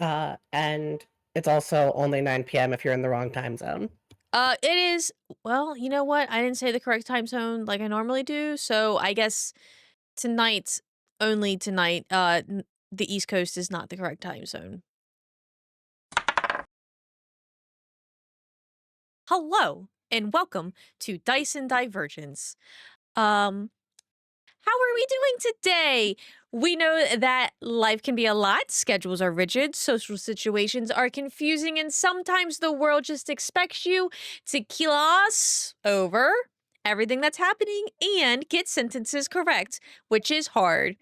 And it's also only 9 PM if you're in the wrong time zone. It is well, you know what? I didn't say the correct time zone like I normally do, so I guess tonight, only tonight, the East Coast is not the correct time zone. Hello, and welcome to Dyson Divergence. Um, how are we doing today? We know that life can be a lot, schedules are rigid, social situations are confusing, and sometimes the world just expects you to gloss over everything that's happening and get sentences correct, which is hard.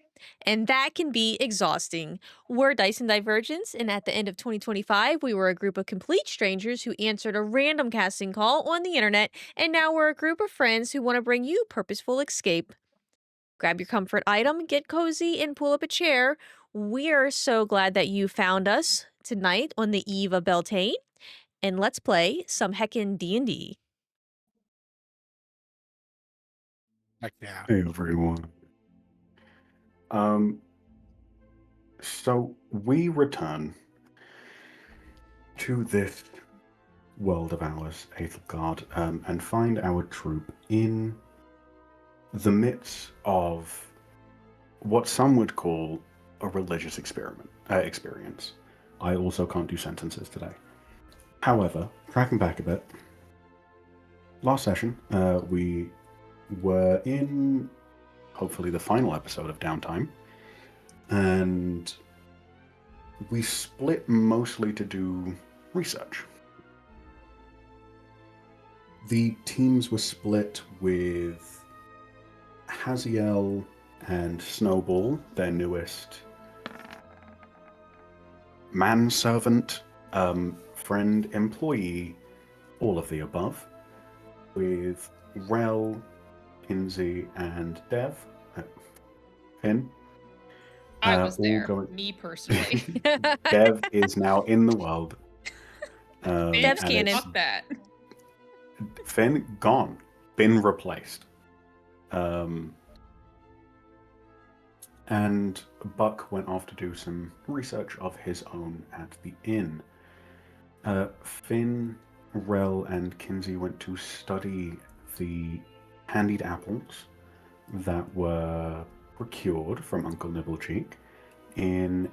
And that can be exhausting. We're Dyson Divergence, and at the end of 2025, we were a group of complete strangers who answered a random casting call on the internet, and now we're a group of friends who want to bring you purposeful escape. Grab your comfort item, get cozy, and pull up a chair. We're so glad that you found us tonight on the eve of Beltane, and let's play some heckin' D&D. Heck yeah. Hey everyone. Um, so we return to this world of ours, Aethelgard, and find our troop in the midst of what some would call a religious experience. I also can't do sentences today. However, tracking back a bit, last session, we were in hopefully the final episode of Downtime, and we split mostly to do research. The teams were split with Haziel and Snowball, their newest manservant, friend, employee, all of the above, with Rel, Kinsey, and Dev, Finn. I was all there, going- me personally. Dev is now in the world. Dev's and canon. it's Fuck that. Finn gone, been replaced. And Buck went off to do some research of his own at the inn. Finn, Rel, and Kinsey went to study the candied apples that were procured from Uncle Nibblecheek in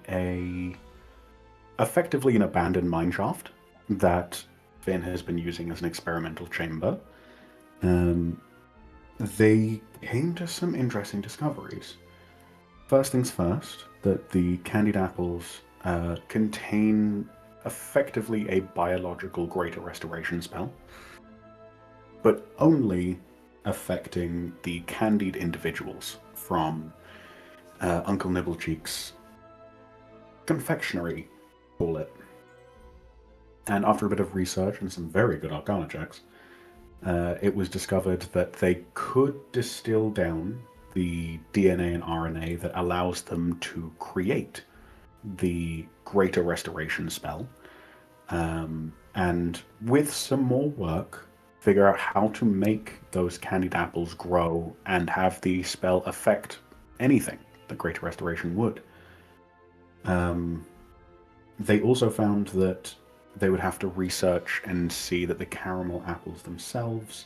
effectively an abandoned mineshaft that Finn has been using as an experimental chamber. They came to some interesting discoveries. First things first, that the candied apples contain effectively a biological greater restoration spell, but only affecting the candied individuals from Uncle Nibblecheek's confectionery, call it. And after a bit of research and some very good Arcana checks, it was discovered that they could distill down the DNA and RNA that allows them to create the Greater Restoration spell, and with some more work, figure out how to make those candied apples grow and have the spell affect anything that Greater Restoration would. They also found that they would have to research and see that the caramel apples themselves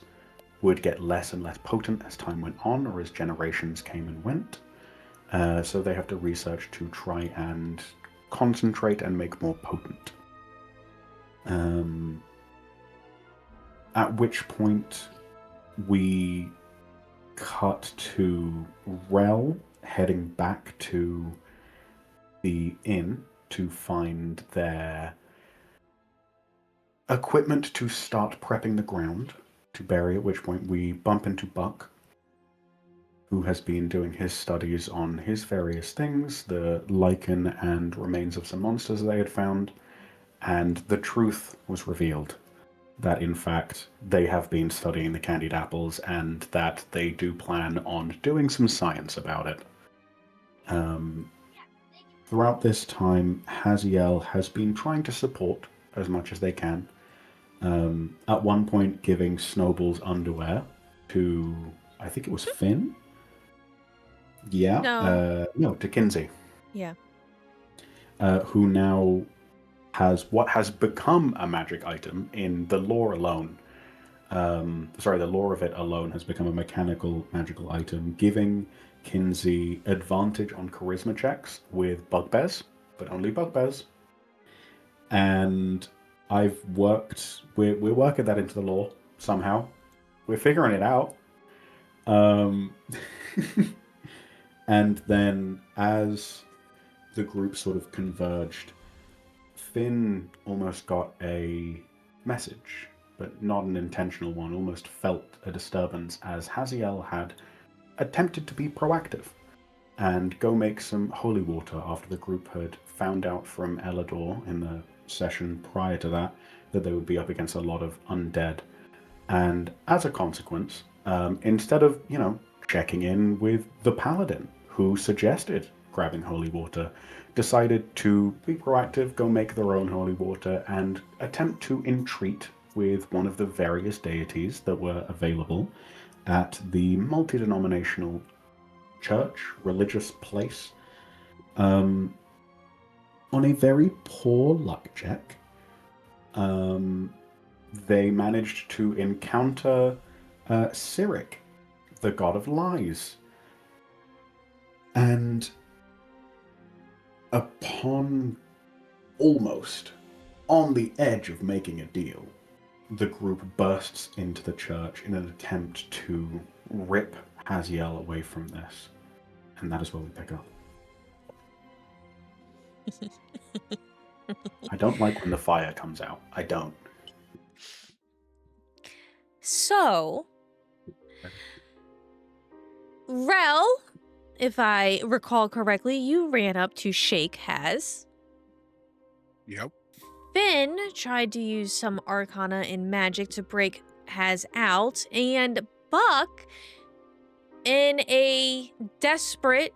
would get less and less potent as time went on, or as generations came and went. So they have to research to try and concentrate and make more potent. At which point we cut to Rel heading back to the inn to find their equipment to start prepping the ground to bury, at which point we bump into Buck, who has been doing his studies on his various things, the lichen and remains of some monsters they had found, and the truth was revealed, that in fact they have been studying the candied apples and that they do plan on doing some science about it. Throughout this time, Haziel has been trying to support as much as they can. At one point giving Snowball's underwear to, I think it was Finn? Yeah. No. No, to Kinsey. Yeah. Who now what has become a magic item in the lore alone. The lore of it alone has become a mechanical magical item, giving Kinsey advantage on charisma checks with bugbears, but only bugbears. And we're working that into the lore somehow. We're figuring it out. And then as the group sort of converged, Finn almost got a message, but not an intentional one, almost felt a disturbance as Haziel had attempted to be proactive and go make some holy water after the group had found out from Elador in the session prior to that they would be up against a lot of undead. And as a consequence, instead of, checking in with the paladin who suggested grabbing holy water, decided to be proactive, go make their own holy water, and attempt to entreat with one of the various deities that were available at the multi-denominational church, religious place. On a very poor luck check, they managed to encounter Cyric, the god of lies. And upon almost on the edge of making a deal, the group bursts into the church in an attempt to rip Haziel away from this. And that is where we pick up. I don't like when the fire comes out. I don't. So, Rel, if I recall correctly, you ran up to shake Haz. Yep. Finn tried to use some arcana and magic to break Haz out, and Buck, in a desperate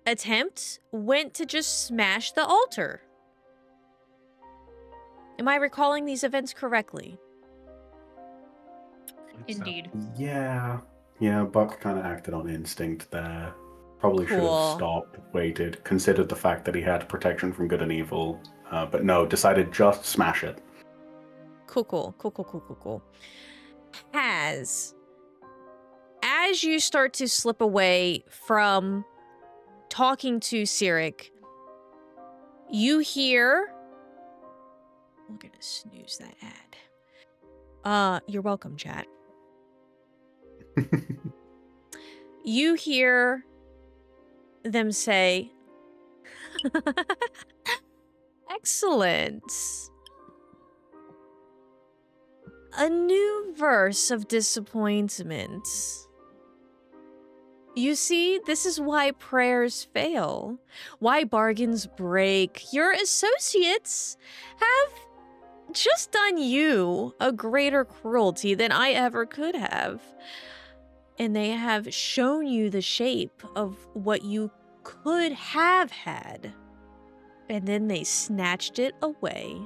attempt, went to just smash the altar. Am I recalling these events correctly? Indeed. Yeah, Buck kind of acted on instinct there. Probably should Cool. have stopped, waited, considered the fact that he had protection from good and evil, but no, decided just smash it. Cool. Haz, as you start to slip away from talking to Cyric, you hear... We're gonna snooze that ad. You're welcome, chat. You hear them say, excellent. A new verse of disappointment. You see, this is why prayers fail, why bargains break. Your associates have just done you a greater cruelty than I ever could have. And they have shown you the shape of what you could have had. And then they snatched it away.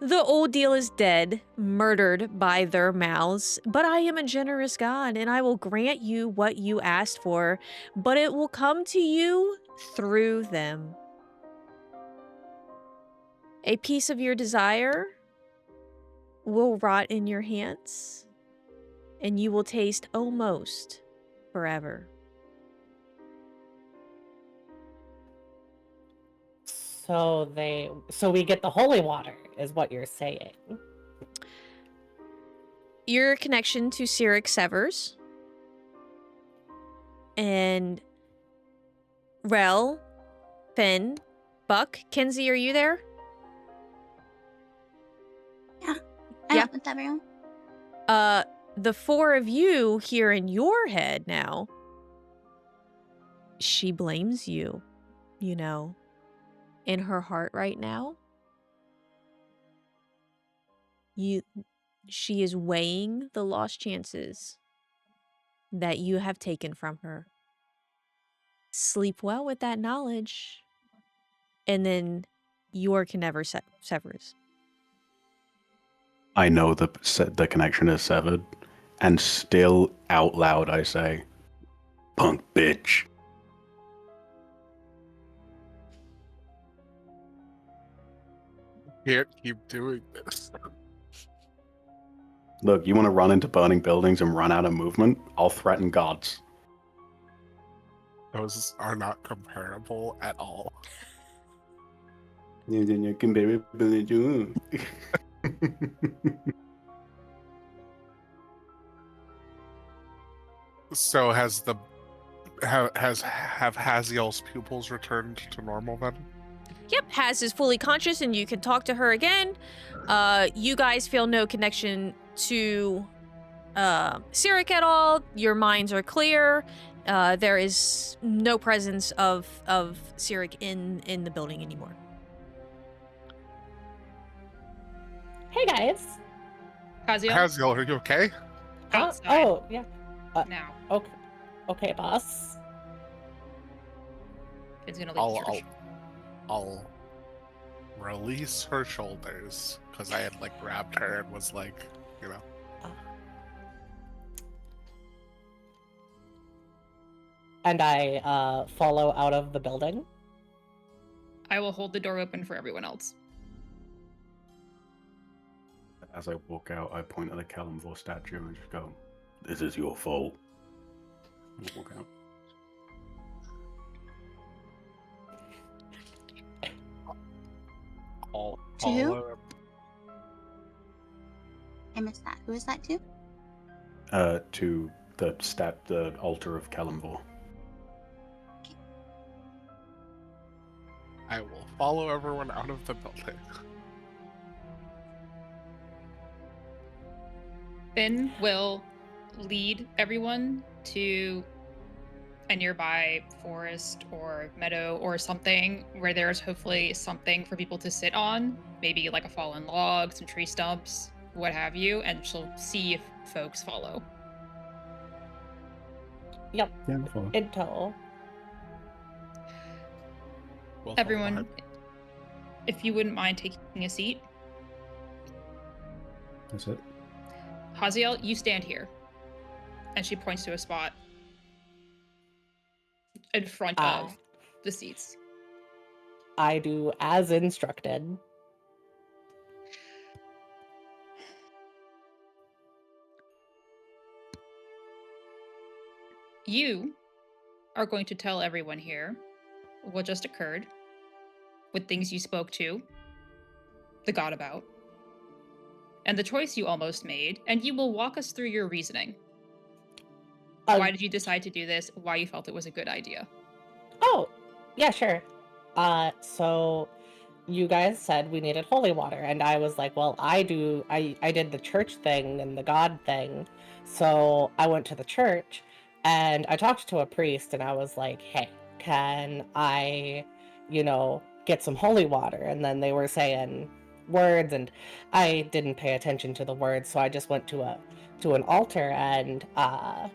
The old deal is dead, murdered by their mouths, but I am a generous God, and I will grant you what you asked for, but it will come to you through them. A piece of your desire will rot in your hands, and you will taste almost forever. So we get the holy water, is what you're saying. Your connection to Cyric severs. And Rel, Finn, Buck, Kinsey, are you there? Yeah. With everyone. The four of you here in your head now. She blames you, in her heart right now. She is weighing the lost chances that you have taken from her. Sleep well with that knowledge, and then your connection severs. I know the connection is severed, and still out loud I say, "Punk bitch." Can't keep doing this. Look, you want to run into burning buildings and run out of movement? I'll threaten gods. Those are not comparable at all. So have Haziel's pupils returned to normal then? Yep, Haz is fully conscious and you can talk to her again. You guys feel no connection to Sirik at all. Your minds are clear. There is no presence of Sirik in the building anymore. Hey guys. Kaziel, Haziel, are you okay? outside Oh yeah. now. Okay. Okay, boss. It's gonna leave the I'll church. I'll release her shoulders because I had like grabbed her and was like, you know. And I follow out of the building. I will hold the door open for everyone else. As I walk out, I point at the Kalimvor statue and just go, "This is your fault." And walk out. I'll To who? follow her. I missed that. Who is that to? To the altar of Kalimvor. I will follow everyone out of the building. Finn will lead everyone to a nearby forest or meadow or something where there's hopefully something for people to sit on, maybe like a fallen log, some tree stumps, what have you, and she'll see if folks follow. Yep. Yeah, I'll follow. In tow. We'll follow Everyone, behind. if you wouldn't mind taking a seat. That's it. Haziel, you stand here. And she points to a spot in front of the seats. I do as instructed. You are going to tell everyone here what just occurred with things you spoke to the god about and the choice you almost made, and you will walk us through your reasoning. Why did you decide to do this? Why you felt it was a good idea? Oh, yeah, sure. So you guys said we needed holy water, and I was like, well, I did the church thing and the God thing. So I went to the church and I talked to a priest and I was like, hey, can I, get some holy water? And then they were saying words and I didn't pay attention to the words, so I just went to an altar and I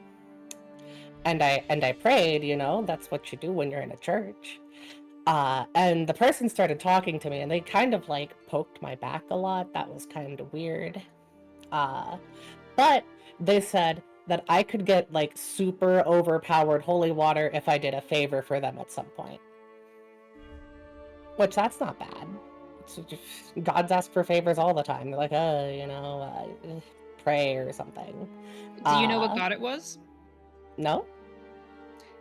prayed, that's what you do when you're in a church. And the person started talking to me and they kind of like poked my back a lot. That was kind of weird. But they said that I could get like super overpowered holy water if I did a favor for them at some point. Which that's not bad. Gods ask for favors all the time. They're like, pray or something. Do you know what god it was? No?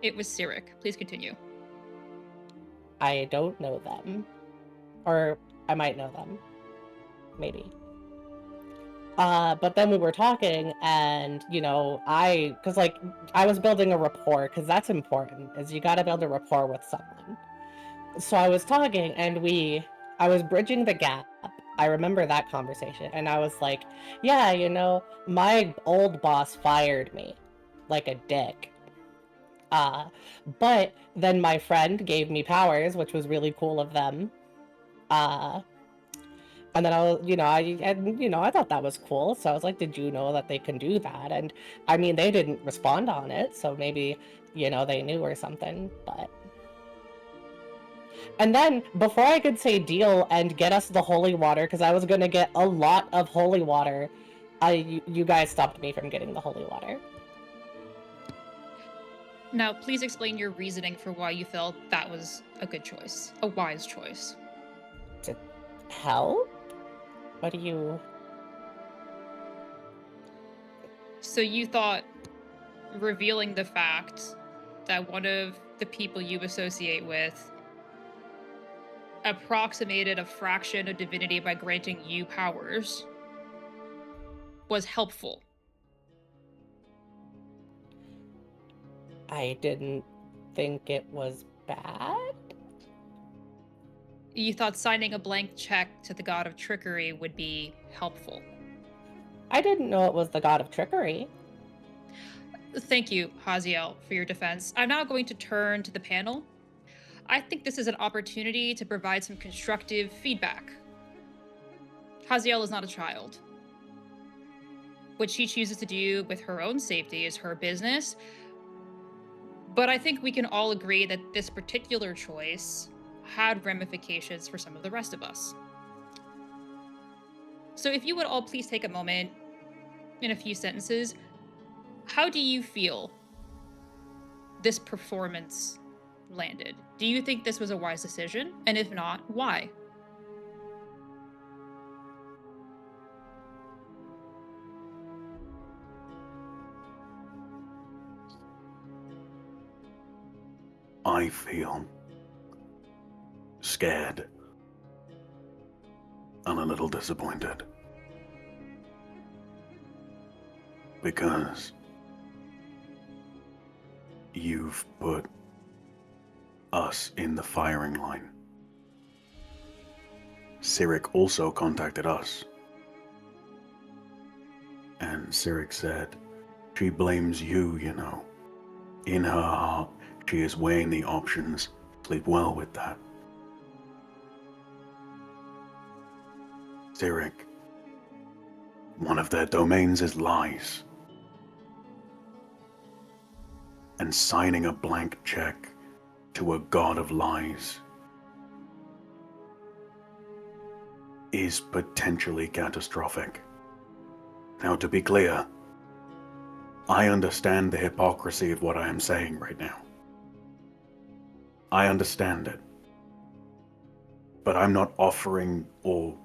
It was Sirik. Please continue. I don't know them. Or I might know them. Maybe. But then we were talking and, because I was building a rapport, because that's important, is you got to build a rapport with someone. So I was talking and I was bridging the gap. I remember that conversation. And I was like, yeah, my old boss fired me like a dick. But then my friend gave me powers, which was really cool of them. And then I thought that was cool. So I was like, did you know that they can do that? And I mean, they didn't respond on it. So maybe, they knew or something, but. And then before I could say deal and get us the holy water, because I was going to get a lot of holy water, you guys stopped me from getting the holy water. Now, please explain your reasoning for why you felt that was a good choice, a wise choice. To help? What do you... So you thought revealing the fact that one of the people you associate with approximated a fraction of divinity by granting you powers was helpful. I didn't think it was bad? You thought signing a blank check to the god of trickery would be helpful. I didn't know it was the god of trickery. Thank you, Haziel, for your defense. I'm now going to turn to the panel. I think this is an opportunity to provide some constructive feedback. Haziel is not a child. What she chooses to do with her own safety is her business. But I think we can all agree that this particular choice had ramifications for some of the rest of us. So if you would all please take a moment, in a few sentences, how do you feel this performance landed? Do you think this was a wise decision? And if not, why? I feel scared and a little disappointed. Because you've put us in the firing line. Cyric also contacted us. And Cyric said, she blames you, you know. In her heart, she is weighing the options. Sleep well with that. Cyric, one of their domains is lies. And signing a blank check to a god of lies is potentially catastrophic. Now, to be clear, I understand the hypocrisy of what I am saying right now. I understand it. But I'm not offering or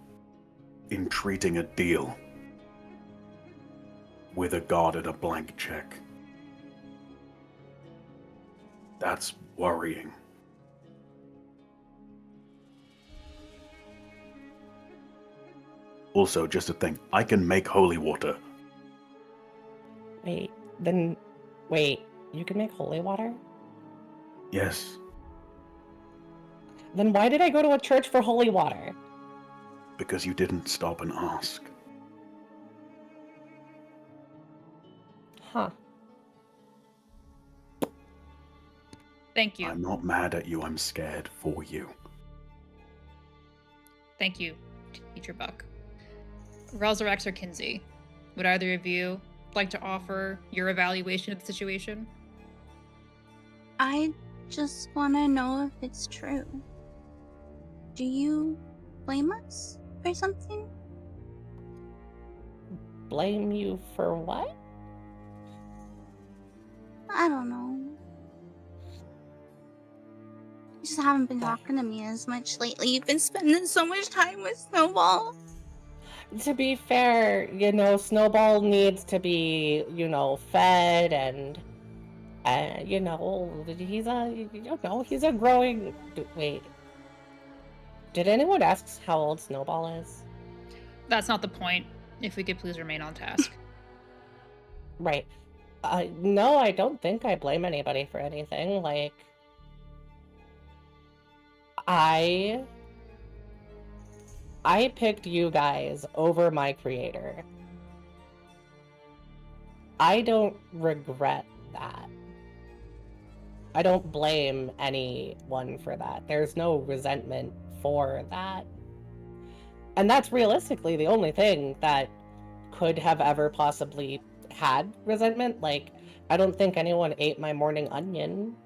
entreating a deal with a god at a blank check. That's worrying. Also, just a thing, I can make holy water. Wait, you can make holy water? Yes, Then why did I go to a church for holy water? because you didn't stop and ask. Huh. Thank you. I'm not mad at you, I'm scared for you. Thank you, Teacher Buck. Relzerax or Kinsey, would either of you like to offer your evaluation of the situation? I just want to know if it's true. Do you blame us for something? Blame you for what? I don't know. You just haven't been talking to me as much lately. You've been spending so much time with Snowball. To be fair, Snowball needs to be, fed and he's a growing... Wait. Did anyone ask how old Snowball is? That's not the point. If we could please remain on task. Right. No, I don't think I blame anybody for anything. Like, I picked you guys over my creator. I don't regret that. I don't blame anyone for that. There's no resentment for that. And that's realistically the only thing that could have ever possibly had resentment. Like, I don't think anyone ate my morning onion.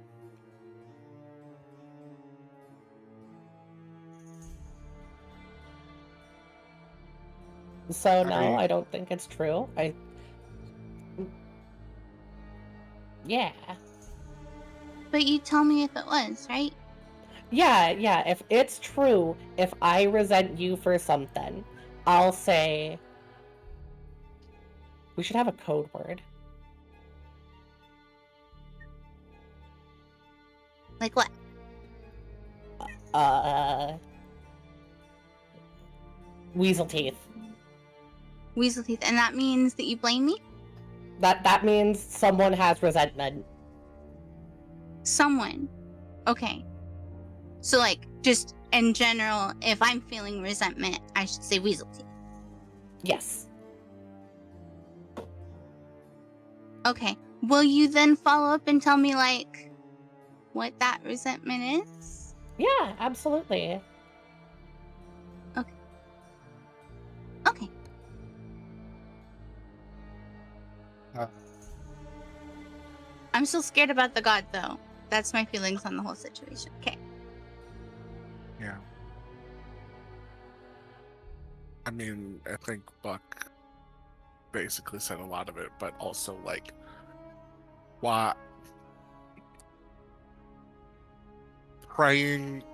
So no, I don't think it's true. Yeah. But you tell me if it was, right? Yeah, if it's true, if I resent you for something, I'll say we should have a code word. Like what? Weasel teeth. Weasel teeth. And that means that you blame me? That means someone has resentment. Someone. Okay. So, like, just in general, if I'm feeling resentment, I should say weasel teeth. Yes. Okay. Will you then follow up and tell me, like, what that resentment is? Yeah, absolutely. Okay. I'm still scared about the god, though. That's my feelings on the whole situation. Okay. Yeah. I mean, I think Buck basically said a lot of it, but also, like, why praying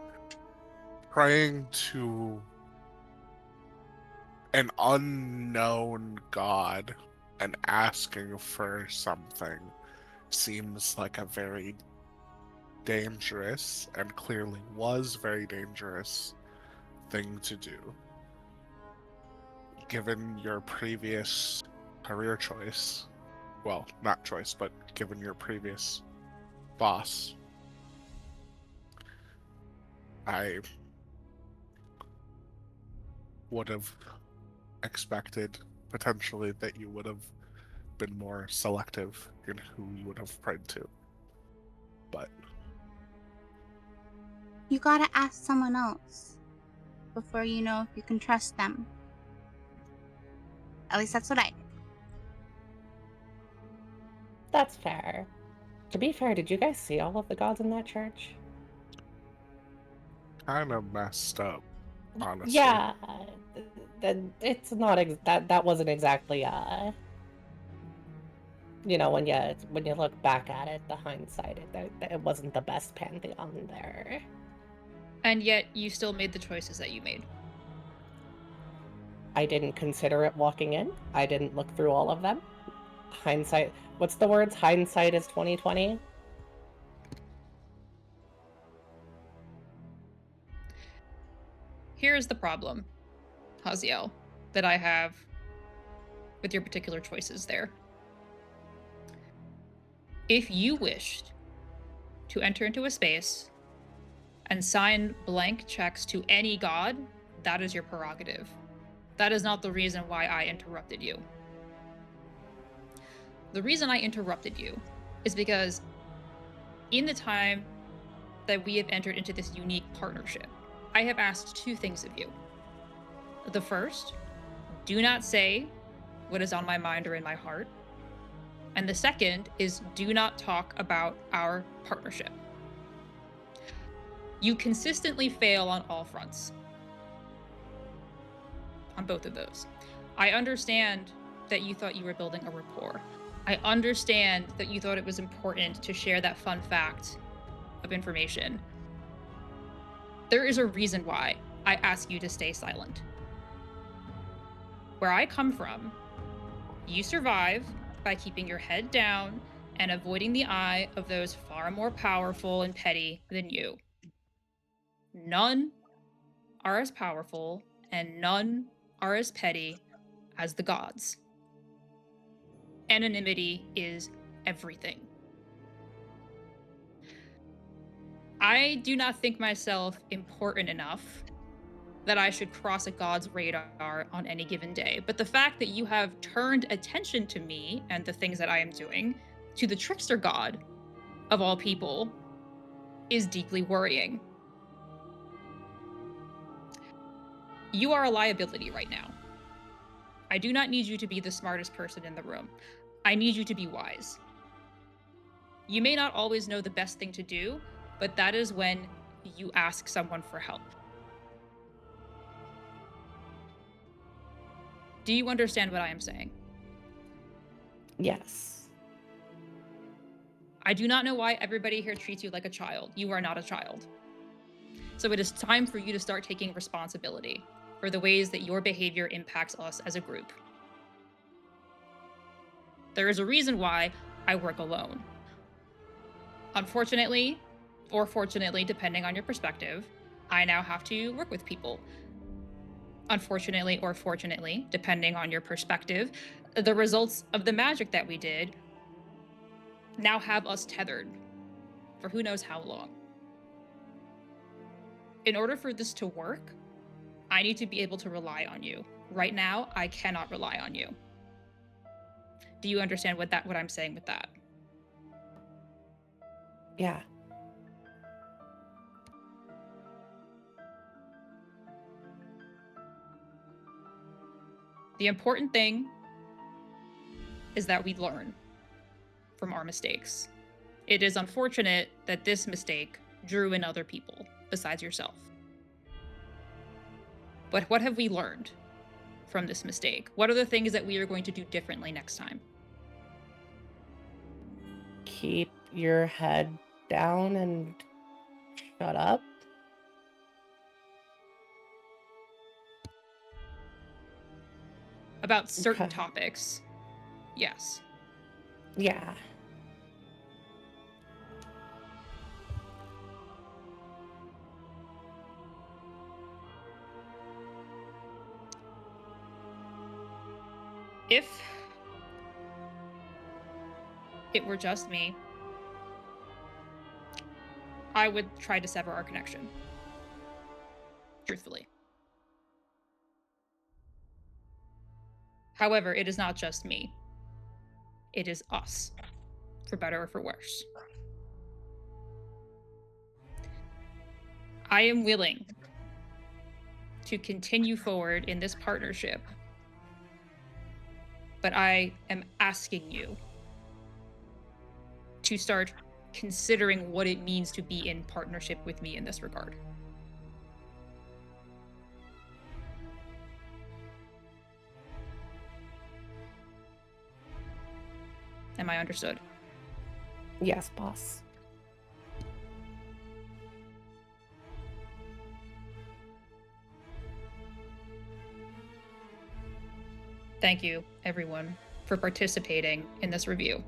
to an unknown god and asking for something seems like a very dangerous, and clearly was very dangerous, thing to do. Given your previous career choice, well, not choice, but given your previous boss, I would have expected potentially that you would have been more selective in who you would have prayed to. But You gotta ask someone else before you know if you can trust them. At least that's what I did. That's fair. To be fair, did you guys see all of the gods in that church? kind of messed up, honestly. Yeah, it's not that wasn't exactly you know, when you look back at it, the hindsight, it wasn't the best pantheon there. And yet, you still made the choices that you made. I didn't consider it walking in. I didn't look through all of them. Hindsight, what's the words? Hindsight is 20/20. Here's the problem, Haziel, that I have with your particular choices there. If you wished to enter into a space and sign blank checks to any god, that is your prerogative. That is not the reason why I interrupted you. The reason I interrupted you is because in the time that we have entered into this unique partnership, I have asked two things of you. The first, do not say what is on my mind or in my heart. And the second is, do not talk about our partnership. You consistently fail on all fronts. On both of those. I understand that you thought you were building a rapport. I understand that you thought it was important to share that fun fact of information. There is a reason why I ask you to stay silent. Where I come from, you survive by keeping your head down and avoiding the eye of those far more powerful and petty than you. None are as powerful and none are as petty as the gods. Anonymity is everything. I do not think myself important enough that I should cross a god's radar on any given day. But the fact that you have turned attention to me and the things that I am doing to the trickster god of all people is deeply worrying. You are a liability right now. I do not need you to be the smartest person in the room. I need you to be wise. You may not always know the best thing to do, but that is when you ask someone for help. Do you understand what I am saying? Yes. I do not know why everybody here treats you like a child. You are not a child. So it is time for you to start taking responsibility or the ways that your behavior impacts us as a group. There is a reason why I work alone. Unfortunately, or fortunately, depending on your perspective, I now have to work with people. Unfortunately, or fortunately, depending on your perspective, the results of the magic that we did now have us tethered for who knows how long. In order for this to work, I need to be able to rely on you. Right now, I cannot rely on you. Do you understand what I'm saying with that? Yeah. The important thing is that we learn from our mistakes. It is unfortunate that this mistake drew in other people besides yourself. But what have we learned from this mistake? What are the things that we are going to do differently next time? Keep your head down and shut up. About certain Okay. topics, yes. Yeah. If it were just me, I would try to sever our connection. Truthfully. However, it is not just me. It is us, for better or for worse. I am willing to continue forward in this partnership, but I am asking you to start considering what it means to be in partnership with me in this regard. Am I understood? Yes, boss. Thank you, everyone, for participating in this review.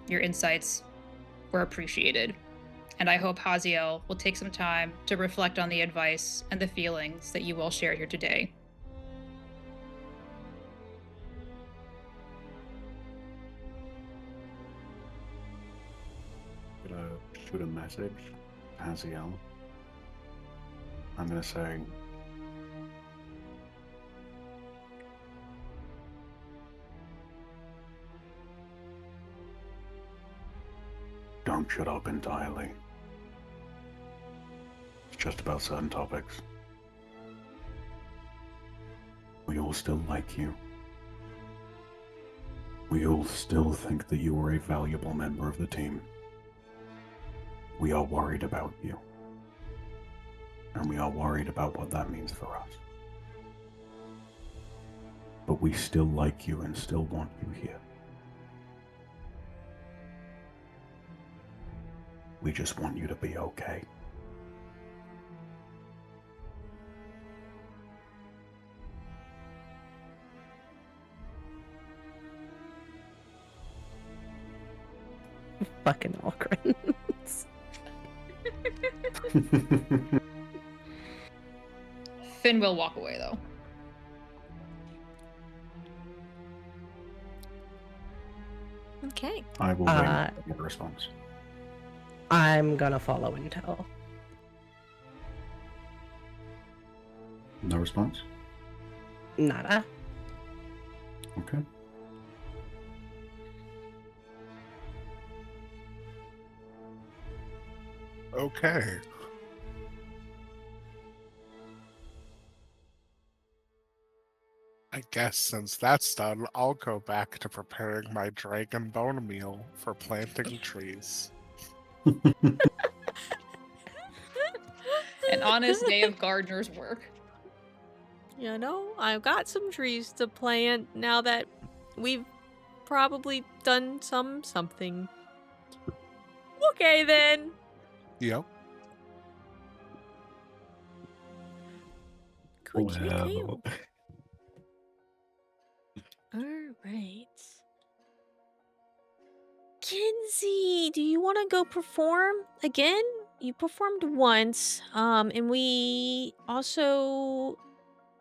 Your insights were appreciated, and I hope Haziel will take some time to reflect on the advice and the feelings that you all shared here today. Gonna shoot a message to Haziel. I'm gonna say, don't shut up entirely. It's just about certain topics. We all still like you. We all still think that you are a valuable member of the team. We are worried about you. And we are worried about what that means for us. But we still like you and still want you here. We just want you to be okay. Fucking Algrins. Finn will walk away, though. Okay. I will wait for your response. I'm gonna follow intel. No response? Nada. Okay. Okay. I guess since that's done, I'll go back to preparing my dragon bone meal for planting trees. An honest day of gardener's work. You know, I've got some trees to plant now that we've probably done something. Okay, then. Yep. Well, All right. Kinsey, do you want to go perform again? You performed once, and we also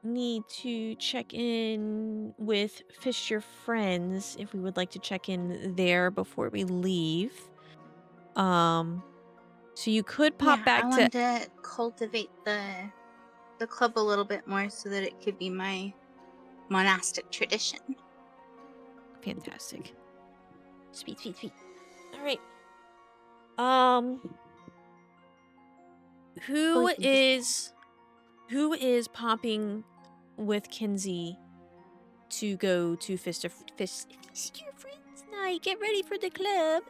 need to check in with Fish Your Friends if we would like to check in there before we leave. So you could pop Yeah, back I to. want to cultivate the club a little bit more so that it could be my monastic tradition. Fantastic. Sweet, sweet, sweet. All right. Who Boy, thank is popping with Kinsey to go to Fist Your Friends night? Get ready for the club.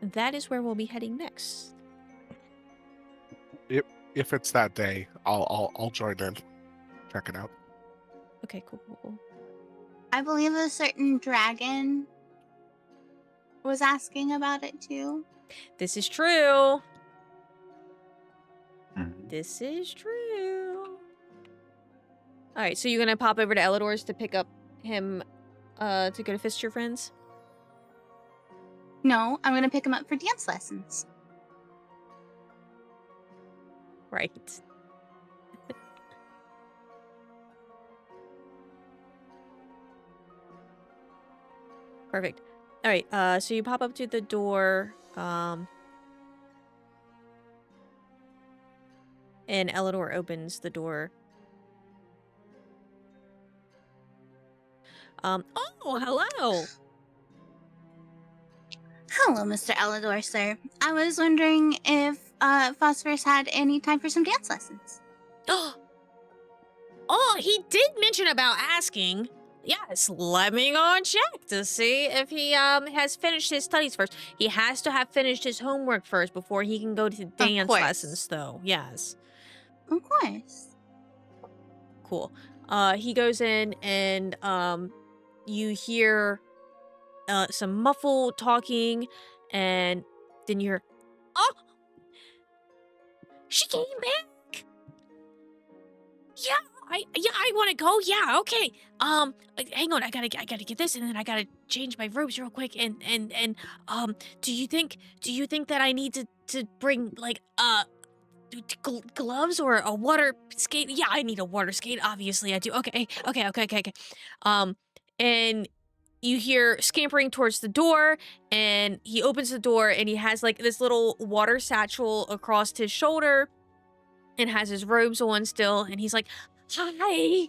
That is where we'll be heading next. If it's that day, I'll join in. Check it out. Okay, cool, cool, cool. I believe a certain dragon was asking about it too. This is true. Mhm. This is true. All right, so you're gonna pop over to Elidor's to pick up him, to go to Fist Your Friends? No, I'm gonna pick him up for dance lessons. Right. Perfect. All right, so you pop up to the door, and Elidor opens the door. Oh, hello. Hello, Mr. Elidor, sir. I was wondering if Phosphorus had any time for some dance lessons. Oh, he did mention about asking. Yes, let me go and check to see if he has finished his studies first. He has to have finished his homework first before he can go to dance course. lessons, though. Yes. Of course. Cool. He goes in and you hear some muffled talking, and then you're, oh, she came back. Yeah, I want to go. Yeah, okay. Hang on, I gotta get this, and then I gotta change my robes real quick. And do you think that I need to bring like gloves or a water skate? Yeah, I need a water skate. Obviously, I do. Okay. And you hear scampering towards the door, and he opens the door, and he has like this little water satchel across his shoulder, and has his robes on still, and he's like, "Hi,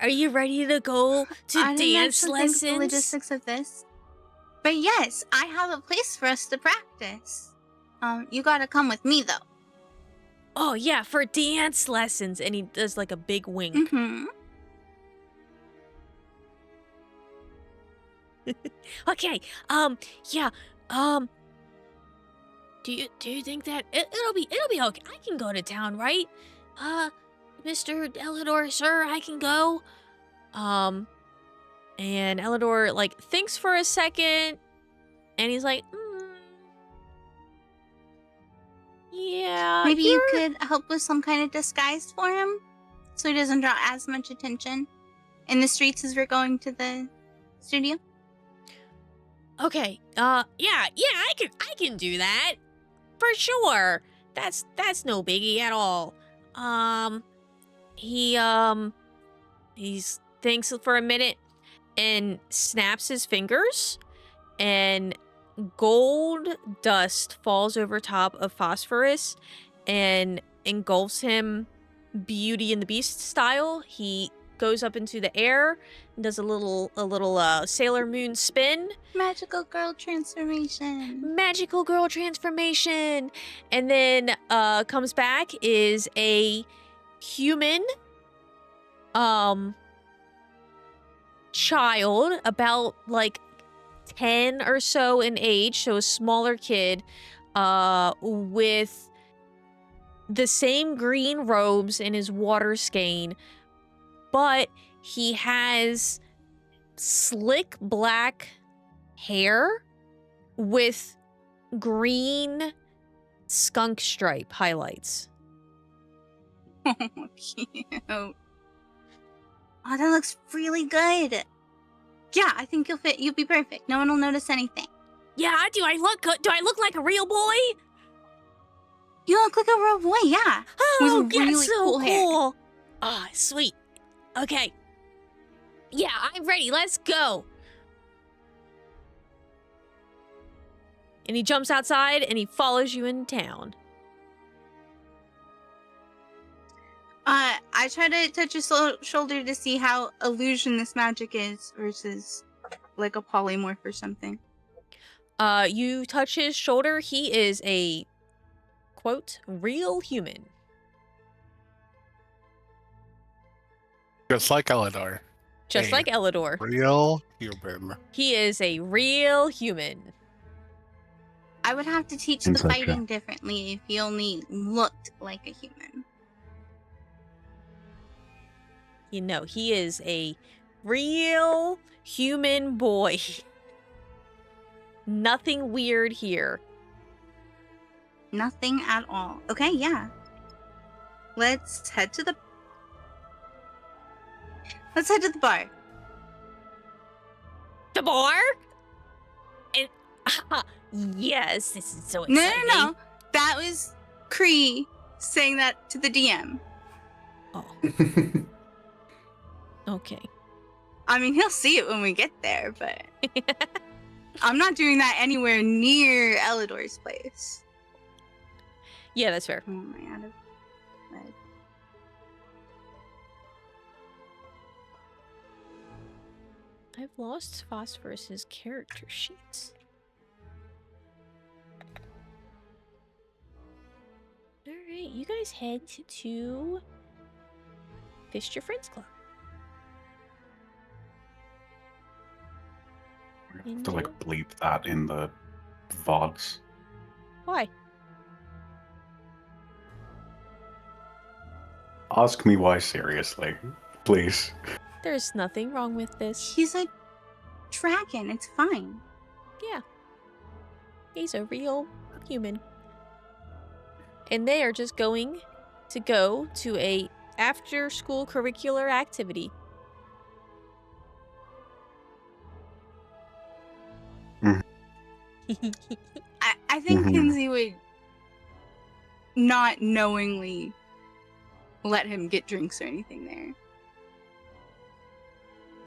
are you ready to go to I didn't dance actually think of the lessons?" logistics of this. But yes, I have a place for us to practice. You gotta come with me though. Oh yeah, for dance lessons, and he does like a big wink. Mm-hmm. Okay, yeah, do you think that it'll be okay? I can go to town, right? Mr. Elidor, sir, I can go. And Elidor like thinks for a second, and he's like, yeah. Maybe you could help with some kind of disguise for him, so he doesn't draw as much attention in the streets as we're going to the studio. Okay. Yeah, I can do that. For sure. That's no biggie at all. He thinks for a minute and snaps his fingers, and gold dust falls over top of Phosphorus and engulfs him Beauty and the Beast style. He goes up into the air and does a little Sailor Moon spin. Magical girl transformation. And then comes back is a human child about like 10 or so in age, so a smaller kid, with the same green robes in his water skein, but he has slick black hair with green skunk stripe highlights. Cute. Oh, that looks really good. Yeah, I think you'll fit. You'll be perfect. No one will notice anything. Yeah, do I look good? Do I look like a real boy? You look like a real boy, yeah. Oh, With that's really so cool hair. cool. Ah, sweet. Okay. Yeah, I'm ready. Let's go. And he jumps outside and he follows you in town. I try to touch his shoulder to see how illusion this magic is versus like a polymorph or something. You touch his shoulder. He is a, quote, real human. Just like Eleanor. Just Hey. like Elidor. Real human. He is a real human. I would have to teach the Inside fighting joke. differently if he only looked like a human. You know, he is a real human boy. Nothing weird here. Nothing at all. Okay, yeah. Let's head to the bar. The bar? And yes, this is so No, exciting. no. That was Cree saying that to the DM. Oh, okay. I mean, he'll see it when we get there, but I'm not doing that anywhere near Elidor's place. Yeah, that's fair. Oh, am I out of red? I've lost Phosphorus's character sheets. Alright, you guys head to Fist Your Friends Club. We're gonna have to like bleep that in the VODs. Why? Ask me why seriously, please. There's nothing wrong with this. He's a dragon. It's fine. Yeah. He's a real human. And they are just going to go to a after-school curricular activity. I think Mhm. Kinsey would not knowingly let him get drinks or anything there.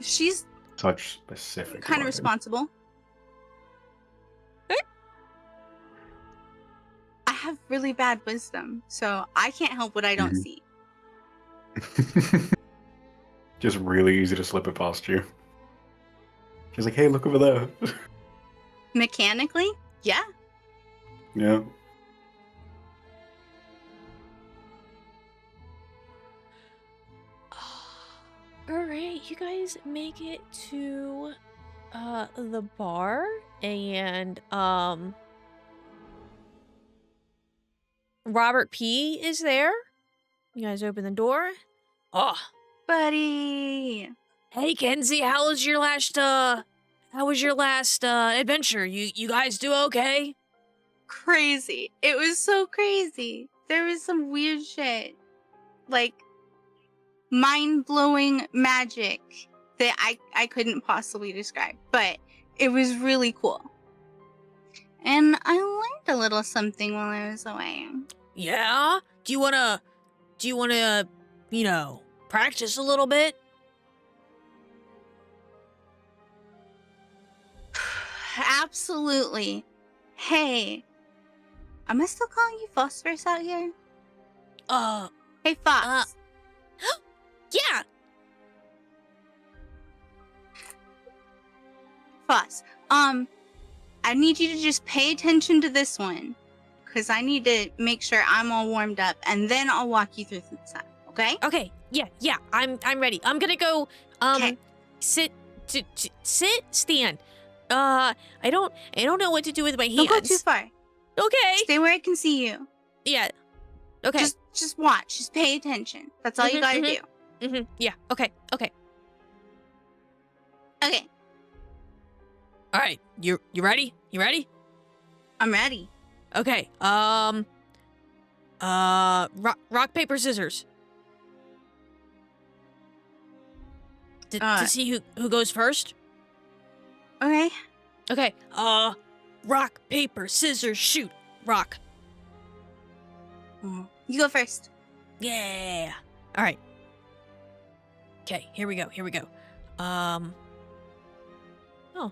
She's Such specific. kind of wording. responsible. I have really bad wisdom, so I can't help what I don't Mhm. see. Just really easy to slip it past you. She's like, hey, look over there. Mechanically, yeah. Yeah. Alright, you guys make it to the bar and Robert P is there. You guys open the door. Oh, Buddy. hey Kenzie, how was your last adventure? You guys do okay? Crazy. It was so crazy. There was some weird shit. Like mind-blowing magic that I couldn't possibly describe, but it was really cool. And I learned a little something while I was away. Yeah? Do you wanna, you know, practice a little bit? Absolutely. Hey, am I still calling you Phosphorus out here? Hey, Fox. Yeah. Foss, I need you to just pay attention to this one, because I need to make sure I'm all warmed up, and then I'll walk you through the stuff. Okay? Okay. Yeah. I'm ready. I'm gonna go. Okay. Sit. Stand. I don't know what to do with my hands. Don't go too far. Okay. Stay where I can see you. Yeah. Okay. Just watch. Just pay attention. That's all you gotta do. Yeah. Okay. Okay. All right. You ready? You ready? I'm ready. Okay. Rock paper scissors. to see who goes first? Okay. Okay. Rock, paper, scissors, shoot. Rock. You go first. Yeah. All right. Okay, here we go. Oh,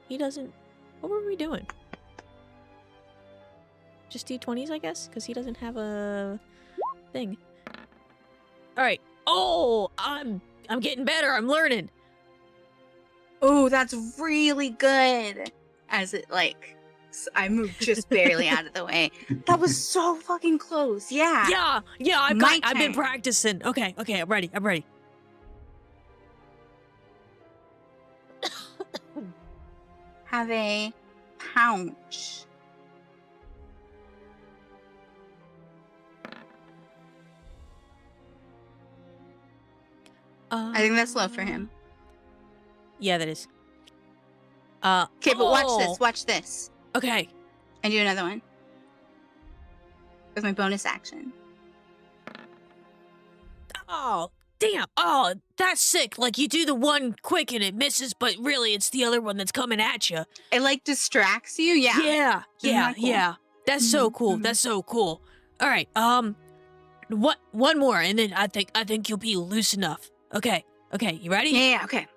he doesn't. What were we doing? Just D20s, I guess, because he doesn't have a thing. All right. Oh, I'm getting better. I'm learning. Oh, that's really good. As it I moved just barely out of the way. That was so fucking close. Yeah. Yeah. I've been turn. practicing. Okay. I'm ready. Have a pouch. I think that's low for him. Yeah, that is. Okay, but watch this. Okay. And do another one. With my bonus action. Oh, damn. Oh, that's sick. Like, you do the one quick and it misses, but really it's the other one that's coming at you. It, distracts you? Yeah. Yeah. Cool? That's so Mhm, cool. mhm. That's so cool. All right. One more, and then I think you'll be loose enough. Okay. You ready? Yeah, okay.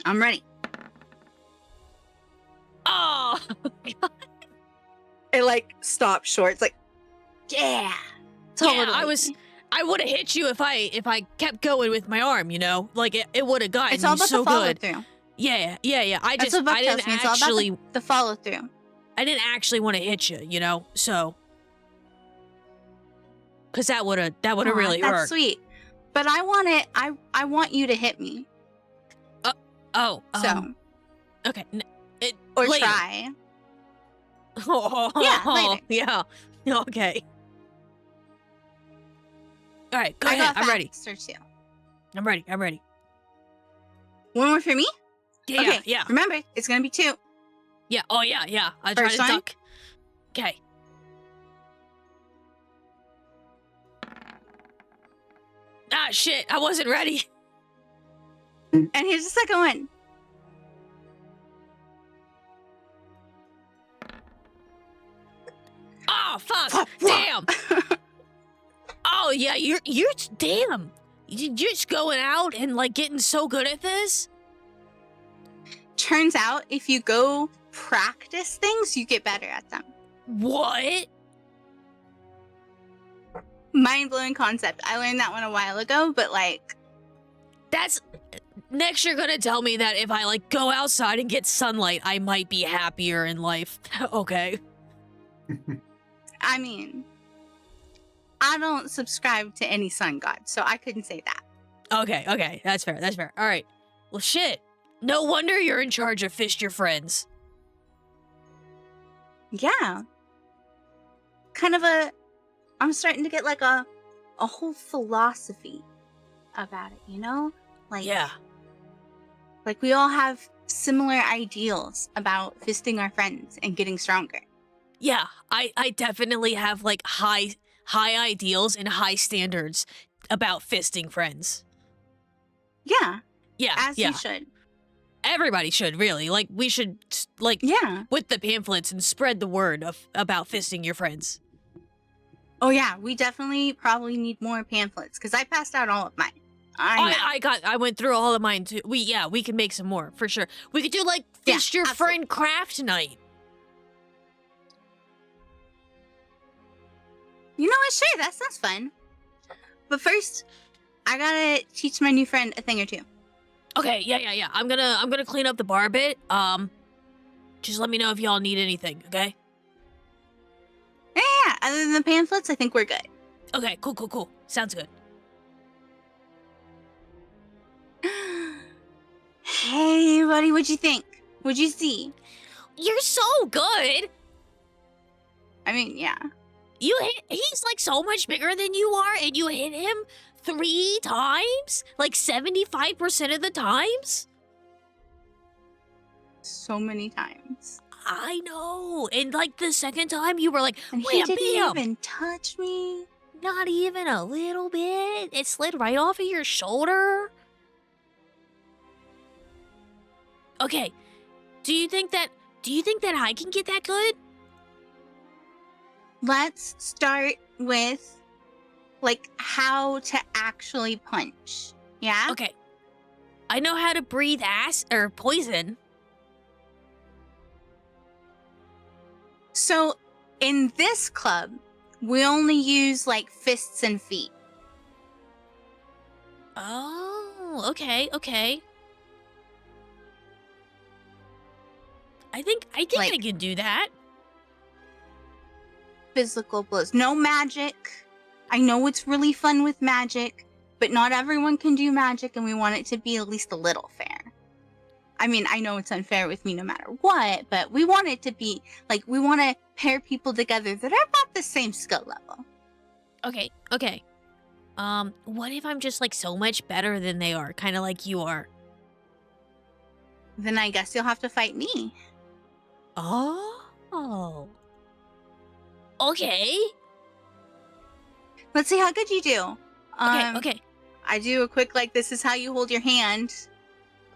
I'm ready. Oh, It, stopped short. It's yeah. Totally. yeah. I would have hit you if I kept going with my arm. You know, like it would have gotten It's all you about so the follow good. through. Yeah. I That's what Buck didn't tells me. It's all actually about the follow through. I didn't actually want to hit you. You know, so because that would have really That's hurt. sweet. But I want you to hit me. Oh, So okay. or later. try. Oh, Yeah, later. Yeah. Okay. All right, go I ahead. got I'm ready. faster too. I'm ready. One more for me? Yeah, Okay. yeah. Remember, it's gonna be 2. Yeah. Oh, yeah. I try First to one? duck. Okay. Ah, shit. I wasn't ready. And here's the second one. Oh, fuck. Damn. Oh, yeah. You're damn. You're just going out and getting so good at this. Turns out, if you go practice things, you get better at them. What? Mind-blowing concept. I learned that one a while ago, but That's next. You're gonna tell me that if I go outside and get sunlight, I might be happier in life. Okay. I mean, I don't subscribe to any sun god, so I couldn't say that. Okay. That's fair. All right. Well, shit. No wonder you're in charge of Fist Your Friends. Yeah. I'm starting to get a whole philosophy about it, you know? Yeah. We all have similar ideals about fisting our friends and getting stronger. Yeah. I definitely have high ideals and high standards about fisting friends. Yeah. Yeah. As yeah. you should. Everybody should really. We should Yeah. with the pamphlets and spread the word about fisting your friends. Oh yeah, we definitely probably need more pamphlets because I passed out all of mine. I went through all of mine too. We can make some more for sure. We could do Fist Your Friend craft night. You know what? Sure, that sounds fun. But first, I gotta teach my new friend a thing or two. Okay, yeah. I'm gonna clean up the bar a bit. Just let me know if y'all need anything, okay? Yeah. Other than the pamphlets, I think we're good. Okay, cool. Sounds good. Hey, buddy, what'd you think? What'd you see? You're so good. I mean, yeah. He's so much bigger than you are, and you hit him 3 times? 75% of the times? So many times. I know. And the second time you were And he wham, didn't bam. even touch me. Not even a little bit. It slid right off of your shoulder. Okay. Do you think that I can get that good? Let's start with like how to actually punch. Yeah? Okay. I know how to breathe poison. So in this club, we only use like fists and feet. Oh, okay. I think I Like- can do that. Physical blows. No magic. I know it's really fun with magic, but not everyone can do magic, and we want it to be at least a little fair. I mean, I know it's unfair with me no matter what, but we want it to be like we want to pair people together that are about the same skill level. Okay. What if I'm just like so much better than they are, kind of like you are? Then I guess you'll have to fight me. Oh. Okay. Let's see how good you do. Okay. I do a quick like this is how you hold your hand.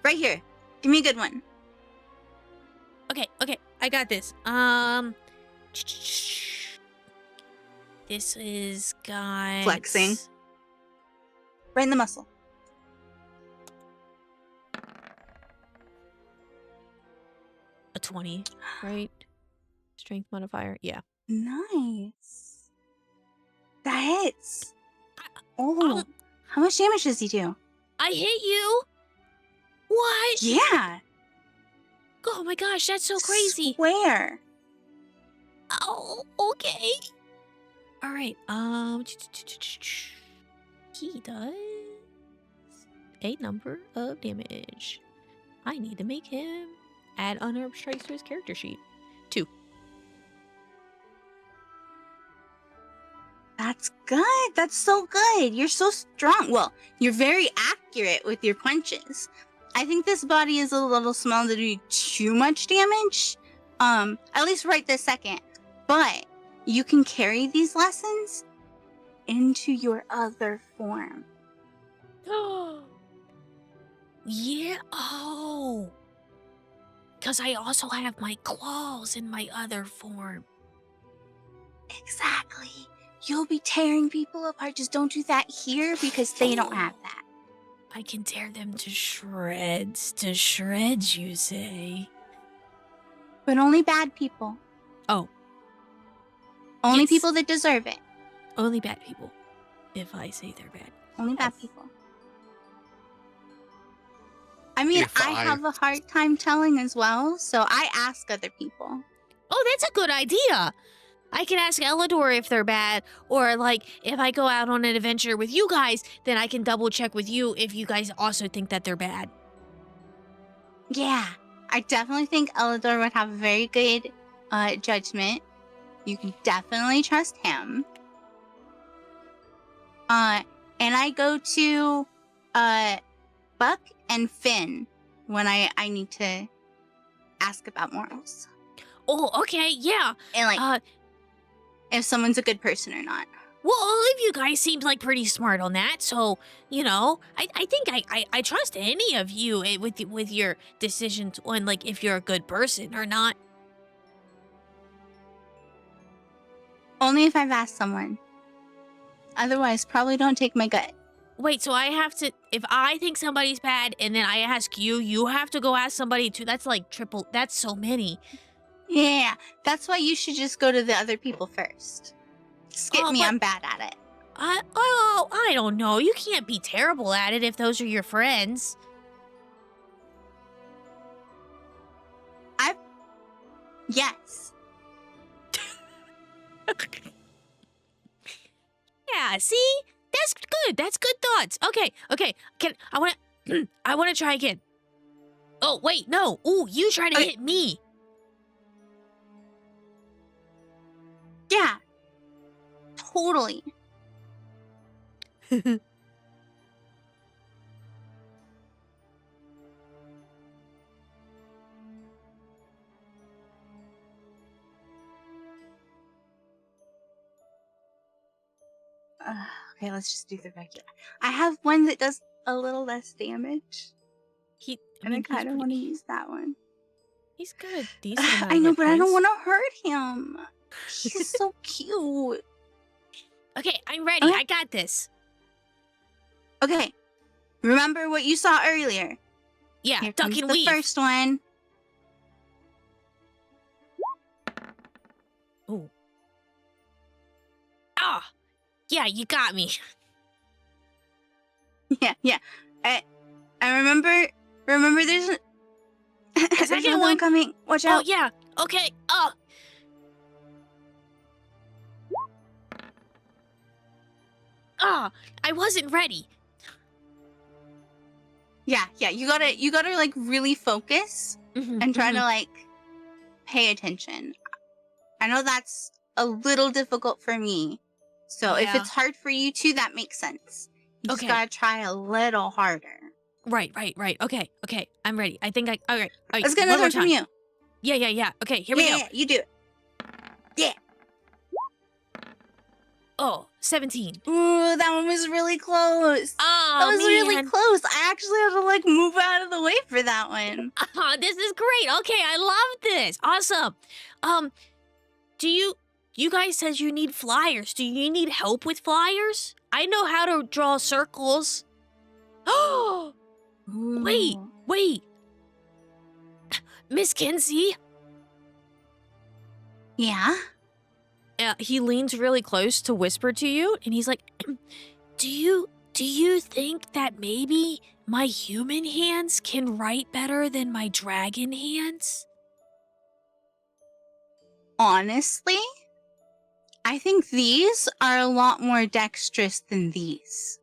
Right here. Give me a good one. Okay. I got this. This is got Flexing. Right in the muscle. A 20, right? Strength modifier. Yeah. Nice. That hits. Oh, how much damage does he do? I hit you. What? Yeah. Oh my gosh, that's so crazy. Swear. Oh, okay. All right. He does a number of damage. I need to make him add unarmed strikes to his character sheet. 2. That's good. That's so good. You're so strong. Well, you're very accurate with your punches. I think this body is a little small to do too much damage. At least right this second. But you can carry these lessons into your other form. Yeah. Oh. Because I also have my claws in my other form. Exactly. You'll be tearing people apart. Just don't do that here because they don't have that. I can tear them to shreds, you say? But only bad people. Oh. Only Yes. people that deserve it. Only bad people. If I say they're bad. Only bad Yes. people. I mean, If I have a hard time telling as well, so I ask other people. Oh, that's a good idea. I can ask Elidor if they're bad, or like if I go out on an adventure with you guys, then I can double check with you if you guys also think that they're bad. Yeah, I definitely think Elidor would have a very good judgment. You can definitely trust him. And I go to Buck and Finn when I need to ask about morals. Oh, okay, yeah. And like if someone's a good person or not. Well, all of you guys seemed like pretty smart on that, so, you know, I think I trust any of you with your decisions on, like, if you're a good person or not. Only if I've asked someone. Otherwise, probably don't take my gut. Wait, so I have to, if I think somebody's bad and then I ask you, you have to go ask somebody too? That's like triple, that's so many. Yeah, that's why you should just go to the other people first. Skip me, but- I'm bad at it. I don't know. You can't be terrible at it if those are your friends. Yes. Yeah, see? That's good. That's good thoughts. Okay. I want to try again. Oh, wait, no. Ooh, you try to hit me. Yeah. Totally. Okay, let's just do the regular. I have one that does a little less damage. And I he's kind of pretty- want to use that one. He's got a decent amount I of know, hit but I don't points. want to hurt him. He's so cute. Okay, I'm ready. Okay. I got this. Okay. Remember what you saw earlier. Yeah, Here duck comes and the weave. first one. Ooh. Ah, yeah, you got me. Yeah. I remember there's there's second another one one. coming. Watch Oh out. yeah. Okay. I wasn't ready. Yeah. You gotta like really focus and try to like pay attention. I know that's a little difficult for me. So if Yeah. it's hard for you too, that makes sense. You just Okay. gotta try a little harder. Right. Okay. I'm ready. I think all right. Let's get one another more one from time. you. Yeah. Okay, here we go. Yeah, you do it. Yeah. Oh, 17. Ooh, that one was really close. Oh, That was really man. close. I actually had to like move out of the way for that one. This is great. Okay, I love this. Awesome. Do you guys said you need flyers. Do you need help with flyers? I know how to draw circles. Oh, Wait. Ooh. wait. Miss Kinsey? Yeah? He leans really close to whisper to you, and he's like, do you think that maybe my human hands can write better than my dragon hands? Honestly, I think these are a lot more dexterous than these.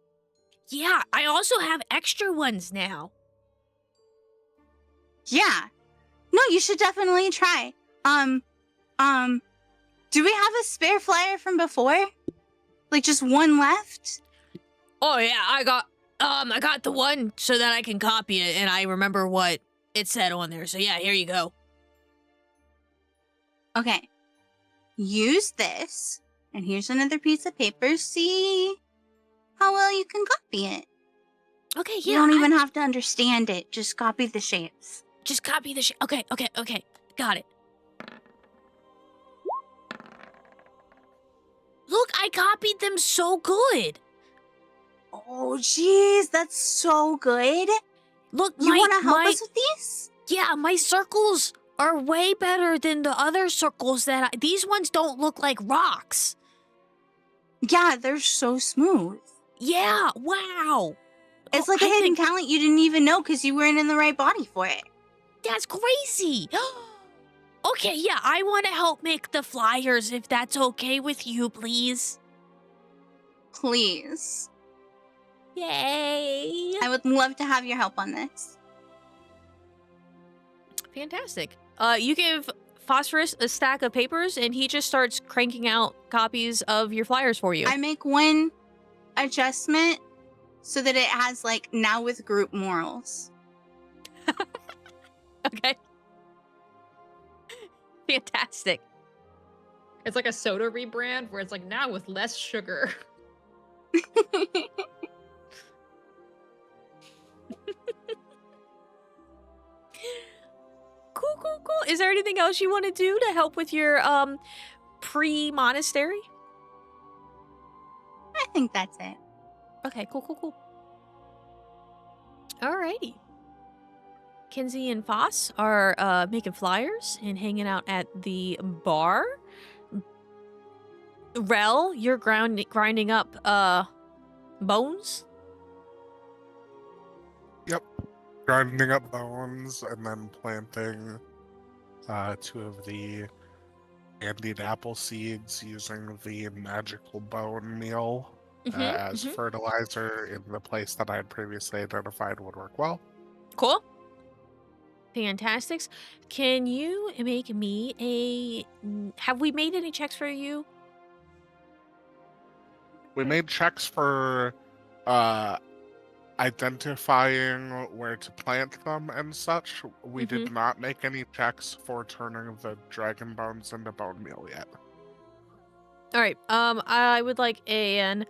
Yeah, I also have extra ones now. Yeah. No, you should definitely try. Do we have a spare flyer from before? Like just one left? Oh yeah, I got the one so that I can copy it and I remember what it said on there. So yeah, here you go. Okay. Use this. And here's another piece of paper. See how well you can copy it. Okay, You yeah. don't even have to understand it. Just copy the shapes. Just copy the Okay. Got it. Look, I copied them so good. Oh, jeez, that's so good. Look, You want to help us with these? Yeah, my circles are way better than the other circles these ones don't look like rocks. Yeah, they're so smooth. Yeah, wow. It's Oh, like a I hidden think talent you didn't even know because you weren't in the right body for it. that's crazy. Okay, yeah, I want to help make the flyers if that's okay with you, please. Please. Yay. I would love to have your help on this. Fantastic. You give Phosphorus a stack of papers, and he just starts cranking out copies of your flyers for you. I make one adjustment so that it has like now with group morals. Okay. Fantastic. It's like a soda rebrand where it's like now with less sugar. Cool. Is there anything else you want to do to help with your pre-monastery? I think that's it. Okay, cool. Alrighty. Kinsey and Foss are making flyers and hanging out at the bar. Rel, you're grinding up bones. Yep. Grinding up bones and then planting 2 of the candied apple seeds using the magical bone meal as fertilizer in the place that I had previously identified would work well. Cool. Fantastics. Can you make me have we made any checks for you? We made checks for identifying where to plant them and such. We did not make any checks for turning the dragon bones into bone meal yet. All right. I would like an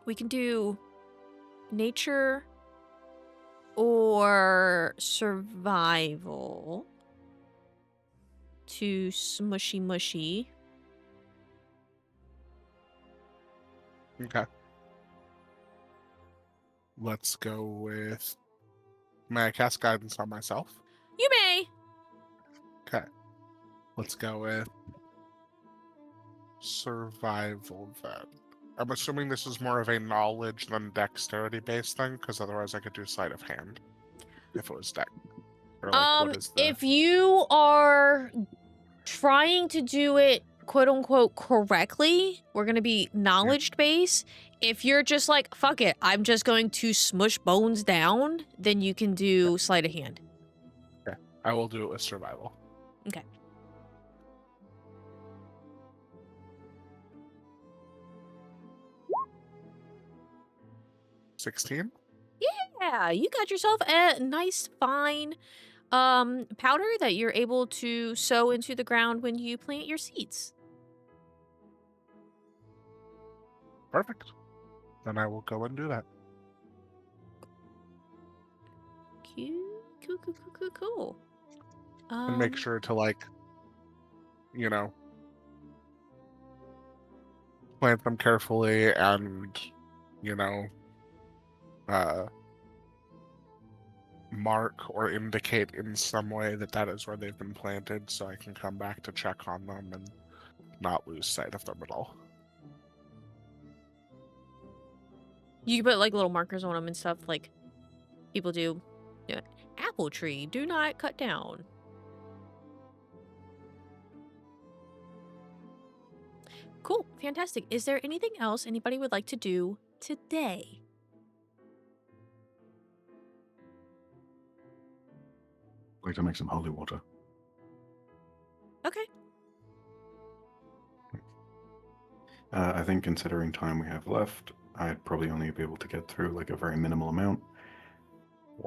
We can do nature or survival to smushy mushy. Okay. Let's go with. May I cast guidance on myself? You may. Okay. Let's go with survival then. I'm assuming this is more of a knowledge than dexterity based thing, because otherwise I could do sleight of hand if it was dex. Or like, what is the? If you are trying to do it quote unquote correctly, we're gonna be knowledge based. If you're just like, fuck it, I'm just going to smush bones down, then you can do sleight of hand. Okay. I will do it with survival. Okay. $16? Yeah, you got yourself a nice fine powder that you're able to sow into the ground when you plant your seeds. Perfect. Then I will go and do that. Cool. And make sure to, like, you know, plant them carefully and, you know, mark or indicate in some way that that is where they've been planted, so I can come back to check on them and not lose sight of them at all. You can put like little markers on them and stuff like people do. You know, apple tree, do not cut down. Cool, fantastic. Is there anything else anybody would like to do today? I'd like to make some holy water. Okay. I think considering time we have left, I'd probably only be able to get through like a very minimal amount.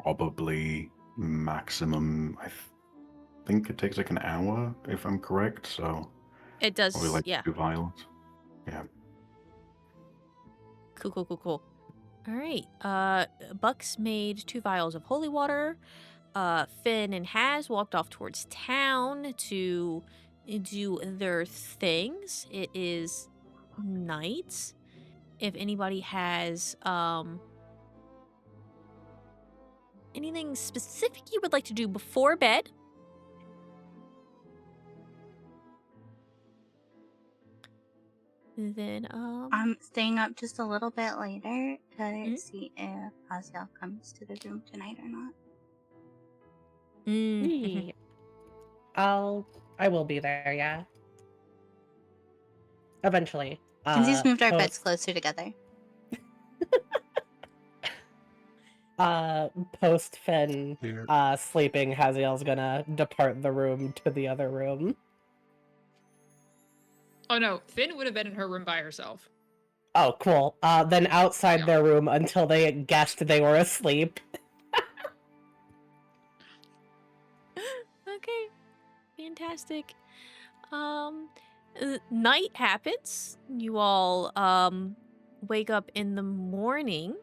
Probably maximum, think it takes like an hour, if I'm correct, so... It does, probably like yeah. 2 vials. Yeah. Cool. All right. Bucks made 2 vials of holy water. Finn and Haz walked off towards town to do their things. It is night. If anybody has anything specific you would like to do before bed, then I'm staying up just a little bit later to see if Haziel comes to the room tonight or not. Yee. I will be there, yeah. Eventually. Kenzie's moved our beds post- closer together. Post Finn Yeah. sleeping, Haziel's gonna depart the room to the other room. Oh no, Finn would have been in her room by herself. Oh, cool. Then outside Yeah. their room until they guessed they were asleep. okay, fantastic. Night happens. You all wake up in the morning.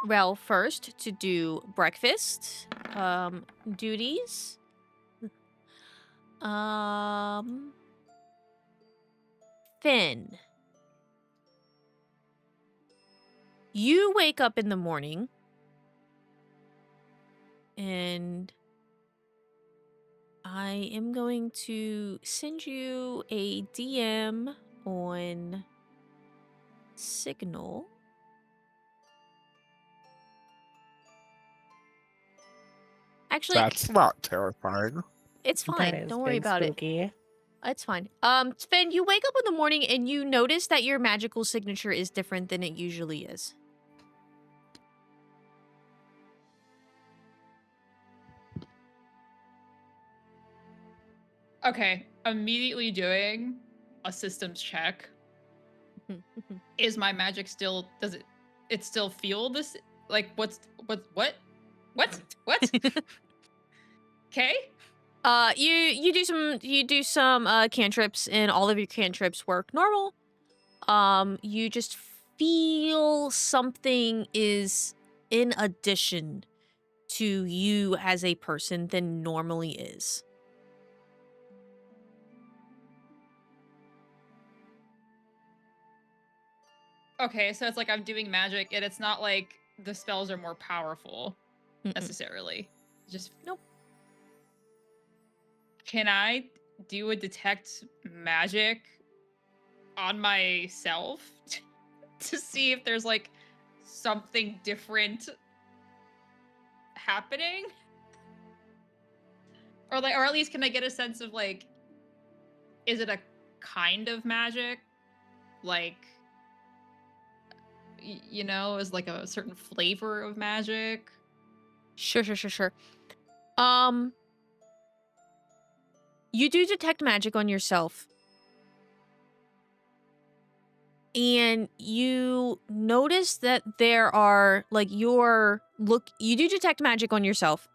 Well, first to do breakfast duties. Finn, you wake up in the morning and I am going to send you a DM on Signal. Actually, That's not terrifying. it's That fine. is Don't worry big about it. spooky. It's fine. Sven, you wake up in the morning and you notice that your magical signature is different than it usually is. Okay, immediately doing a systems check. Is my magic still, does it still feel this, like what? Okay. You do some cantrips and all of your cantrips work normal. You just feel something is in addition to you as a person than normally is. Okay, so it's like I'm doing magic, and it's not like the spells are more powerful necessarily. Just Nope. Can I do a detect magic on myself to see if there's like something different happening? Or at least can I get a sense of like, is it a kind of magic? Like, you know, is like a certain flavor of magic? Sure. You do detect magic on yourself. And you notice that there are like you do detect magic on yourself.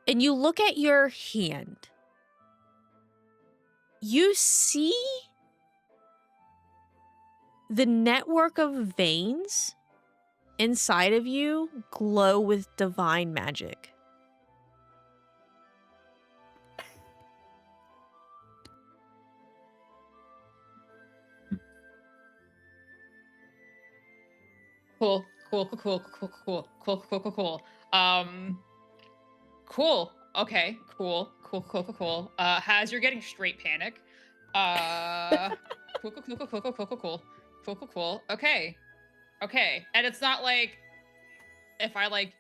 And you look at your hand. You see the network of veins inside of you glow with divine magic. Cool. Cool. Okay. Cool. Has you're getting straight panic. Cool. Okay. And it's not like if I like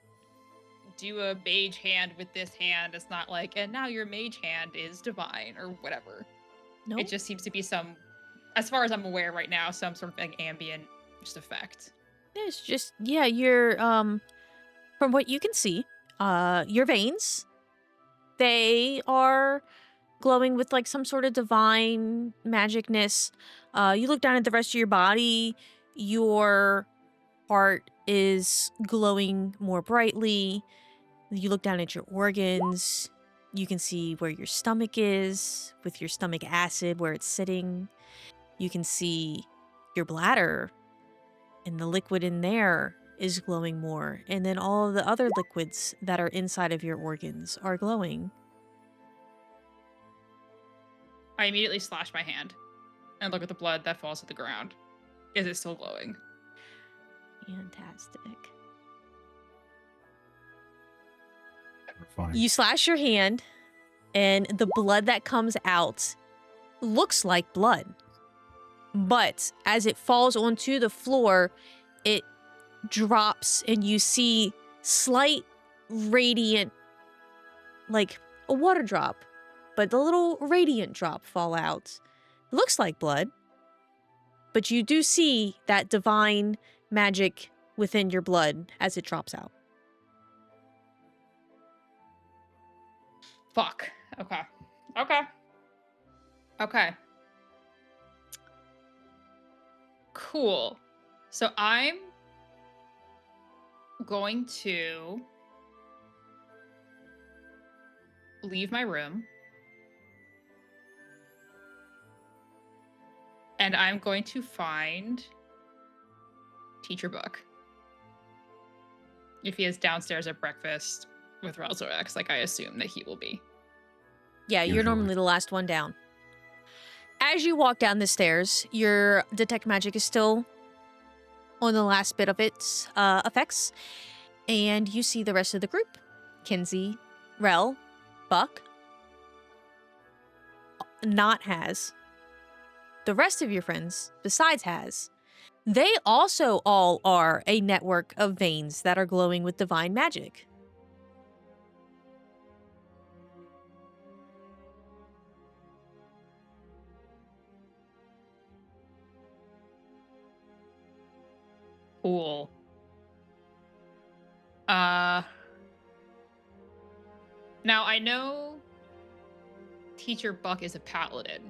do a mage hand with this hand, it's not like, and now your mage hand is divine or whatever. Nope. It just seems to be some, as far as I'm aware right now, some sort of like ambient just effect. It's just, yeah, you're, from what you can see, your veins, they are glowing with like some sort of divine magicness. You look down at the rest of your body, your heart is glowing more brightly. You look down at your organs, you can see where your stomach is, with your stomach acid, where it's sitting. You can see your bladder, and the liquid in there is glowing more. And then all of the other liquids that are inside of your organs are glowing. I immediately slash my hand and look at the blood that falls to the ground. Is it still glowing? Fantastic. Terrifying. You slash your hand, and the blood that comes out looks like blood. But as it falls onto the floor, it drops, and you see slight radiant, like a water drop, but the little radiant drop fall out. It looks like blood, but you do see that divine magic within your blood as it drops out. Fuck. Okay. Cool. So I'm going to leave my room. And I'm going to find Teacher Book. If he is downstairs at breakfast with Relzorex, like I assume that he will be. Yeah, you're Usually. normally the last one down. As you walk down the stairs, your detect magic is still on the last bit of its effects, and you see the rest of the group. Kinsey, Rel, Buck, not Has. The rest of your friends, besides Has, they also all are a network of veins that are glowing with divine magic. Cool. Now I know Teacher Buck is a paladin,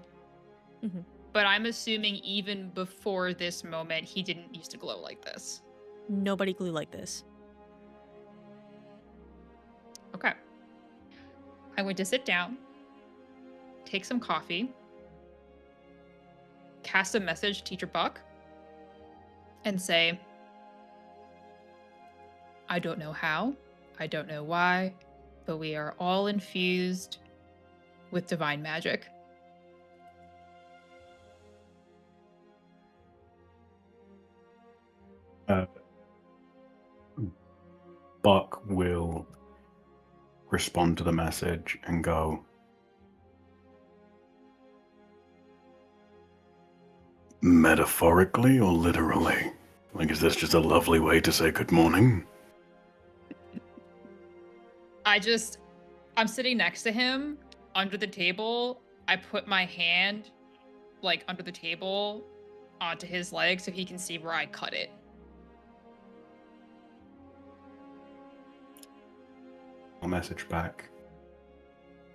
Mhm. but I'm assuming even before this moment, he didn't used to glow like this. Nobody glue like this. Okay. I'm going to sit down, take some coffee, cast a message to Teacher Buck, and say, I don't know how, I don't know why, but we are all infused with divine magic. Buck will respond to the message and go, metaphorically or literally? Like, is this just a lovely way to say good morning? I'm sitting next to him under the table. I put my hand like under the table onto his leg so he can see where I cut it. I'll message back.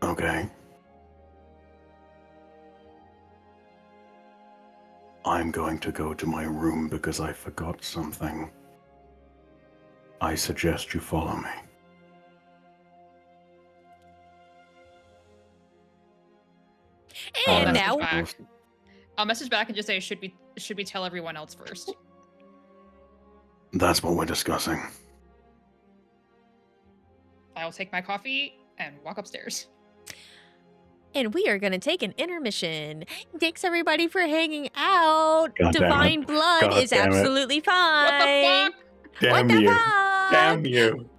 Okay. I'm going to go to my room because I forgot something. I suggest you follow me. And message now, back. I'll message back and just say, should we tell everyone else first? That's what we're discussing. I'll take my coffee and walk upstairs. and we are going to take an intermission. Thanks everybody for hanging out. God damn Divine it. blood God is damn it. absolutely fine. What the fuck? Damn What the you. fuck? Damn you.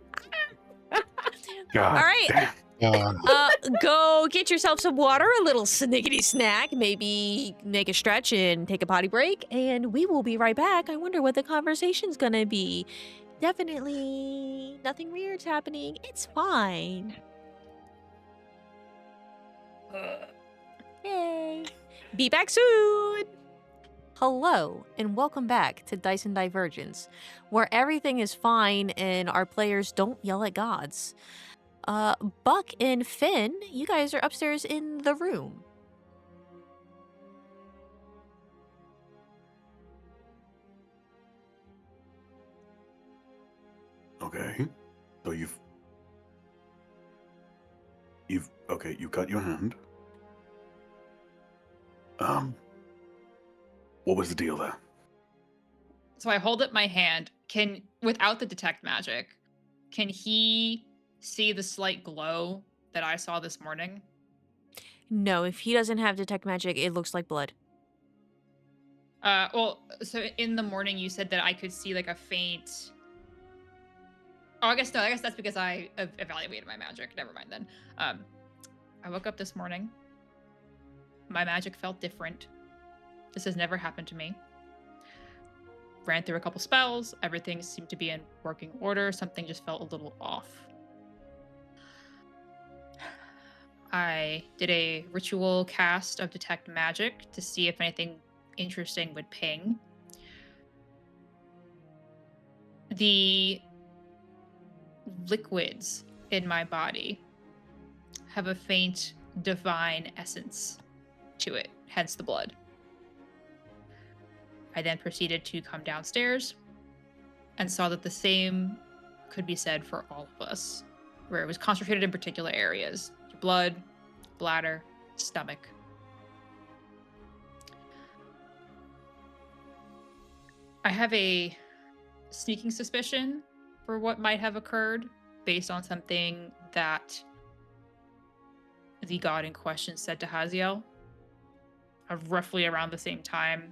God All right. damn. Go get yourself some water, a little sniggity snack, maybe make a stretch and take a potty break, and we will be right back. I wonder what the conversation's gonna be. Definitely nothing weird's happening. It's fine. Yay. Be back soon. Hello, and welcome back to Dice and Divergence, where everything is fine and our players don't yell at gods. Buck and Finn, you guys are upstairs in the room. Okay. So okay, you cut your hand. What was the deal there? So I hold up my hand. Without the detect magic, can he see the slight glow that I saw this morning? No, if he doesn't have detect magic, it looks like blood. So in the morning you said that I could see like a faint. Oh, I guess that's because I evaluated my magic. Never mind then. I woke up this morning. My magic felt different. This has never happened to me. Ran through a couple spells. Everything seemed to be in working order. Something just felt a little off. I did a ritual cast of detect magic to see if anything interesting would ping. The liquids in my body have a faint divine essence to it, hence the blood. I then proceeded to come downstairs and saw that the same could be said for all of us, where it was concentrated in particular areas: blood, bladder, stomach. I have a sneaking suspicion for what might have occurred based on something that the god in question said to Haziel roughly around the same time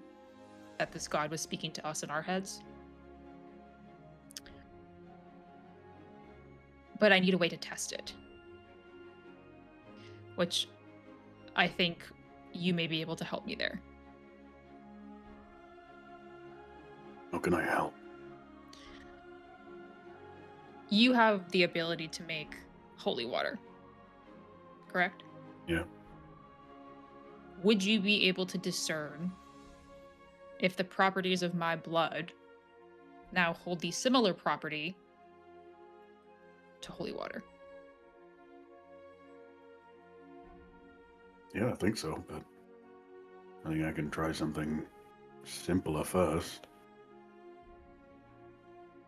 that this god was speaking to us in our heads. But I need a way to test it, which I think you may be able to help me there. How can I help? You have the ability to make holy water, correct? Yeah. Would you be able to discern if the properties of my blood now hold the similar property to holy water? Yeah, I think so, but I think I can try something simpler first.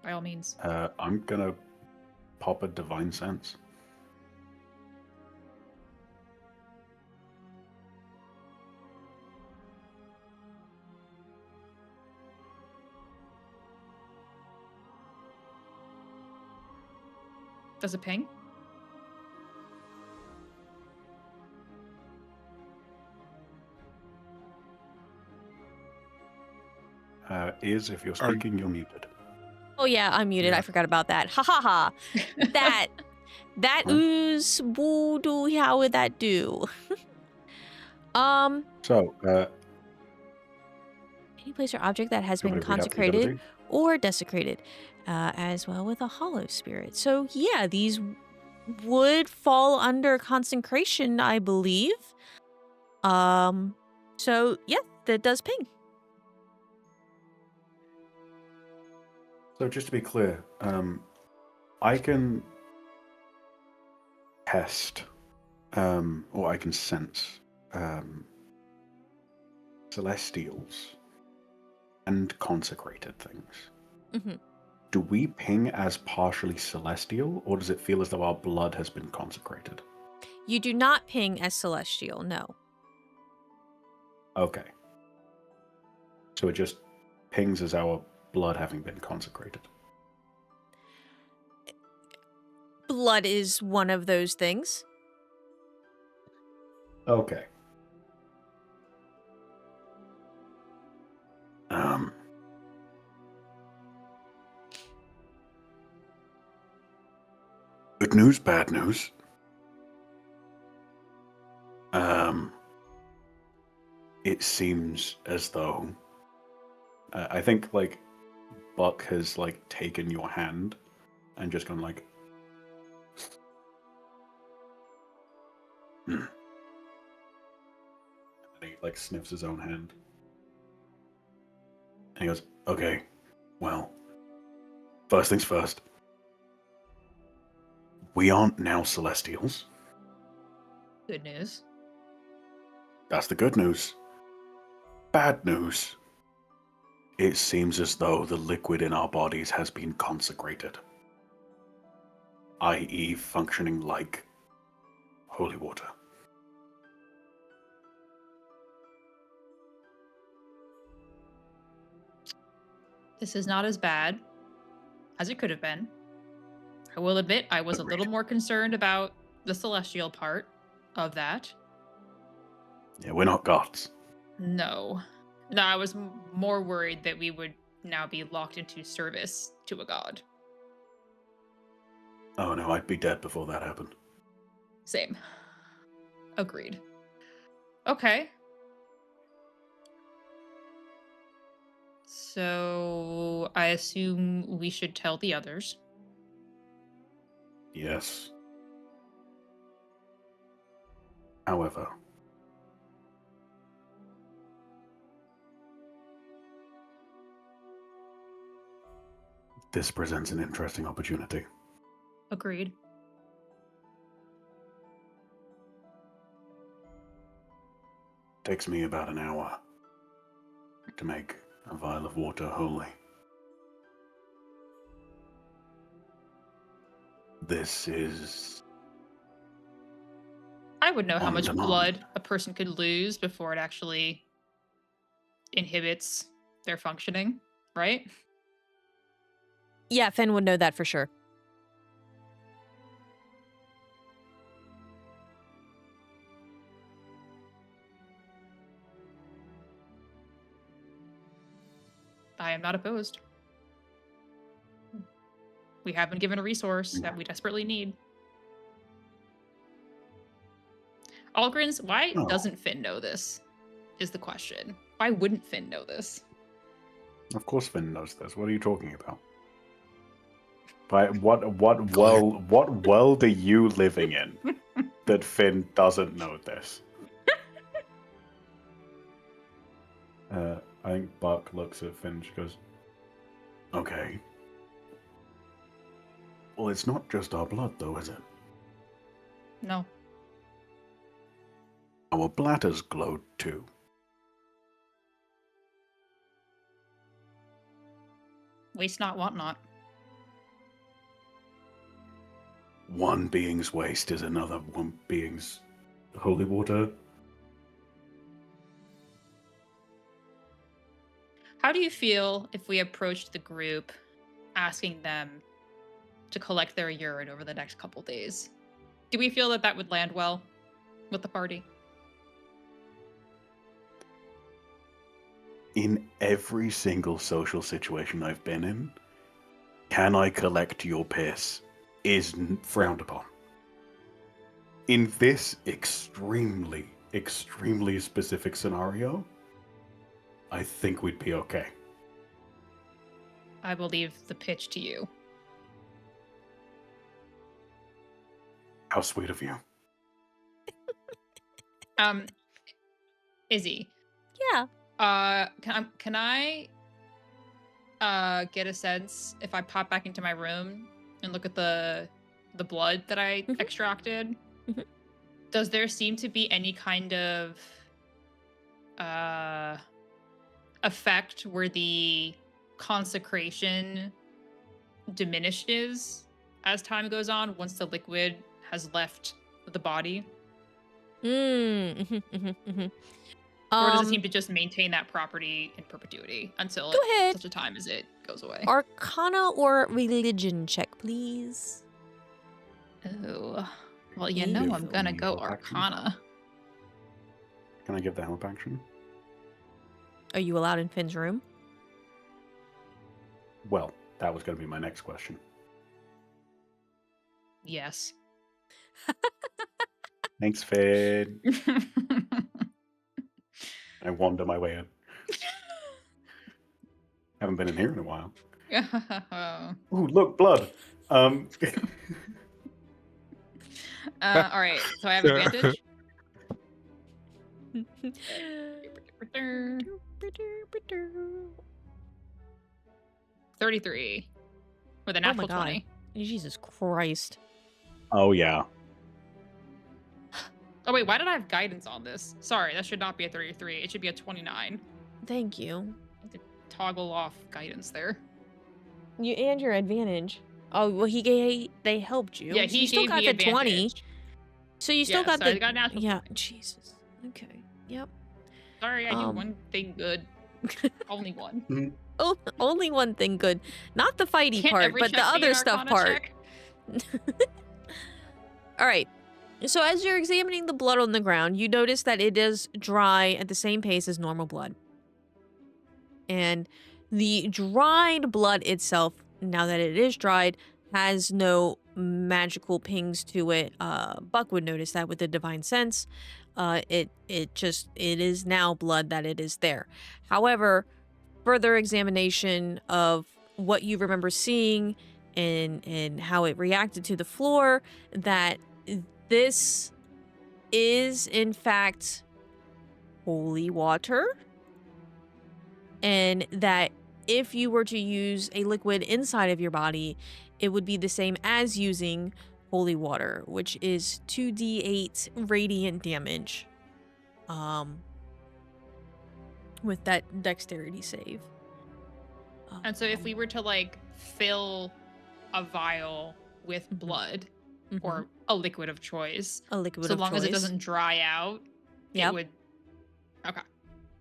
By all means. I'm gonna pop a divine sense. Does it ping? If you're speaking, you're muted. Oh yeah, I'm muted. Yeah. I forgot about that. Ha ha ha. That Huh? ooze voodoo. How would that do? So, Any place or object that has you been want me to read out the consecrated ability? or desecrated, as well with a hollow spirit. So yeah, these would fall under consecration, I believe. So yeah, that does ping. So just to be clear, I can test, or I can sense, celestials and consecrated things. Mm-hmm. Do we ping as partially celestial, or does it feel as though our blood has been consecrated? You do not ping as celestial, no. Okay. So it just pings as our blood having been consecrated. Blood is one of those things. Okay. Good news, bad news. It seems as though I think like Buck has like taken your hand and just gone like, and he like sniffs his own hand, and he goes, "Okay, well, first things first. We aren't now Celestials. Good news. That's the good news. Bad news. It seems as though the liquid in our bodies has been consecrated, i.e., functioning like holy water." This is not as bad as it could have been. I will admit I was a little more concerned about the celestial part of that. Yeah, we're not gods. No. No, I was more worried that we would now be locked into service to a god. Oh no, I'd be dead before that happened. Same. Agreed. Okay. So I assume we should tell the others. Yes. However, this presents an interesting opportunity. Agreed. Takes me about an hour to make a vial of water holy. This is I would know how on much demand. blood a person could lose before it actually inhibits their functioning, right? Yeah, Finn would know that for sure. I am not opposed. We have been given a resource that we desperately need. Algrins, why Oh. doesn't Finn know this? Is the question. Why wouldn't Finn know this? Of course Finn knows this. What are you talking about? What world are you living in that Finn doesn't know this? I think Buck looks at Finn and she goes, "Okay. Well, it's not just our blood, though, is it? No. Our bladders glowed too. Waste not, want not. One being's waste is another one being's holy water." How do you feel if we approached the group asking them to collect their urine over the next couple days. Do we feel that that would land well with the party? In every single social situation I've been in, can I collect your piss is frowned upon. In this extremely, extremely specific scenario, I think we'd be okay. I will leave the pitch to you. How sweet of you. Izzy, Yeah. can I get a sense if I pop back into my room and look at the blood that I Mhm. extracted? Mhm. Does there seem to be any kind of effect where the consecration diminishes as time goes on once the liquid has left the body? Mhm, mhm, mhm. Or does it seem to just maintain that property in perpetuity until Go ahead. such a time as it goes away? Arcana or religion check, please. Oh, well, you Yeah. know Give I'm gonna me go help action. Arcana. Can I give the help action? Are you allowed in Finn's room? Well, that was going to be my next question. Yes. Thanks, Finn. I wander my way in. Haven't been in here in a while. Ooh, look, blood. All right, so I have advantage. 33 with a Oh my natural God. 20. Jesus Christ. Oh, yeah. Oh wait, why did I have guidance on this? Sorry, that should not be a 33. It should be a 29. Thank you. I had to toggle off guidance there. You and your advantage. Oh, well, they helped you. Yeah, So he you still gave got me the 20. advantage. So you still Yeah, got so the... I got natural Yeah, 20. Jesus. Okay. Yep. Sorry, I do one thing good. Only one. Oh, only one thing good. Not the fighty Can't part, every but the check be other an stuff Arcana part. check? All right. So as you're examining the blood on the ground, you notice that it is dry at the same pace as normal blood. And the dried blood itself, now that it is dried, has no magical pings to it. Buck would notice that with the divine sense. It is now blood that it is there. However, further examination of what you remember seeing and how it reacted to the floor, that this is in fact holy water, and that if you were to use a liquid inside of your body, it would be the same as using holy water, which is 2d8 radiant damage. With that dexterity save. And so if we were to like fill a vial with blood or a liquid of choice, a liquid so of long as it choice. doesn't dry out, Yep. it would. Okay.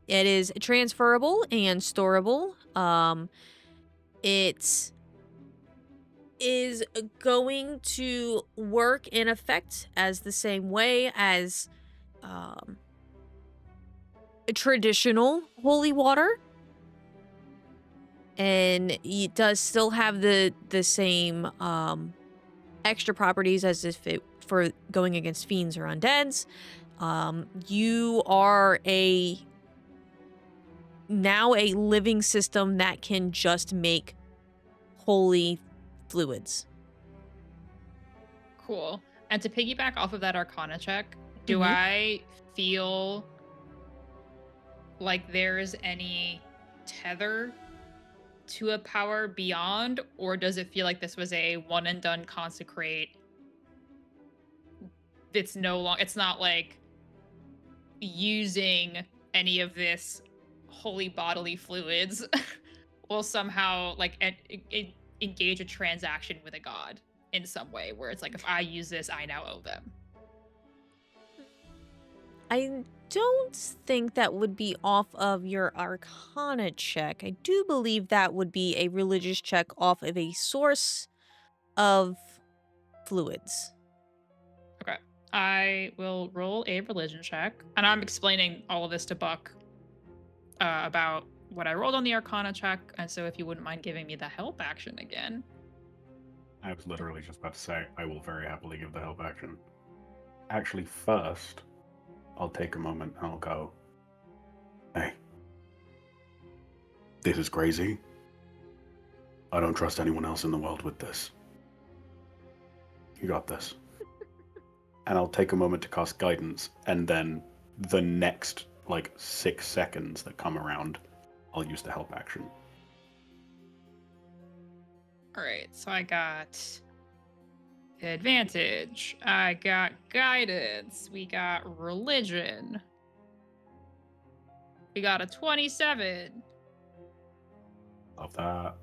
It is transferable and storable. It is going to work in effect as the same way as traditional holy water. And it does still have the same extra properties as if it for going against fiends or undeads. You are now a living system that can just make holy fluids. Cool. And to piggyback off of that Arcana check, do Mhm. I feel like there's any tether to a power beyond, or does it feel like this was a one and done consecrate? It's not like using any of this holy bodily fluids will somehow like engage a transaction with a god in some way where it's like, if I use this, I now owe them. I don't think that would be off of your Arcana check. I do believe that would be a religious check off of a source of fluids. Okay. I will roll a religion check. And I'm explaining all of this to Buck about what I rolled on the Arcana check. And so if you wouldn't mind giving me the help action again. I was literally just about to say, I will very happily give the help action. Actually, first, I'll take a moment and I'll go, hey, this is crazy. I don't trust anyone else in the world with this. You got this. And I'll take a moment to cast guidance, and then the next, 6 seconds that come around, I'll use the help action. All right, so I got advantage. I got guidance. We got religion. We got a 27. Love that.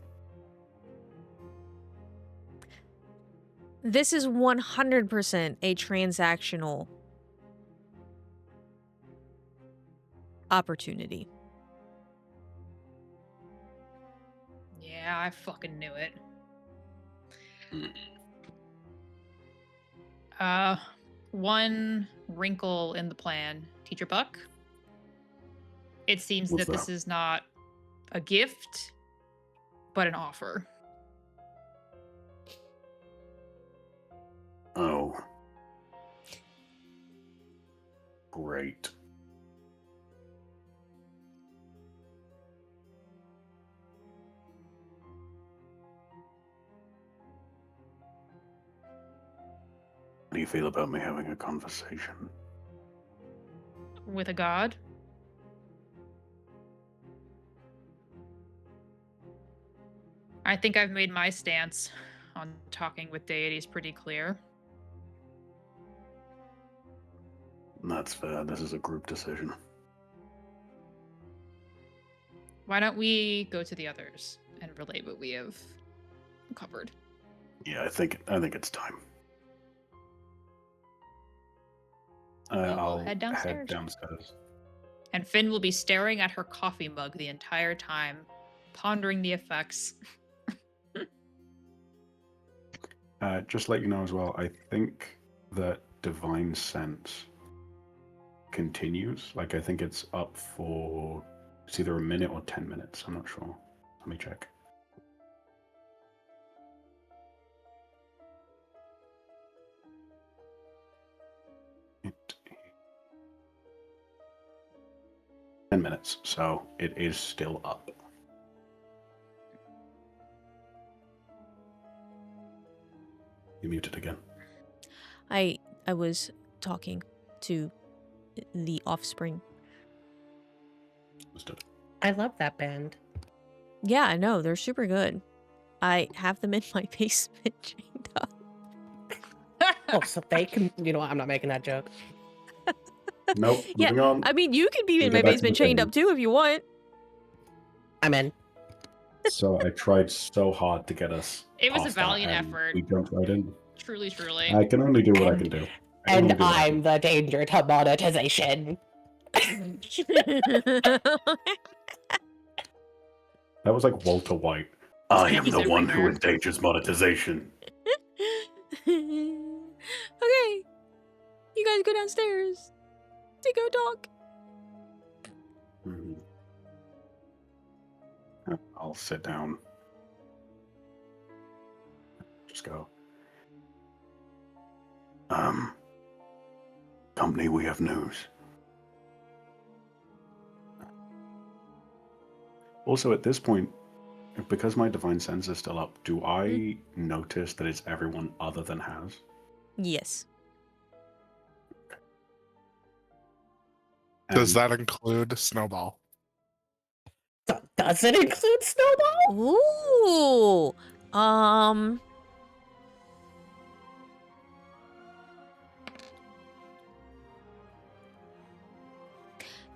This is 100% a transactional opportunity. Yeah, I fucking knew it. One wrinkle in the plan, Teacher Buck. It seems What's that this that? is not a gift, but an offer. Oh. Great. How do you feel about me having a conversation? With a god? I think I've made my stance on talking with deities pretty clear. That's fair. This is a group decision. Why don't we go to the others and relay what we have covered? Yeah, I think it's time. We will I'll head downstairs. downstairs. And Finn will be staring at her coffee mug the entire time, pondering the effects. Just let you know as well, I think that Divine Sense continues. I think it's up for... It's either a minute or 10 minutes. I'm not sure. Let me check. It... 10 minutes, so it is still up. You muted again. I was talking to the offspring. Understood. I love that band. Yeah, I know. They're super good. I have them in my basement chained up. Oh, so they can. You know what? I'm not making that joke. Nope, Yeah, moving on. I mean, you could be We'll in get my back to basement the chained thing. up too if you want. I'm in. So I tried so hard to get us. It was a past that, valiant and effort. We jumped right in. Truly, truly. I can only do what I can do. I can only And do what I I'm the danger to monetization. That was like Walter White. I am He's the one who everywhere. endangers monetization. Okay. You guys go downstairs to go talk. Mhm. I'll sit down. Just go. Company, we have news. Also, at this point, because my divine sense is still up, do I notice that it's everyone other than Haz? Yes. Does And that include Snowball? Does it include Snowball? Ooh.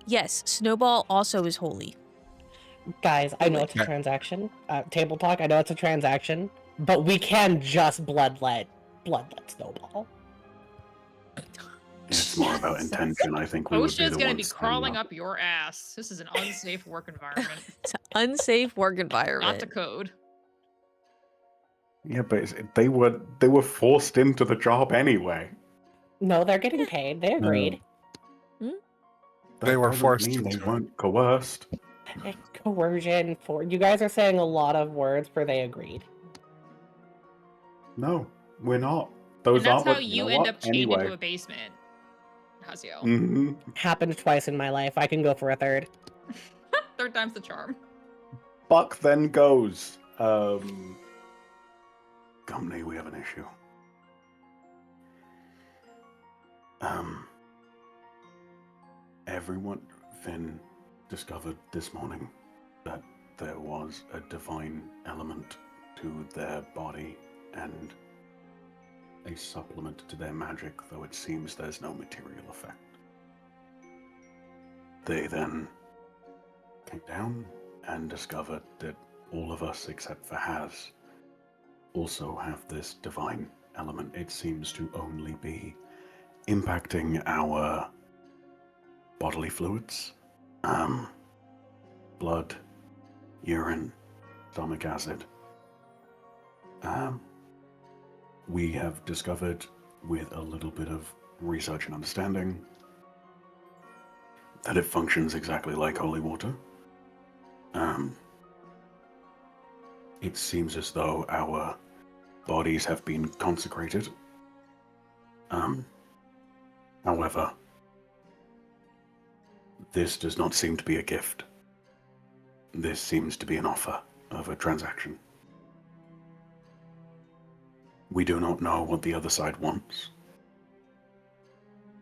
Yes, Snowball also is holy. Guys, I know it's a Yeah. transaction. Table talk, I know it's a transaction. But we can just bloodlet Snowball. it's more about intention. I think we would be OSHA's the gonna ones be standing crawling up. up your ass. This is an unsafe work environment. It's an unsafe work Not environment. to code. Yeah, but they were forced into the job anyway. No, they're getting paid. They agreed. They were doesn't forced mean they into it. weren't coerced. Coercion for you guys are saying a lot of words for they agreed. No, we're not. Those And that's are, how but you know end what? up chained Anyway. into a basement, Haziel. Mm-hmm. Happened twice in my life. I can go for a third. Third time's the charm. Buck then goes. Company, we have an issue. Everyone then discovered this morning that there was a divine element to their body and a supplement to their magic, though it seems there's no material effect. They then came down and discovered that all of us except for Haz also have this divine element. It seems to only be impacting our bodily fluids, blood, urine, stomach acid. We have discovered, with a little bit of research and understanding, that it functions exactly like holy water. It seems as though our bodies have been consecrated. However, this does not seem to be a gift. This seems to be an offer of a transaction. We do not know what the other side wants.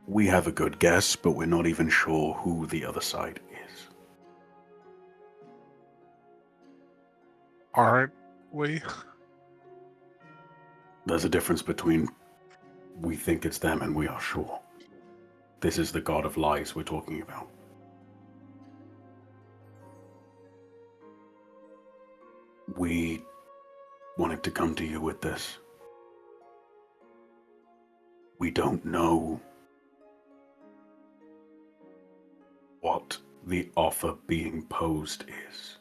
We have a good guess, but we're not even sure who the other side is. Aren't we? There's a difference between we think it's them and we are sure. This is the god of lies we're talking about. We wanted to come to you with this. We don't know what the offer being posed is.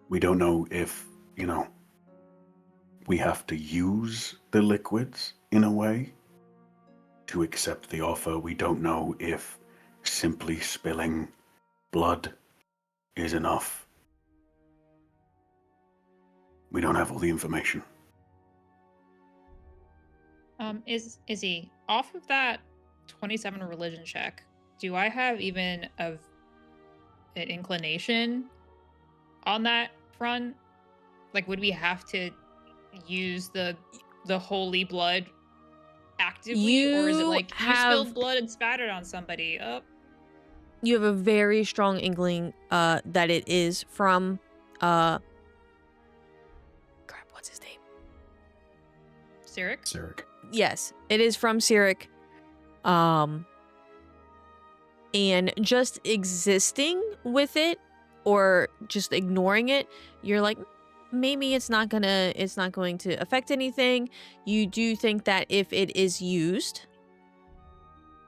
We don't know if, we have to use the liquids in a way to accept the offer. We don't know if simply spilling blood is enough. We don't have all the information. Izzy, off of that 27 religion check, do I have even an inclination on that front? Like, would we have to use the holy blood actively, or is it like you spilled blood and spattered on somebody? You have a very strong inkling that it is from crap, what's his name? Cyric? Yes, it is from Cyric. And just existing with it or just ignoring it, you're like, maybe it's not going to affect anything. You do think that if it is used,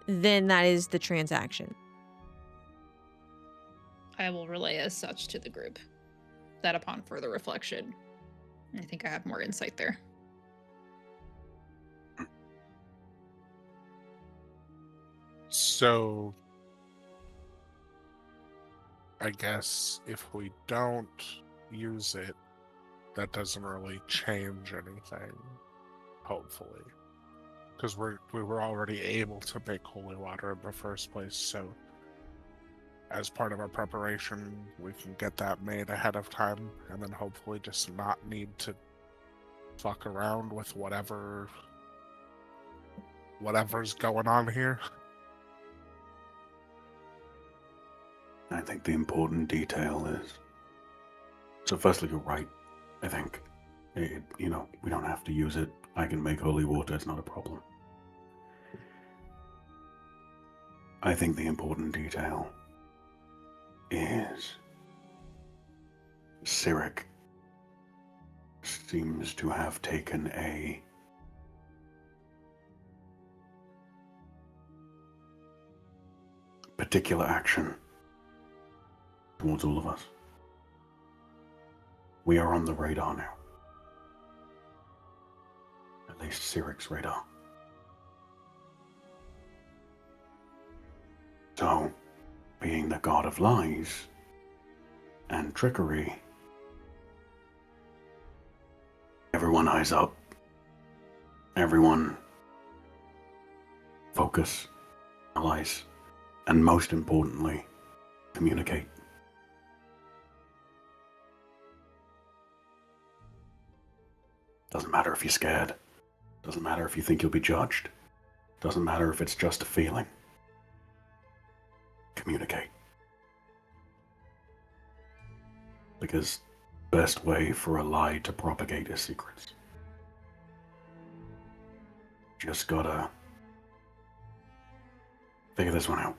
then that is the transaction. I will relay as such to the group that upon further reflection, I think I have more insight there. So, I guess if we don't use it, that doesn't really change anything, hopefully. Because we were already able to make holy water in the first place, so as part of our preparation, we can get that made ahead of time, and then hopefully just not need to fuck around with whatever's going on here. I think the important detail is... So firstly, you're right, I think. We don't have to use it. I can make holy water, it's not a problem. I think the important detail is Cyric seems to have taken a particular action towards all of us. We are on the radar now. At least Siric's radar. So, being the god of lies and trickery, everyone eyes up. Everyone focus, analyze, and most importantly, communicate. Doesn't matter if you're scared. Doesn't matter if you think you'll be judged. Doesn't matter if it's just a feeling. Communicate. Because the best way for a lie to propagate is secrets. Just gotta figure this one out.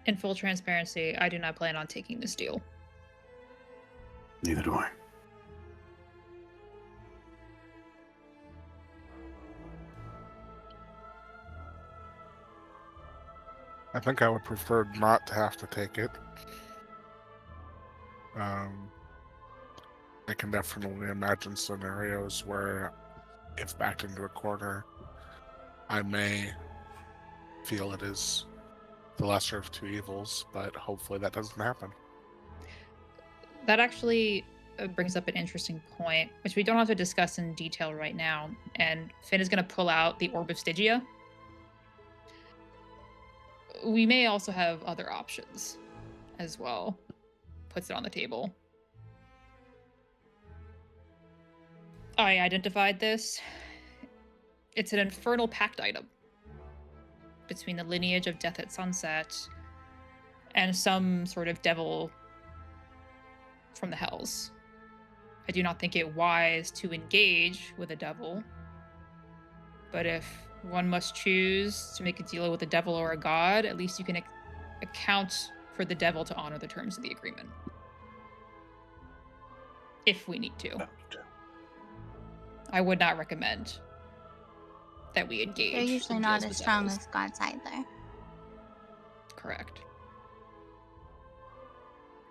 In full transparency, I do not plan on taking this deal. Neither do I. I think I would prefer not to have to take it. I can definitely imagine scenarios where, if backed into a corner, I may feel it is the lesser of two evils, but hopefully that doesn't happen. That actually brings up an interesting point, which we don't have to discuss in detail right now. And Finn is going to pull out the Orb of Stygia. We may also have other options as well. Puts it on the table. I identified this. It's an infernal pact item between the lineage of Death at Sunset and some sort of devil from the hells. I do not think it wise to engage with a devil, but if one must choose to make a deal with a devil or a god, at least you can account for the devil to honor the terms of the agreement. If we need to. I would not recommend that we engage. They're usually in not deals as with strong devils. as gods either. Correct.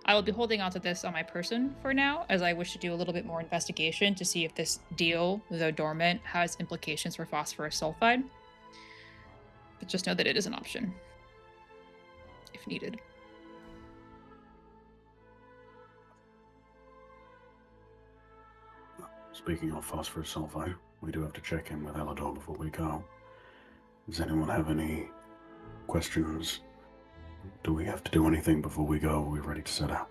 I will be holding on to this on my person for now, as I wish to do a little bit more investigation to see if this deal, though dormant, has implications for phosphorus sulfide. But just know that it is an option, if needed. Speaking of phosphorus sulfide, we do have to check in with Elador before we go. Does anyone have any questions? Do we have to do anything before we go? Are we ready to set out?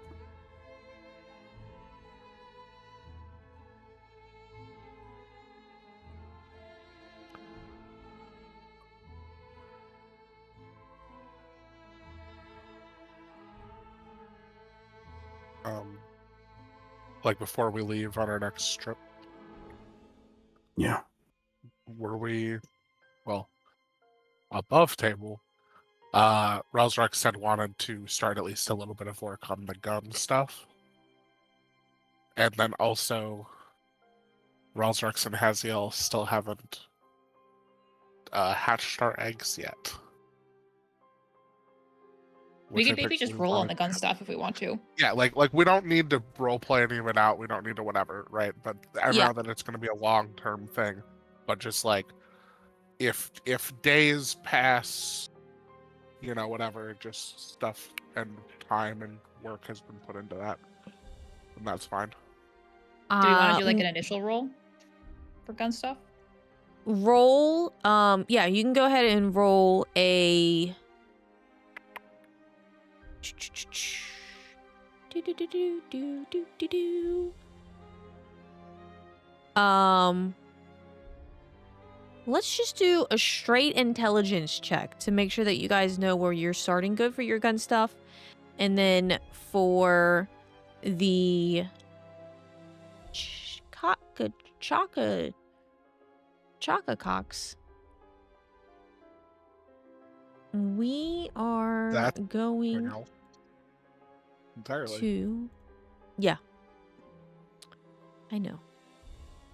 Like before we leave on our next trip, Yeah. were we, well, above table, Rosrex said wanted to start at least a little bit of work on the gun stuff. And then also, Rosrex and Haziel still haven't hatched our eggs yet. We Which I could maybe think just we roll on wanted the gun stuff if we want to. Yeah, like we don't need to role play any of it out. We don't need to whatever, right? But I Yeah. know that it's going to be a long term thing. But just like if days pass, you know, whatever, just stuff and time and work has been put into that, and that's fine. Do we want to do like an initial roll for gun stuff? roll? Yeah, you can go ahead and roll a. Let's just do a straight intelligence check to make sure that you guys know where you're starting good for your gun stuff. And then for the Chocococks, we are That's going entirely. to... Yeah. I know.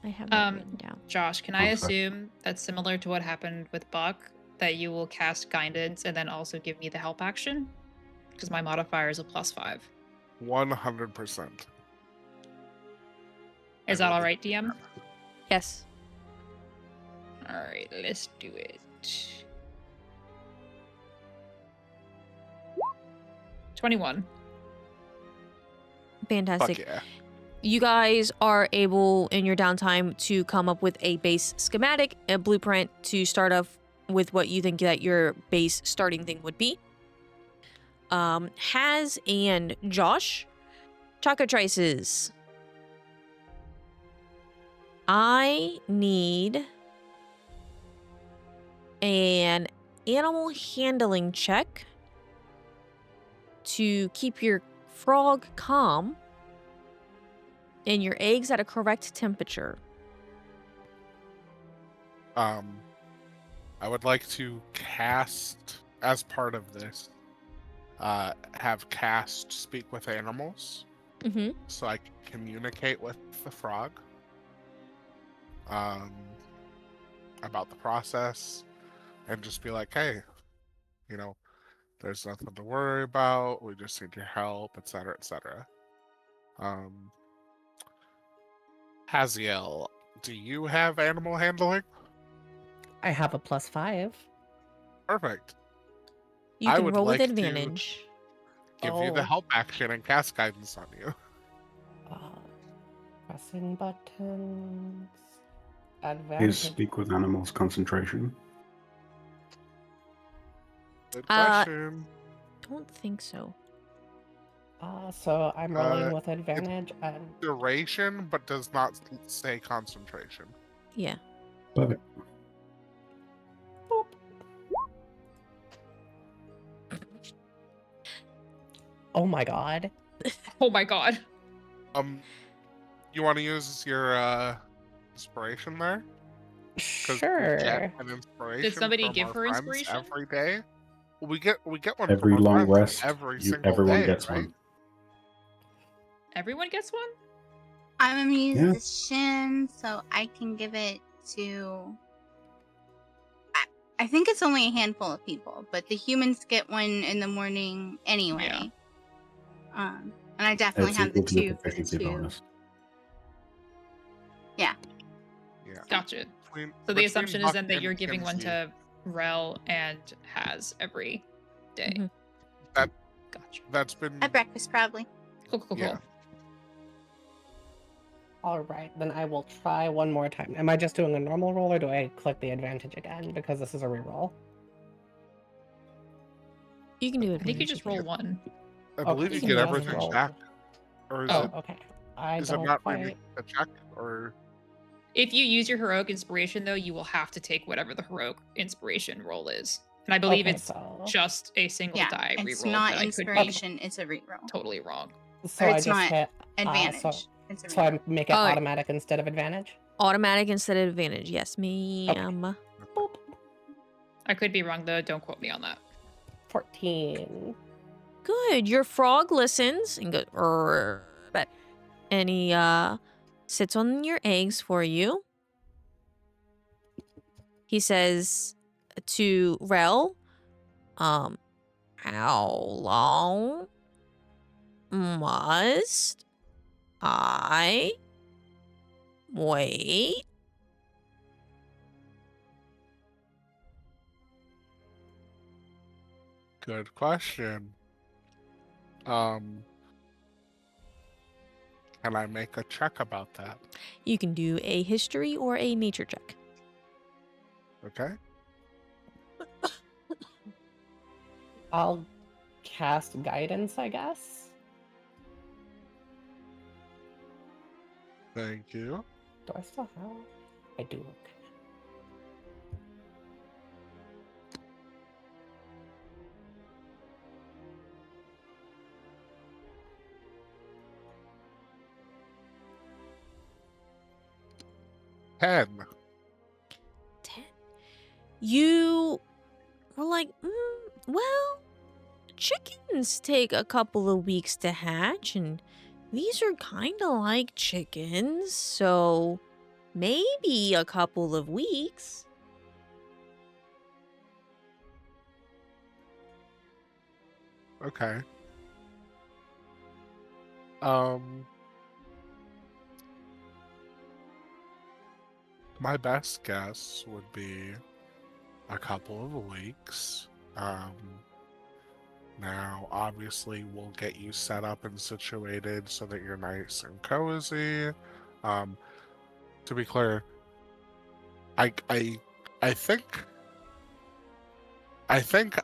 I have that written down. Josh, can I Okay. assume that's similar to what happened with Buck, that you will cast guidance and then also give me the help action? Because my modifier is a +5. 100%. Is that all right, DM? Yes. All right, let's do it. 21. Fantastic. Fuck yeah. You guys are able in your downtime to come up with a base schematic, a blueprint to start off with what you think that your base starting thing would be. Haz and Josh, Chockatrices. I need an animal handling check to keep your frog calm and your eggs at a correct temperature. I would like to cast, as part of this, have cast speak with animals, Mm-hmm. so I can communicate with the frog, about the process, and just be like, hey, you know, there's nothing to worry about. We just need your help, etc., etc. Haziel, do you have animal handling? I have a +5. Perfect. You I can would roll with like to advantage. Give you the Oh. help action and cast guidance on you. Pressing buttons. Is Advantage. speak with animals concentration? Good Uh, question. Don't think so. So I'm rolling with advantage and Duration, but does not say concentration. Yeah. Perfect. boop. Oh my god. Oh my god. You want to use your inspiration there? Because we get Sure. an inspiration Did somebody from give our her friends inspiration? every day. We get one Every from our long friends rest, every single everyone day, gets right? one. Everyone gets one? I'm a musician, so I can give it to. I think it's only a handful of people, but the humans get one in the morning anyway. And I definitely It's have the equal to your two for the proficiency two. bonus. Yeah. Gotcha. Between- So the between assumption is Buck then that and you're giving one Kinsey, to Rel and Haz every day. Mhm. That- Gotcha. That's been At breakfast, probably. Cool. Yeah. All right, then I will try one more time. Am I just doing a normal roll or do I click the advantage again because this is a reroll? You can do I advantage. think you just if you roll one. I believe Okay, you so get just everything roll. back. Or is Oh. it Okay. I is it don't not quite. really a check? Or If you use your heroic inspiration, though, you will have to take whatever the heroic inspiration roll is. And I believe Okay, it's so just a single Yeah, die it's reroll, not but I could be inspiration; it's a reroll. totally wrong. so Or I it's just not hit Advantage. It's a so I reroll. make it Oh, automatic instead of advantage. Automatic instead of advantage. Yes, ma'am. Boop. I could be wrong, though. Don't quote me on that. 14. Good. Your frog listens and goes, "Rrr," and he sits on your eggs for you. He says to Rel, how long must I wait? good question. Can I make a check about that? You can do a history or a nature check. Okay. I'll cast guidance, I guess. Thank you. Do I still have? I do. Okay. Ten. 10. You were like, well, chickens take a couple of weeks to hatch, and these are kind of like chickens, so maybe a couple of weeks. Okay. My best guess would be a couple of weeks. Now, obviously, we'll get you set up and situated so that you're nice and cozy. To be clear, I think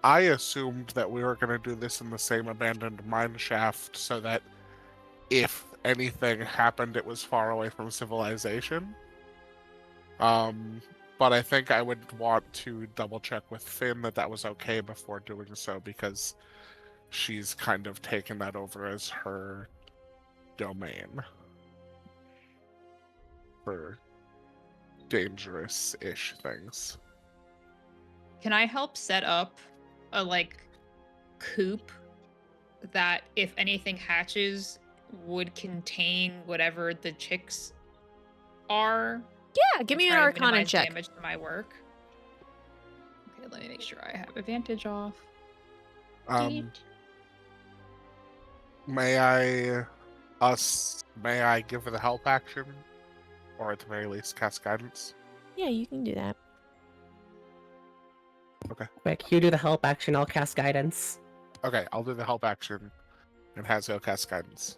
I assumed that we were going to do this in the same abandoned mine shaft so that if anything happened, it was far away from civilization. But I think I would want to double check with Finn that was okay before doing so, because she's kind of taken that over as her domain for dangerous-ish things. Can I help set up a coop that if anything hatches would contain whatever the chicks are? Yeah, give me an Try to Arcana minimize check. damage to my work. Okay, let me make sure I have advantage off. May I give her the help action, or at the very least cast guidance? Yeah, you can do that. Quick, you do the help action, I'll cast guidance. Okay, I'll do the help action, and Hazel cast guidance.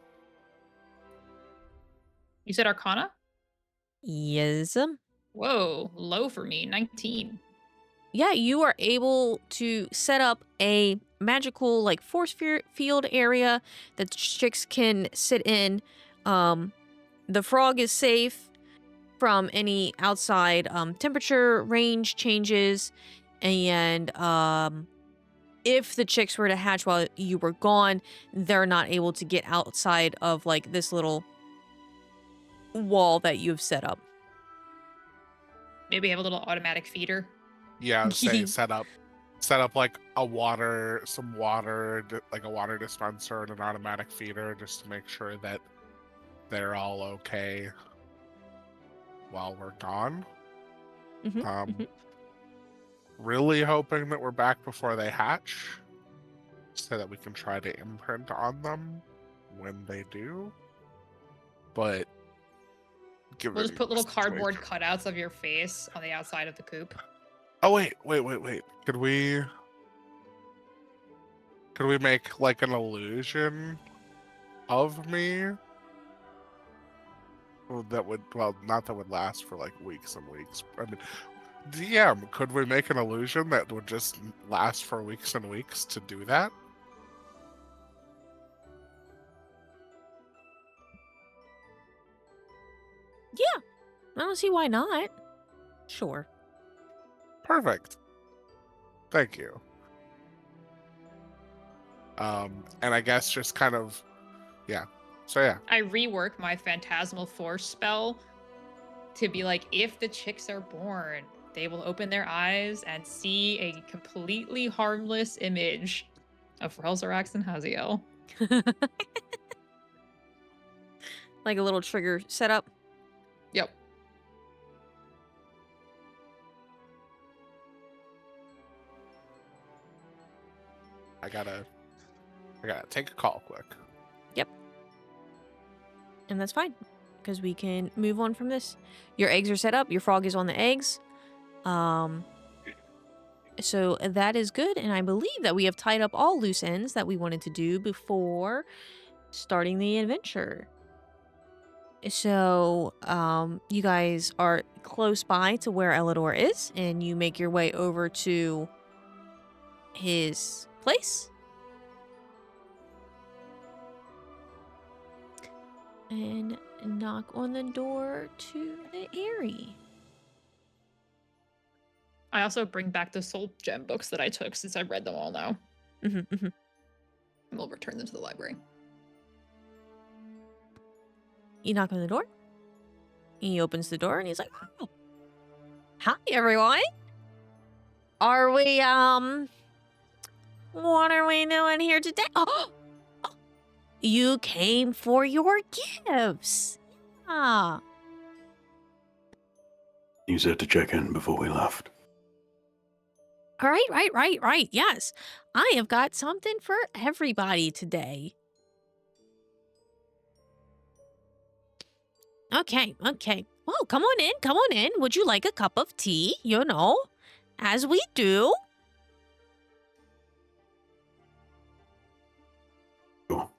You said Arcana? Yes. Whoa, low for me, 19. Yeah, you are able to set up a magical force field area that the chicks can sit in. The frog is safe from any outside temperature range changes, and if the chicks were to hatch while you were gone, they're not able to get outside of this little wall that you've set up. Maybe have a little automatic feeder. Yeah, say set up like a water dispenser and an automatic feeder, just to make sure that they're all okay while we're gone. Really hoping that we're back before they hatch, so that we can try to imprint on them when they do. But We'll just put little cardboard cutouts of your face on the outside of the coop. Oh wait. Could we make an illusion of me? Not that would last for weeks and weeks. I mean, DM, could we make an illusion that would just last for weeks and weeks to do that? Yeah, I don't see why not. Sure. Perfect. Thank you. And I guess just kind of, yeah. So yeah. I rework my phantasmal force spell to be if the chicks are born, they will open their eyes and see a completely harmless image of Relzarax and Haziel. Like a little trigger setup. Yep. I gotta take a call quick. Yep. And that's fine, because we can move on from this. Your eggs are set up. Your frog is on the eggs. So that is good, and I believe that we have tied up all loose ends that we wanted to do before starting the adventure. So, you guys are close by to where Elidor is, and you make your way over to his place. And knock on the door to the Eyrie. I also bring back the soul gem books that I took since I've read them all now. And we'll return them to the library. You knock on the door. He opens the door and he's like, "Oh, hi everyone. Are we what are we doing here today? Oh, you came for your gifts. Ah. You said to check in before we left. Right. Yes. I have got something for everybody today. Okay. Well, come on in, come on in. Would you like a cup of tea? You know, as we do. Sure.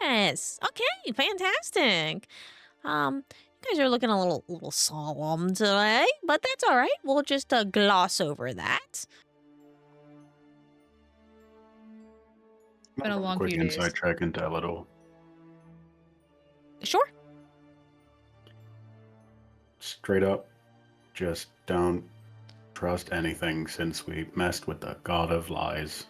Yes. Okay, fantastic. You guys are looking a little solemn today, but that's all right. We'll just gloss over that. Been a long Quick few days. insight check into Elidor. Sure. Straight up, just don't trust anything since we messed with the god of lies.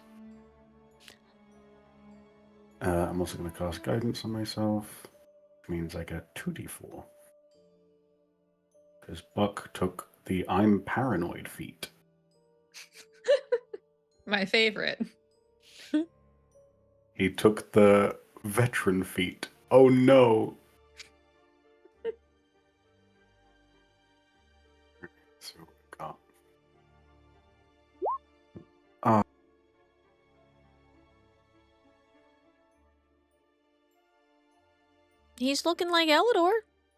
I'm also going to cast guidance on myself, which means I get 2d4. Because Buck took the I'm paranoid feat. My favorite. He took the veteran feat. Oh no! So we got. He's looking like Elidor.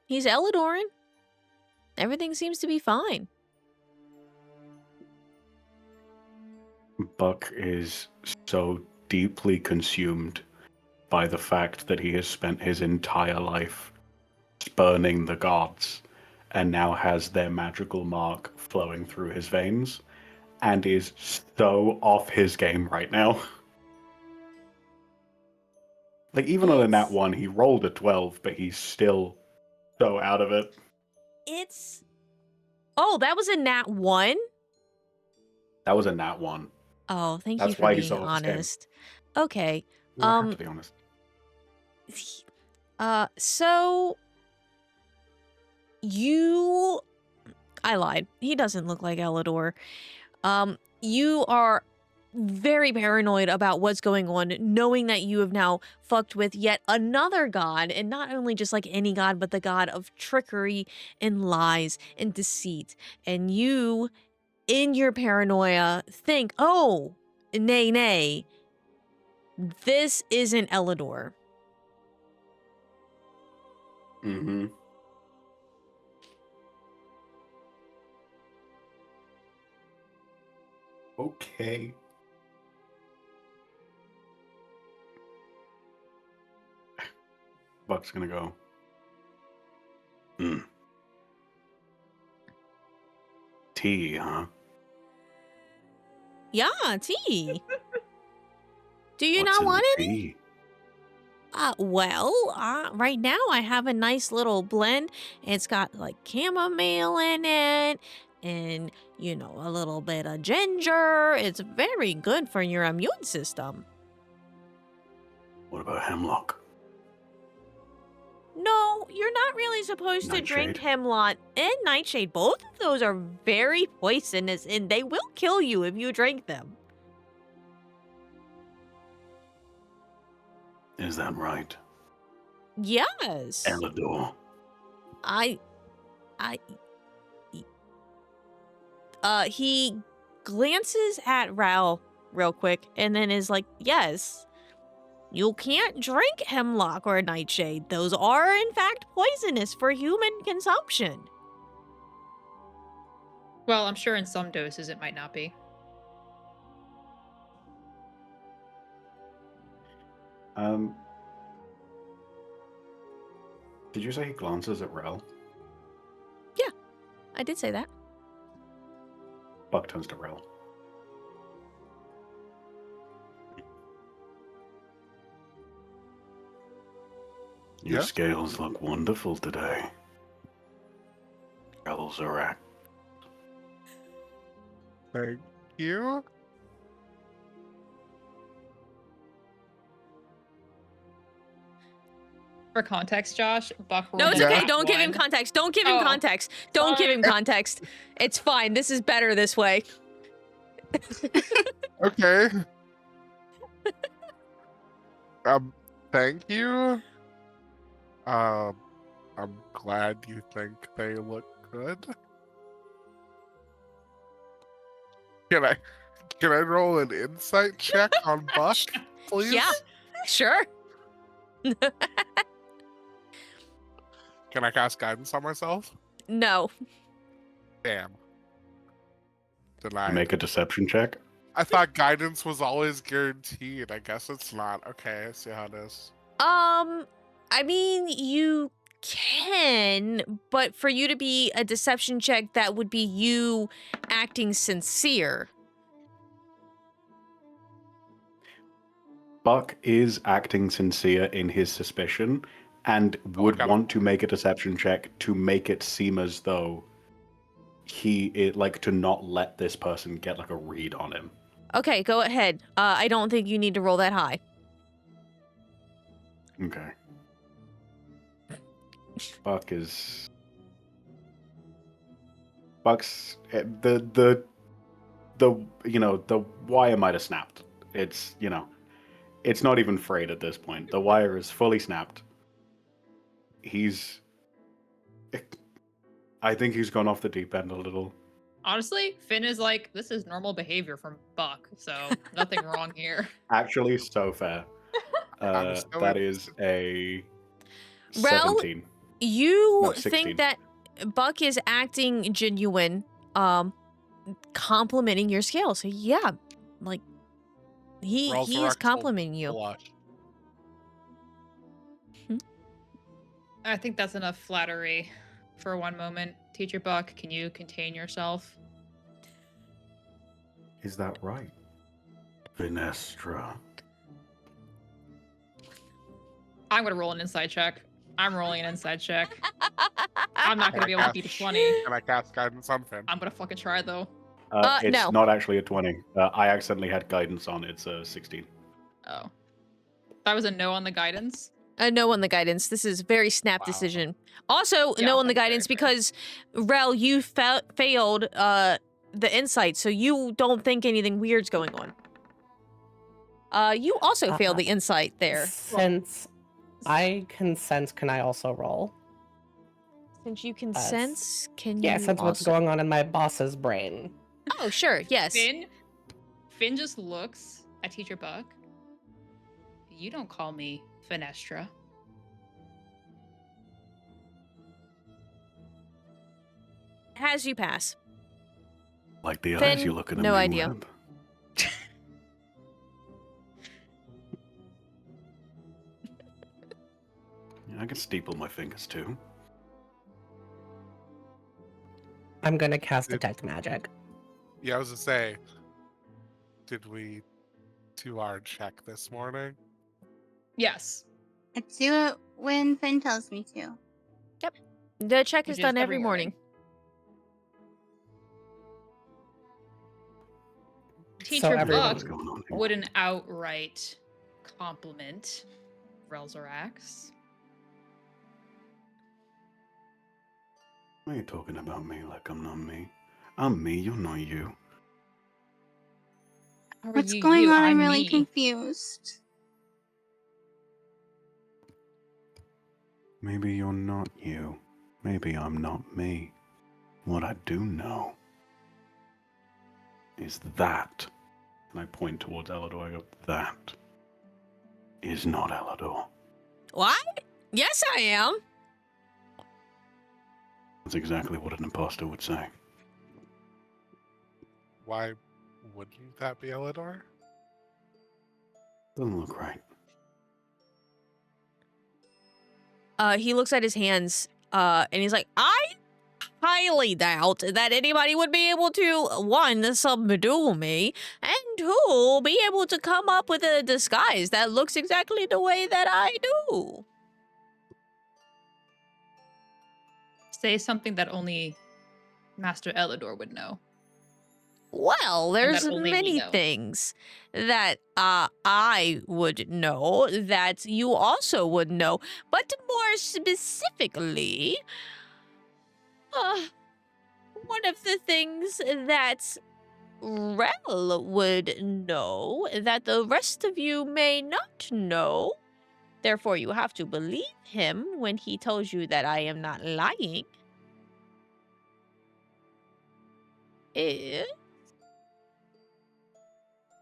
He's Elidorin. Everything seems to be fine. Buck is so deeply consumed by the fact that he has spent his entire life spurning the gods and now has their magical mark flowing through his veins and is so off his game right now. Like, even on a nat 1, he rolled a 12, but he's still so out of it. It's... Oh, that was a nat 1? That was a nat 1. Oh, thank That's you for why he's being so off his game. honest. Okay. You don't have to be honest. So... You... I lied. He doesn't look like Elidor. You are very paranoid about what's going on, knowing that you have now fucked with yet another god, and not only just like any god, but the god of trickery and lies and deceit. And you, in your paranoia, think, oh, nay, this isn't Elidor. Mm-hmm. Okay. Buck's gonna go. Tea, huh? Yeah, tea. Do you What's not in want the any? tea? Right now I have a nice little blend. It's got like chamomile in it and, you know, a little bit of ginger. It's very good for your immune system. What about hemlock? No, you're not really supposed to drink Nightshade? hemlock and nightshade. Both of those are very poisonous and they will kill you if you drink them. Is that right? Yes. Elidor. He glances at Ral real quick and then is like, yes, you can't drink hemlock or nightshade. Those are, in fact, poisonous for human consumption. Well, I'm sure in some doses it might not be. Did you say he glances at Rel? Yeah, I did say that. Buck turns to Rel. Your Yeah? scales look wonderful today. Elzarak. Thank you. For context, Josh, Buck rolled No, it's a okay. nat Don't give him 1. context. Don't give him Oh, context. Don't give him fine. context. It's fine. This is better this way. Okay. Thank you. I'm glad you think they look good. Can I roll an insight check on Buck, please? Yeah, sure. Can I cast guidance on myself? No. Damn. You Denied. make a deception check. I thought guidance was always guaranteed. I guess it's not. Okay, I see how it is. I mean, you can, but for you to be a deception check, that would be you acting sincere. Buck is acting sincere in his suspicion and would got it. want to make a deception check to make it seem as though to not let this person get like a read on him. Okay, go ahead. I don't think you need to roll that high. Okay. Buck's the wire might have snapped. It's it's not even frayed at this point. The wire is fully snapped. I think he's gone off the deep end a little. Honestly, Finn is like, this is normal behavior from Buck, so nothing wrong here. Actually, so fair. That is a Rel, 17. You No, 16. think that Buck is acting genuine, complimenting your skill. So yeah, like he is Resurrect complimenting you. Blush. I think that's enough flattery for one moment. Teacher Buck, can you contain yourself? Is that right? Finestra. I'm gonna roll an inside check. I'm rolling an inside check. I'm not gonna be able to beat a 20. Can I cast guidance on Finn? I'm gonna fucking try though. It's No. not actually a 20. I accidentally had guidance on. It's a 16. Oh. That was a no on the guidance. No on the guidance. This is a very snap Wow. decision. Also, Yeah, no on the that's very guidance fair. because Rel, you failed the insight, so you don't think anything weird's going on. You also failed the insight there. Since I can sense, can I also roll? Since you can Yes. sense, can Yeah, you sense what's also... going on in my boss's brain. Oh, sure, yes. Finn just looks at Teacher Buck. You don't call me Finestra. As you pass. Like the Finn, eyes you look at no me idea. with. Yeah, I can steeple my fingers too. I'm gonna cast Detect Magic. Yeah, I was to say, did we do our check this morning? Yes. I do it when Finn tells me to. The check Which is done every morning. Teacher everyone- Buck What's going on here? wouldn't outright compliment Relzorax. Why are you talking about me like I'm not me? I'm me, you're not you. How are What's you, going you? on? I'm I'm really me. confused. Maybe you're not you. Maybe I'm not me. What I do know is that, and I point towards Elidor, I go, that is not Elidor. What? Yes, I am. That's exactly what an imposter would say. Why wouldn't that be Elidor? Doesn't look right. He looks at his hands, and he's like, I highly doubt that anybody would be able to, one, subdue me, and two, be able to come up with a disguise that looks exactly the way that I do. Say something that only Master Elidor would know. Well, there's only we many know. things that I would know that you also would know, but more specifically, one of the things that Rel would know that the rest of you may not know. Therefore, you have to believe him when he tells you that I am not lying.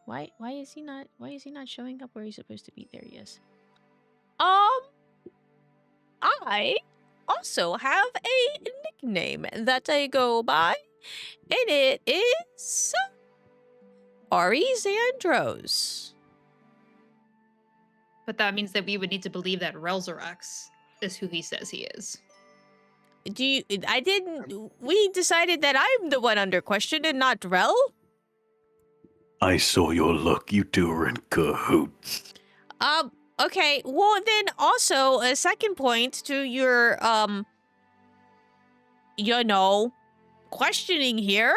Why is he not showing up where he's supposed to be? There he is. I also have a nickname that I go by, and it is Ari Zandros. But that means that we would need to believe that Relzorax is who he says he is. We decided that I'm the one under question and not Rel? I saw your look. You two are in cahoots. Okay, well then also a second point to your, questioning here.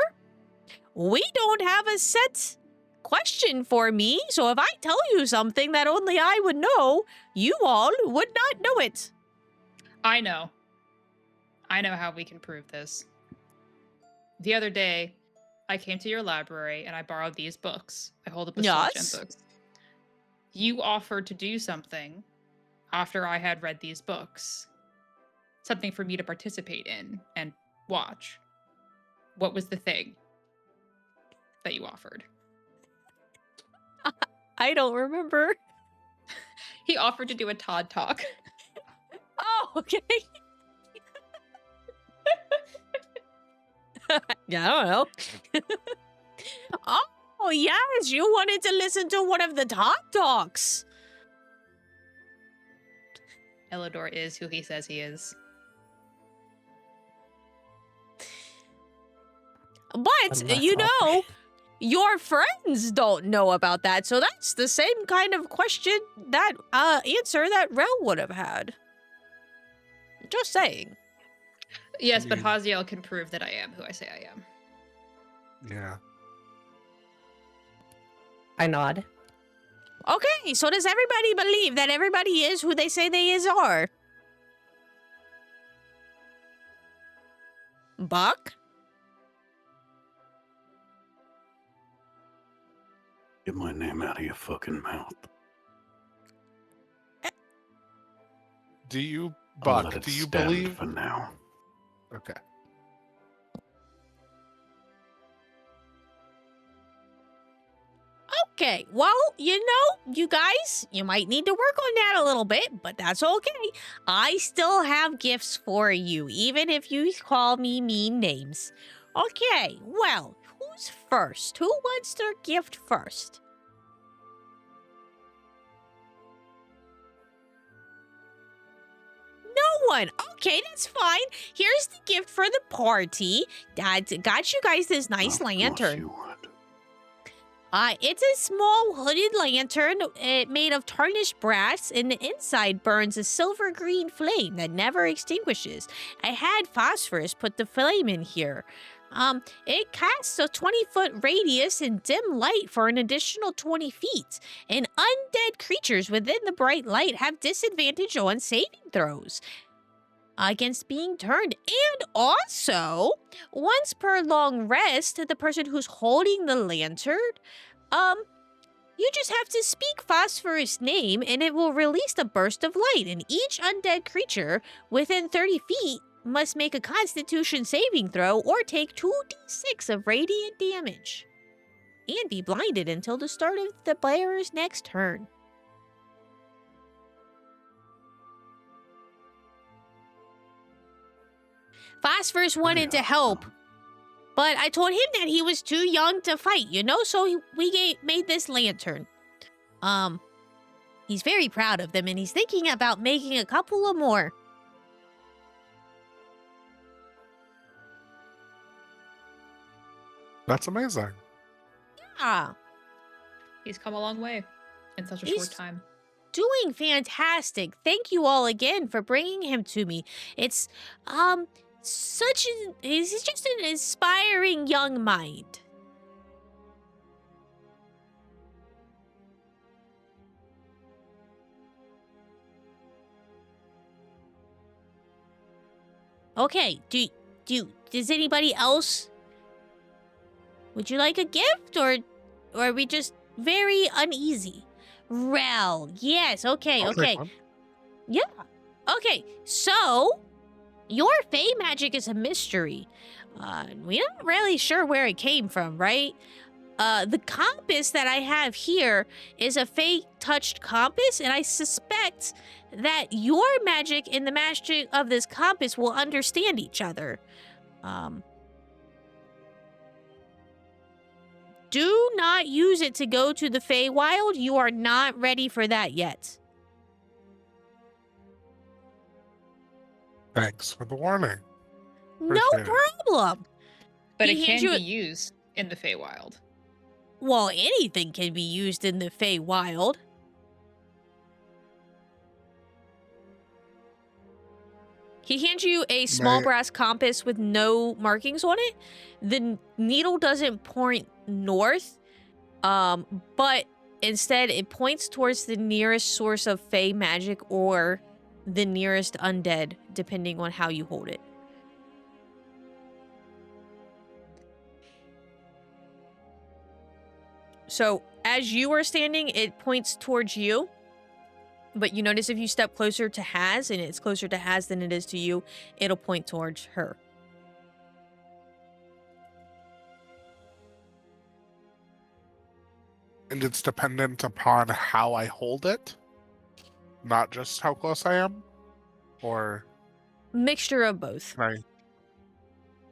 We don't have a set question for me, so if I tell you something that only I would know, you all would not know it. I know how we can prove this. The other day, I came to your library and I borrowed these books. I hold up the Yes. books. You offered to do something after I had read these books. Something for me to participate in and watch. What was the thing that you offered? I don't remember. He offered to do a Todd talk. Oh, okay. Yeah, I don't know. Oh, yes, you wanted to listen to one of the Todd talks. Elidor is who he says he is. But, your friends don't know about that, so that's the same kind of question, that answer that Rel would have had. Just saying. Yes, but Haziel can prove that I am who I say I am. Yeah. I nod. Okay, so does everybody believe that everybody is who they say they are? Buck? Get my name out of your fucking mouth. Do you, I'll let Buck, it do you stand believe? for now? Okay. Okay, well, you guys, you might need to work on that a little bit, but that's okay. I still have gifts for you, even if you call me mean names. Okay, well, who's first? Who wants their gift first? No one. Okay, that's fine. Here's the gift for the party. Dad got you guys this nice Of course lantern. you would. It's a small hooded lantern made of tarnished brass, and the inside burns a silver green flame that never extinguishes. I had Phosphorus put the flame in here. It casts a 20-foot radius in dim light for an additional 20 feet, and undead creatures within the bright light have disadvantage on saving throws against being turned. And also, once per long rest, the person who's holding the lantern, you just have to speak Phosphorus' name and it will release a burst of light, and each undead creature within 30 feet must make a Constitution saving throw or take 2d6 of radiant damage and be blinded until the start of the player's next turn. Phosphorus wanted to help, but I told him that he was too young to fight, so we made this lantern. He's very proud of them, and he's thinking about making a couple of more. That's amazing. Yeah. He's come a long way in such a He's- short time. Doing fantastic. Thank you all again for bringing him to me. It's, he's just an inspiring young mind. Okay, does anybody else? Would you like a gift, or are we just very uneasy? Rel, yes, okay. I'll take one. Yeah. Okay, so your Fey magic is a mystery. We're not really sure where it came from, right? The compass that I have here is a Fey-touched compass, and I suspect that your magic and the magic of this compass will understand each other. Do not use it to go to the Feywild. You are not ready for that yet. Thanks for the warning. No Appreciate it. problem. But He it hands can you be used in the Feywild. Well, anything can be used in the Feywild. He hands you a small May- brass compass with no markings on it. The needle doesn't point north, but instead it points towards the nearest source of Fey magic or the nearest undead, depending on how you hold it. So as you are standing, it points towards you. But you notice if you step closer to Haz, and it's closer to Haz than it is to you, it'll point towards her. And it's dependent upon how I hold it, not just how close I am? Or Mixture of both. can I...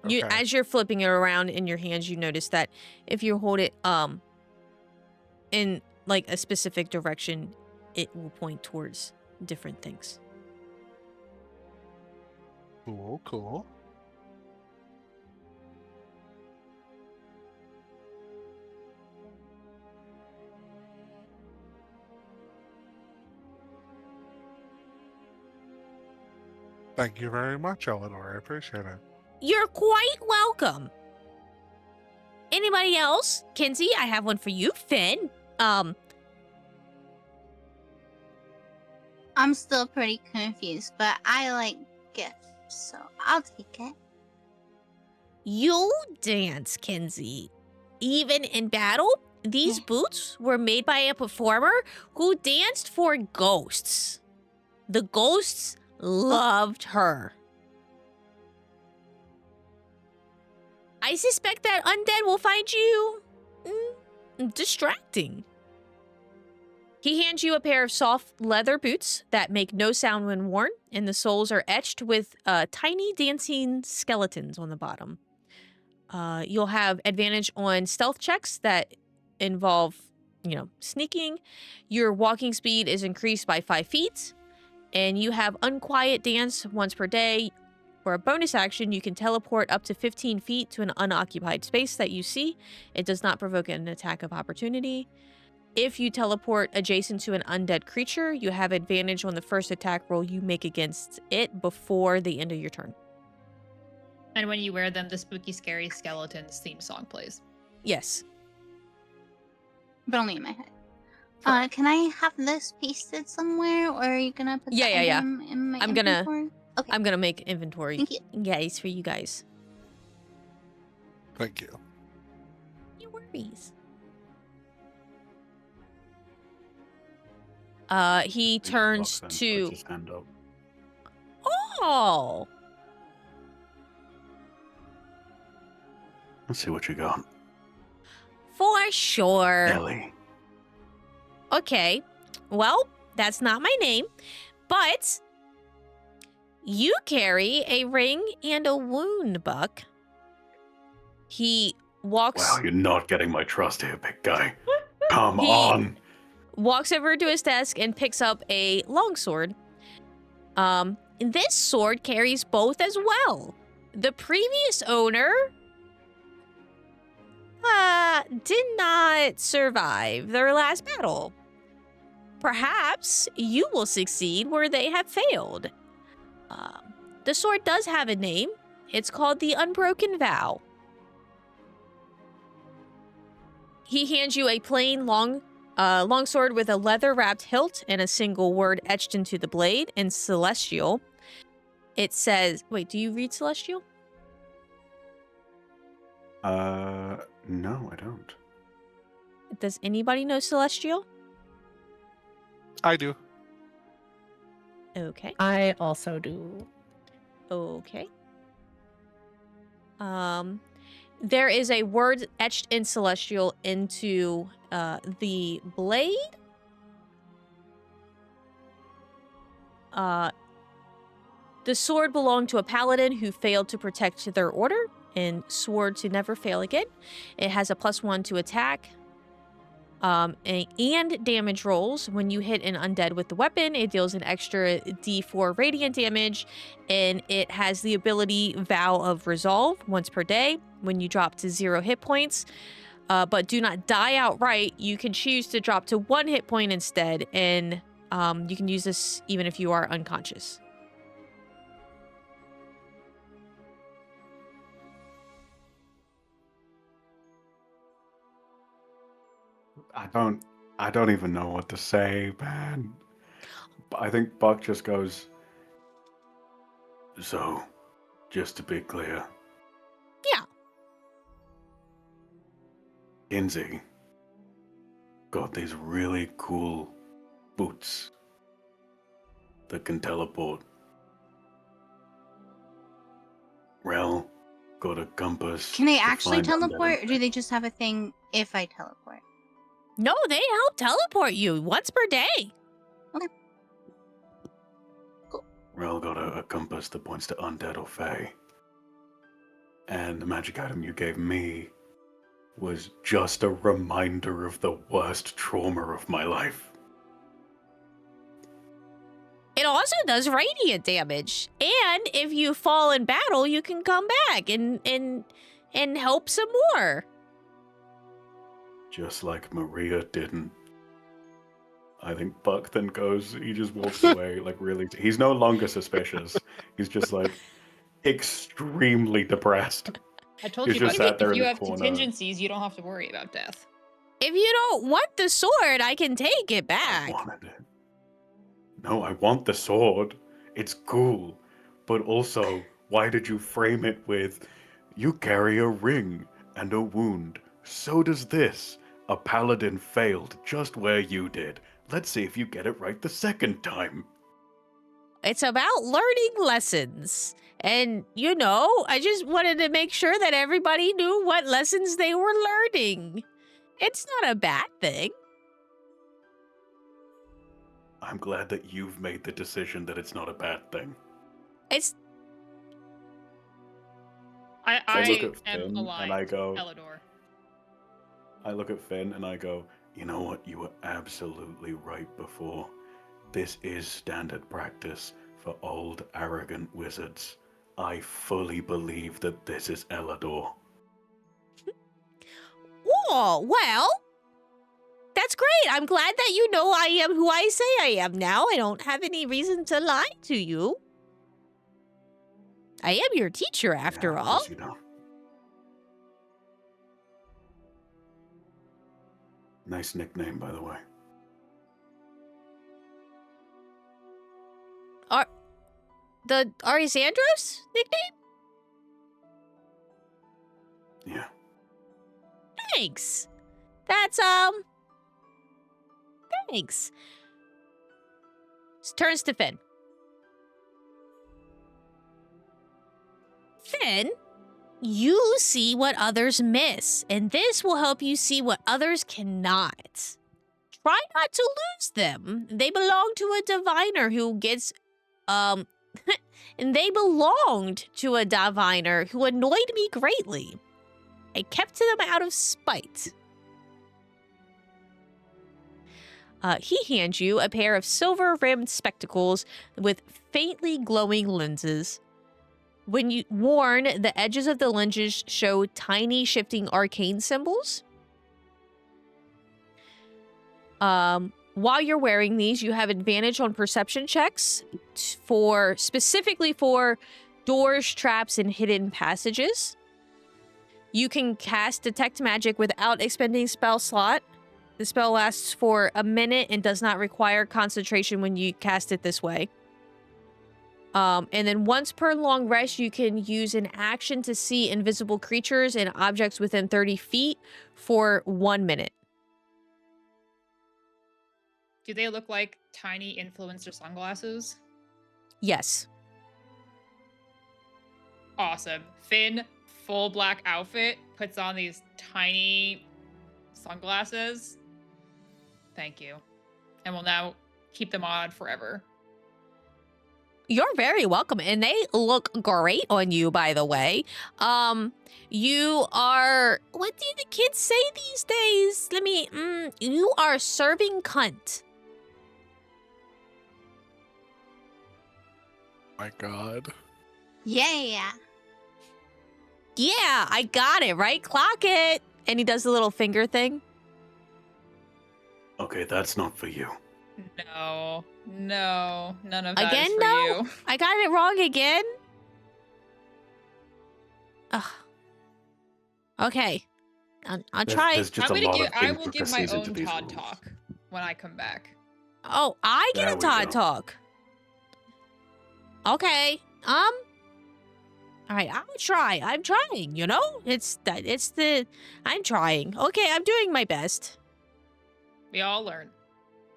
You, Okay. as you're flipping it around in your hands, you notice that if you hold it in like a specific direction, it will point towards different things. Cool, cool. Thank you very much, Eleanor. I appreciate it. You're quite welcome. Anybody else? Kinsey, I have one for you. Finn. I'm still pretty confused, but I like gifts, so I'll take it. You'll dance, Kinsey. Even in battle, these Yeah. boots were made by a performer who danced for ghosts. The ghosts loved her. I suspect that undead will find you distracting. He hands you a pair of soft leather boots that make no sound when worn, and the soles are etched with tiny dancing skeletons on the bottom. You'll have advantage on stealth checks that involve, sneaking. Your walking speed is increased by 5 feet, and you have unquiet dance once per day. For a bonus action, you can teleport up to 15 feet to an unoccupied space that you see. It does not provoke an attack of opportunity. If you teleport adjacent to an undead creature, you have advantage on the first attack roll you make against it before the end of your turn. And when you wear them, the spooky, scary skeletons theme song plays. Yes. But only in my head. Can I have this pasted somewhere, or are you gonna put Yeah, the yeah, yeah. item in my I'm gonna- inventory? Okay. I'm gonna make inventory. Thank you. Guys, for you guys. Thank you. No worries. He turns Puts to... his hand up. Oh! Let's see what you got. For sure. Ellie. Okay. Well, that's not my name, but you carry a ring and a wound, Buck. He walks... Wow, you're not getting my trust here, big guy. Come He- on. walks over to his desk and picks up a longsword. This sword carries both as well. The previous owner did not survive their last battle. Perhaps you will succeed where they have failed. The sword does have a name. It's called the Unbroken Vow. He hands you a plain longsword with a leather-wrapped hilt and a single word etched into the blade in Celestial. It says... Wait, do you read Celestial? No, I don't. Does anybody know Celestial? I do. Okay. I also do. Okay. There is a word etched in Celestial into the blade. The sword belonged to a paladin who failed to protect their order, and sword to never fail again. It has a +1 to attack. And damage rolls. When you hit an undead with the weapon, it deals an extra d4 radiant damage, and it has the ability Vow of Resolve once per day. When you drop to 0 hit points, but do not die outright, you can choose to drop to 1 hit point instead, and you can use this even if you are unconscious. I don't even know what to say, man. I think Buck just goes, so, just to be clear. Yeah. Kinsey got these really cool boots that can teleport. Rel got a compass. Can they to actually find undead teleport, or do they just have a thing if I teleport? No, they help teleport you once per day. Rel got a compass that points to undead or fae. And the magic item you gave me was just a reminder of the worst trauma of my life. It also does radiant damage. And if you fall in battle, you can come back and help some more. Just like Maria didn't. I think Buck then goes, he just walks away, like really. He's no longer suspicious. He's just like extremely depressed. I told He's you, just buddy, sat there if in you the have corner. contingencies, you don't have to worry about death. If you don't want the sword, I can take it I back. wanted it. No, I want the sword. It's cool. But also, why did you frame it with, you carry a ring and a wound. So does this. A paladin failed just where you did. Let's see if you get it right the second time. It's about learning lessons. And, you know, I just wanted to make sure that everybody knew what lessons they were learning. It's not a bad thing. I'm glad that you've made the decision that it's not a bad thing. It's I look I at am Finn and aligned, I go, Elidor. I look at Finn and I go, you know what? You were absolutely right before. This is standard practice for old, arrogant wizards. I fully believe that this is Elidor. Oh, well, that's great. I'm glad that you know I am who I say I am now. I don't have any reason to lie to you. I am your teacher, after Yeah, of all. course you don't. Nice nickname, by the way. The Arisandros nickname? Yeah. Thanks. That's, thanks. Turns to Finn. Finn, you see what others miss, and this will help you see what others cannot. Try not to lose them. They belong to a diviner who gets, and they belonged to a diviner who annoyed me greatly. I kept them out of spite. He hands you a pair of silver-rimmed spectacles with faintly glowing lenses. When you worn, the edges of the lenses show tiny shifting arcane symbols. While you're wearing these, you have advantage on perception checks specifically for doors, traps, and hidden passages. You can cast Detect Magic without expending spell slot. The spell lasts for a minute and does not require concentration when you cast it this way. And then once per long rest, you can use an action to see invisible creatures and objects within 30 feet for 1 minute. Do they look like tiny influencer sunglasses? Yes. Awesome. Finn full black outfit, puts on these tiny sunglasses. Thank you. And will now keep them on forever. You're very welcome, and they look great on you, by the way. You are, what do the kids say these days? You are serving cunt. My God. Yeah. Yeah, I got it, right? Clock it. And he does the little finger thing. Okay, that's not for you. No, none of that Again, is for no? you. I got it wrong again? Ugh. Okay. I'll try. There's just a lot of I will give my intricacies into own these Todd rules. talk when I come back. Oh, I get There a we Todd go. talk. Okay. All right, I'll try. I'm trying, you know? I'm trying. Okay, I'm doing my best. We all learn.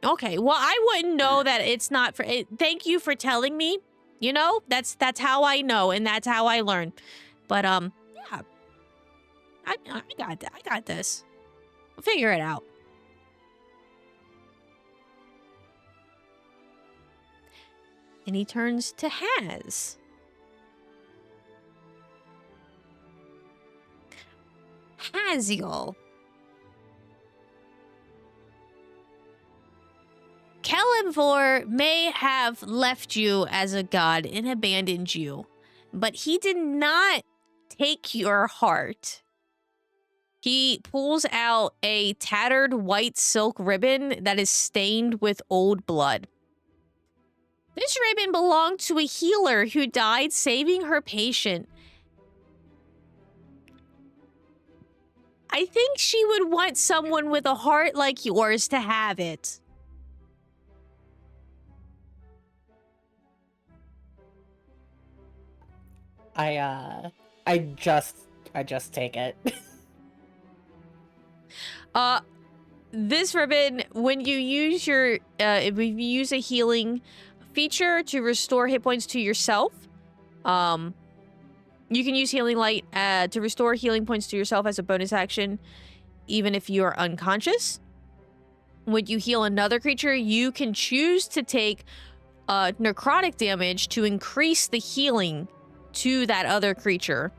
Okay, well, I wouldn't know that it's not for thank you for telling me. You know, that's how I know and that's how I learn. But yeah. I got this. We'll figure it out. And he turns to Haz. Haziel. Kelimvor may have left you as a god and abandoned you, but he did not take your heart. He pulls out a tattered white silk ribbon that is stained with old blood. This ribbon belonged to a healer who died saving her patient. I think she would want someone with a heart like yours to have it. I just take it. This ribbon, when you use if you use a healing feature to restore hit points to yourself, you can use healing light to restore healing points to yourself as a bonus action, even if you are unconscious. When you heal another creature, you can choose to take necrotic damage to increase the healing to that other creature.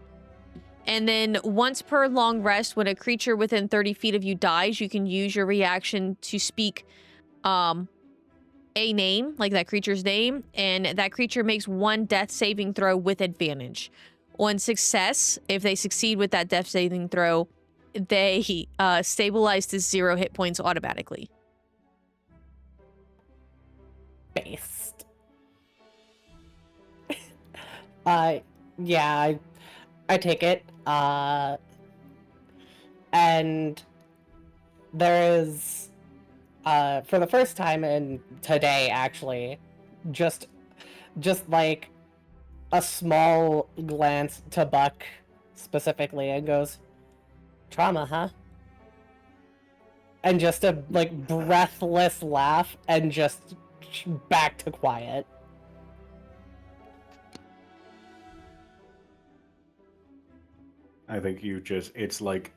And then once per long rest, when a creature within 30 feet of you dies, you can use your reaction to speak a name, like that creature's name, and that creature makes one death saving throw with advantage. On success, if they succeed with that death saving throw, they stabilize to 0 hit points automatically. Based. Yeah, I take it. And there is, for the first time in today, actually, just like a small glance to Buck specifically and goes, trauma, huh? And just a, like, breathless laugh and just back to quiet. I think it's like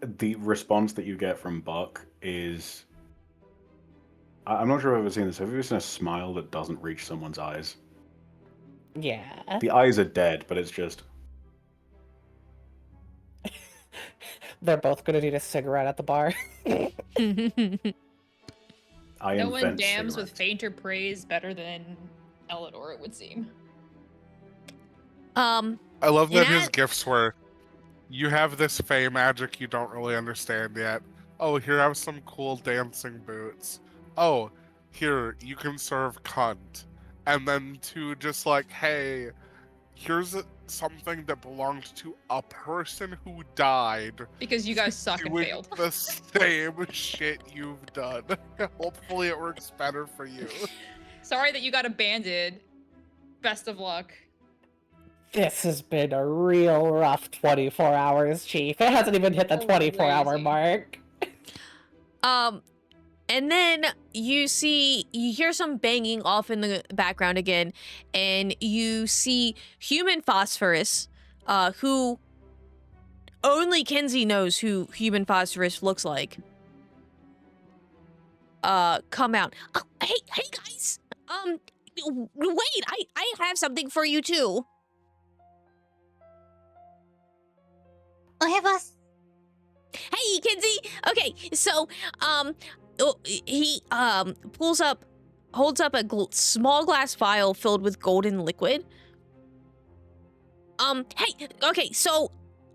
the response that you get from Buck is, I'm not sure if I've ever seen this. Have you ever seen a smile that doesn't reach someone's eyes? Yeah. The eyes are dead, but it's just, They're both gonna need a cigarette at the bar. I No one invent damns with cigarettes. fainter praise better than Eleanor, it would seem. I love that his that- gifts were, you have this fey magic you don't really understand yet. Oh, here have some cool dancing boots. Oh, here, you can serve cunt. And then to just like, hey, here's something that belonged to a person who died. Because you guys suck and Doing failed. the same shit you've done. Hopefully it works better for you. Sorry that you got abandoned. Best of luck. This has been a real rough 24 hours, Chief. It hasn't even hit the 24-hour Crazy. mark. And then you hear some banging off in the background again, and you see human Phosphorus, who only Kinsey knows who human phosphorus looks like. Come out. Oh, hey guys. Wait, I have something for you too. Oh, hey, boss. Hey, Kinsey. Okay, so he holds up a small glass vial filled with golden liquid. Hey, okay, so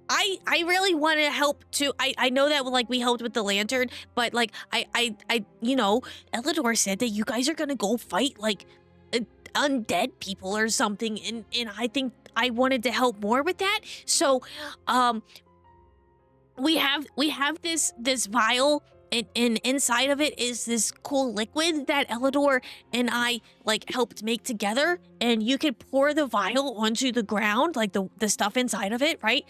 I really want to help too. I know that like we helped with the lantern, but like I Elidor said that you guys are gonna go fight like undead people or something, and I think I wanted to help more with that. So, we have this vial, and inside of it is this cool liquid that Elidor and I like helped make together, and you could pour the vial onto the ground, like the stuff inside of it, right?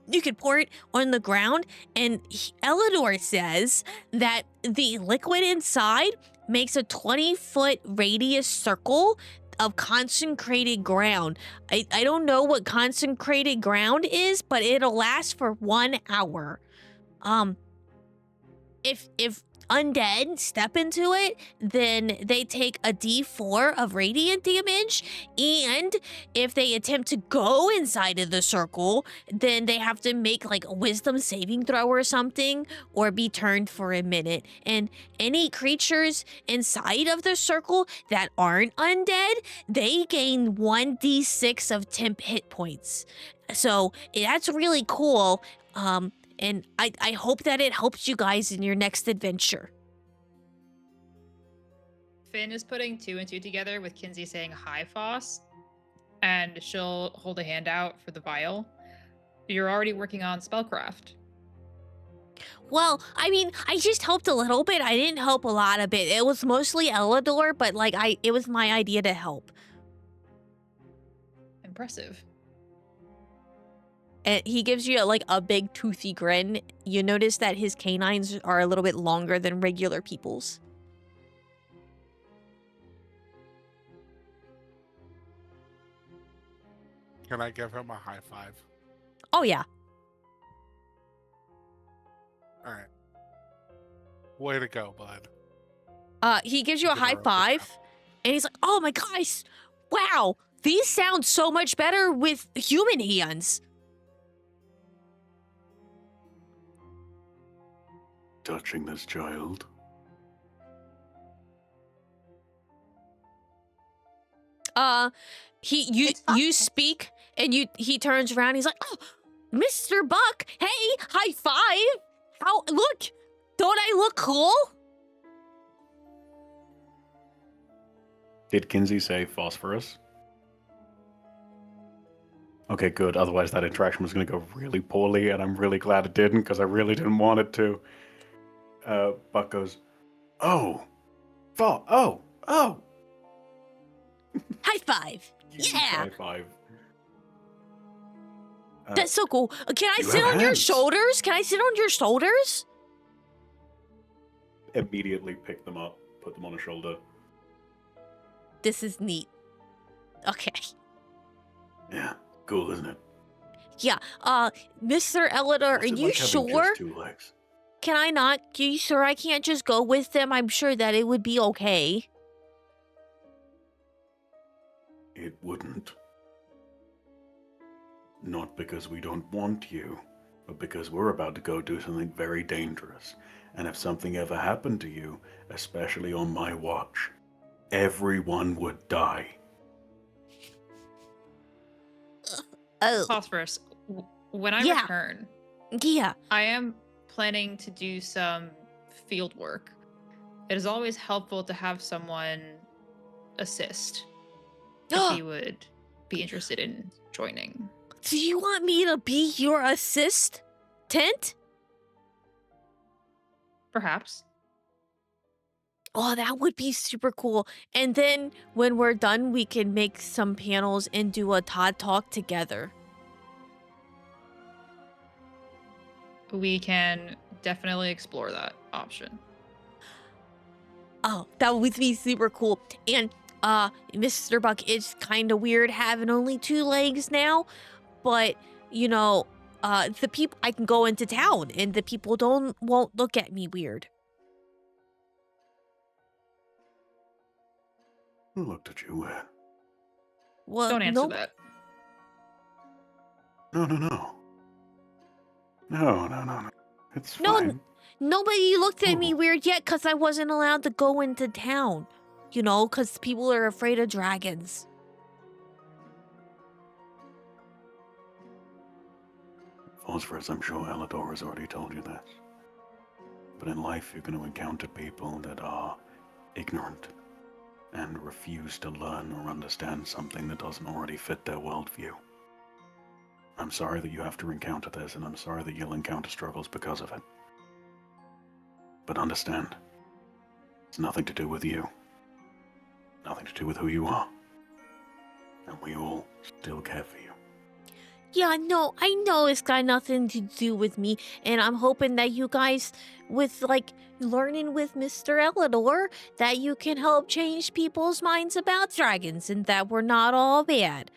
You could pour it on the ground, and Elidor says that the liquid inside makes a 20-foot radius circle of consecrated ground. I don't know what consecrated ground is, but it'll last for 1 hour. If undead step into it, then they take a d4 of radiant damage, and if they attempt to go inside of the circle, then they have to make like a wisdom saving throw or something, or be turned for a minute. And any creatures inside of the circle that aren't undead, they gain 1d6 of temp hit points. So that's really cool. And I hope that it helps you guys in your next adventure. Finn is putting 2 and 2 together with Kinsey saying hi, Foss, and she'll hold a hand out for the vial. You're already working on spellcraft. Well, I mean, I just helped a little bit. I didn't help a lot of it. It was mostly Elidor, but like it was my idea to help. Impressive. And he gives you like a big toothy grin. You notice that his canines are a little bit longer than regular people's. Can I give him a high five? Oh yeah. All right. Way to go, bud. He gives you a Give her high a big five, clap. and he's like, "Oh my gosh, wow, these sound so much better with human hands." Touching this child. You speak, and he turns around. He's like, "Oh, Mr. Buck, hey, high five! How look? Don't I look cool?" Did Kinsey say phosphorus? Okay, good. Otherwise, that interaction was going to go really poorly, and I'm really glad it didn't, because I really didn't want it to. Buck goes, oh! Oh! High five! Huge Yeah. High five. That's so cool. Can I you sit have on your hands. shoulders? Can I sit on your shoulders? Immediately pick them up, put them on a shoulder. This is neat. Okay. Yeah, cool, isn't it? Yeah. Mr. Elidor, are What's it you like having sure? just 2 legs? Can I not? Are you sure I can't just go with them? I'm sure that it would be okay. It wouldn't. Not because we don't want you, but because we're about to go do something very dangerous. And if something ever happened to you, especially on my watch, everyone would die. Oh. Phosphorus, when I Yeah. return, Yeah. I am planning to do some field work. It is always helpful to have someone assist if you would be interested in joining. Do you want me to be your assistant? Perhaps. Oh, that would be super cool. And then when we're done, we can make some panels and do a Todd Talk together. We can definitely explore that option. Oh, that would be super cool. And Mr. Buck, it's kind of weird having only 2 legs now, but you know, the people I can go into town and the people won't look at me weird. Who looked at you weird? Well, Don't answer that. No, no, no. No. It's No, fine. nobody looked at me Ooh. weird yet because I wasn't allowed to go into town. You know, because people are afraid of dragons. Phosphorus, I'm sure Elidor has already told you this. But in life, you're going to encounter people that are ignorant and refuse to learn or understand something that doesn't already fit their worldview. I'm sorry that you have to encounter this, and I'm sorry that you'll encounter struggles because of it. But understand, it's nothing to do with you. Nothing to do with who you are. And we all still care for you. Yeah, no, I know it's got nothing to do with me, and I'm hoping that you guys, with like learning with Mr. Elidor, that you can help change people's minds about dragons and that we're not all bad.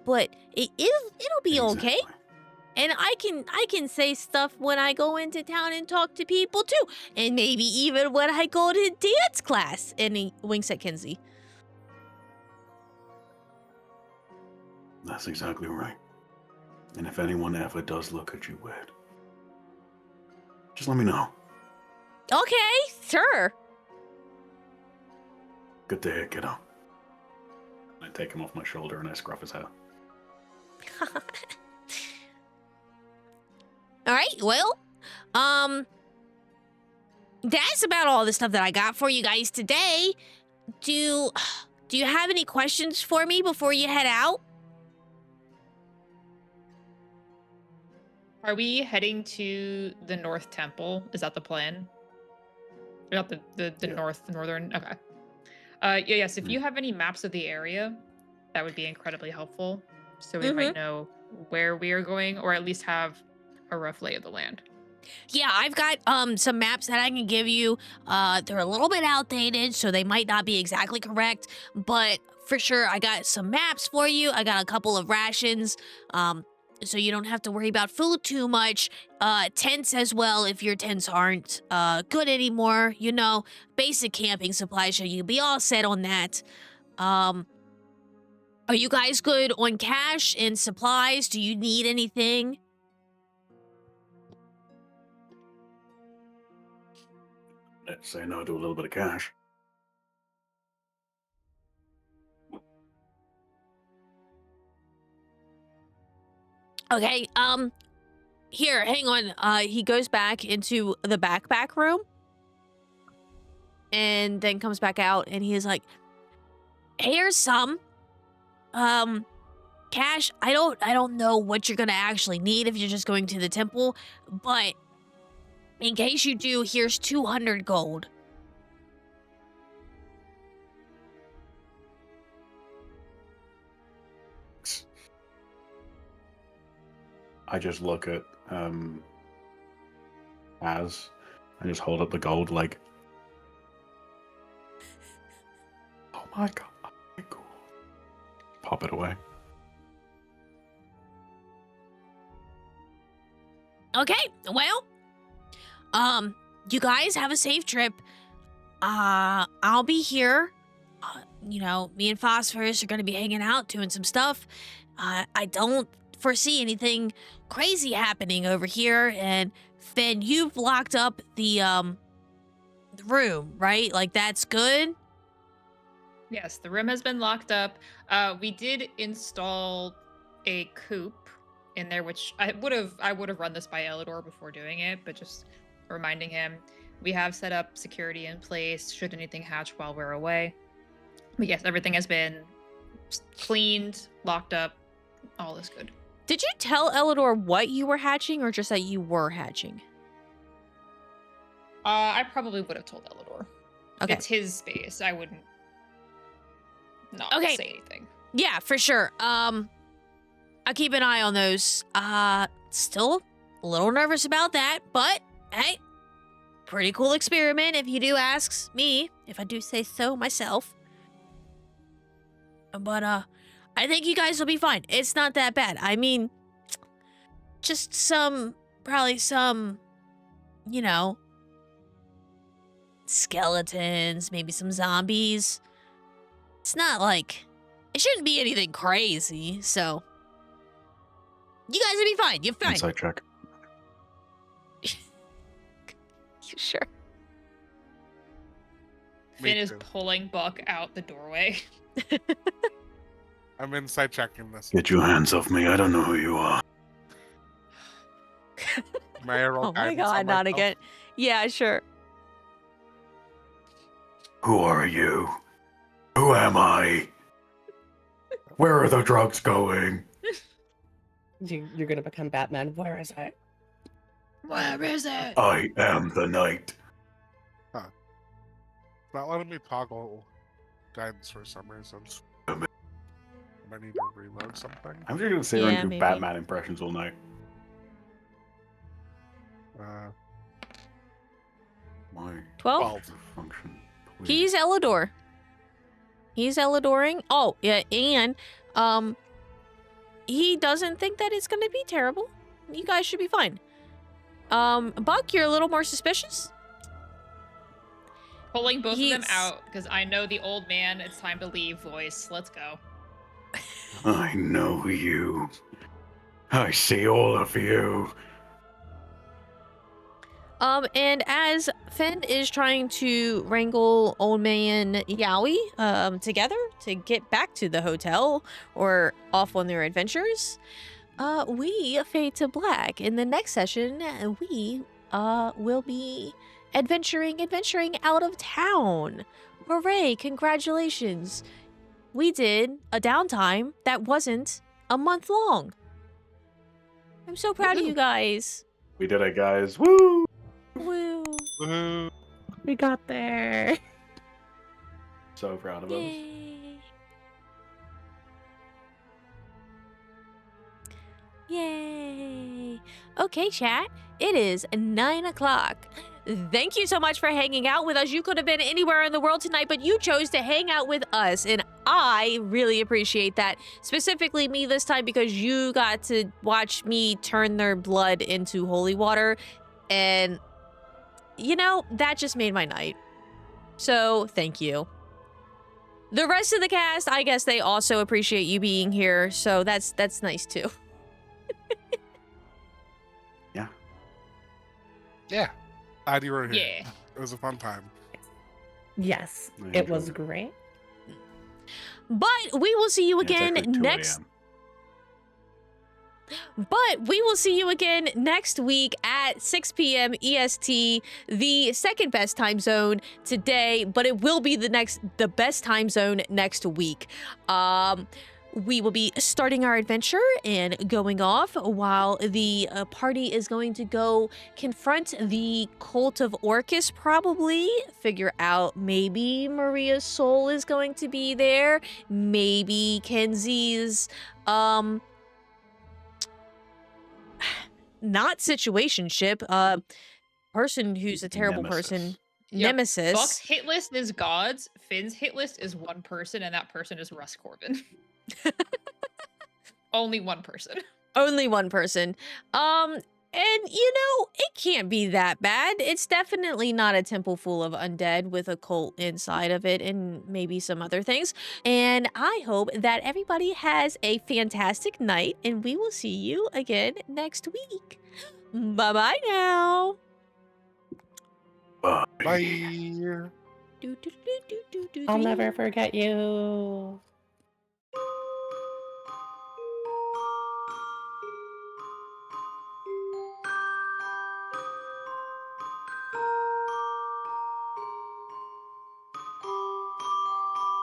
But it'll be okay. Exactly. And I can say stuff when I go into town and talk to people too, and maybe even when I go to dance class. And he winks at Kinsey. That's exactly right. And if anyone ever does look at you weird, just let me know. Okay, sure. Good to hear, kiddo. I take him off my shoulder and I scruff his hair. All right, well, that's about all the stuff that I got for you guys today. Do you have any questions for me before you head out? Are we heading to the North Temple? Is that the plan? Not the Yeah. northern. Okay. Yes. If you have any maps of the area, that would be incredibly helpful. So we might know where we are going, or at least have a rough lay of the land. Yeah, I've got some maps that I can give you. They're a little bit outdated, so they might not be exactly correct, but for sure I got some maps for you. I got a couple of rations. So you don't have to worry about food too much. Tents as well if your tents aren't good anymore. You know, basic camping supplies, so you'll be all set on that. Are you guys good on cash and supplies? Do you need anything? Let's say no to a little bit of cash. Okay, here, hang on. He goes back into the backpack room and then comes back out and he's like, here's some. Cash, I don't know what you're gonna actually need if you're just going to the temple, but in case you do, here's 200 gold. I just look at Az. I just hold up the gold like, oh my god, okay, cool. Pop it away. Okay, well, you guys have a safe trip. I'll be here. You know, me and Phosphorus are gonna be hanging out, doing some stuff. I don't foresee anything crazy happening over here. And Finn, you've locked up the room, right? Like that's good. Yes, the room has been locked up. We did install a coop in there, which I would have run this by Elidor before doing it, but just reminding him, we have set up security in place should anything hatch while we're away. But yes, everything has been cleaned, locked up, all is good. Did you tell Elidor what you were hatching or just that you were hatching? I probably would have told Elidor. Okay. It's his space. I wouldn't not Okay. say anything. Yeah, for sure. I'll keep an eye on those. Still a little nervous about that, but hey, pretty cool experiment if you do ask me, if I do say so myself. But I think you guys will be fine. It's not that bad. I mean, just probably some, you know, skeletons, maybe some zombies. It's not like, it shouldn't be anything crazy, so. You guys will be fine. You're fine. Insight check. You sure? Me Finn is too. pulling Buck out the doorway. I'm inside checking this. Get your hands off me. I don't know who you are. May I roll Oh my guidance on god, not myself? again. Yeah, sure. Who are you? Who am I? Where are the drugs going? You're gonna become Batman. Where is it? Where is it? I am the night. It's not letting me toggle guidance for some reason. I need to reload something. I'm just gonna sit here Yeah, and do maybe. Batman impressions all night. My 12? 12. function. please. He's Elidor. He's Elidoring. Oh, yeah, and he doesn't think that it's gonna be terrible. You guys should be fine. Buck, you're a little more suspicious. Pulling both of them He's- out because I know the old man. It's time to leave. Voice. Let's go. I know you. I see all of you. And as Finn is trying to wrangle old man Yowie, together to get back to the hotel or off on their adventures, we fade to black. In the next session, we, will be adventuring out of town. Hooray, congratulations. We did a downtime that wasn't a month long. I'm so proud of you guys. We did it, guys. Woo! Woo. Woohoo. We got there. So proud of us. Yay. Yay. Okay, chat. It is 9 o'clock. Thank you so much for hanging out with us. You could have been anywhere in the world tonight, but you chose to hang out with us, and I really appreciate that. Specifically me this time, because you got to watch me turn their blood into holy water, and you know, that just made my night. So, thank you. The rest of the cast, I guess they also appreciate you being here, so that's nice too. Yeah. Glad you were here. Yeah. It was a fun time. Yes, I it was enjoyed it. great. But we will see you Yeah, it's again actually 2 next a.m. But we will see you again next week at 6 p.m. EST, the second best time zone today, but it will be the best time zone next week. We will be starting our adventure and going off while the party is going to go confront the cult of Orcus, probably figure out maybe Maria's soul is going to be there, maybe Kenzie's not situationship, person who's a terrible person, Yep. nemesis. Buck's hit list is gods. Finn's hit list is one person, and that person is Russ Corbin. Only one person. Only one person. And you know, it can't be that bad. It's definitely not a temple full of undead with a cult inside of it and maybe some other things. And I hope that everybody has a fantastic night, and we will see you again next week. Bye-bye now. Bye. Do, do, do, do, do, do, I'll do. never forget you.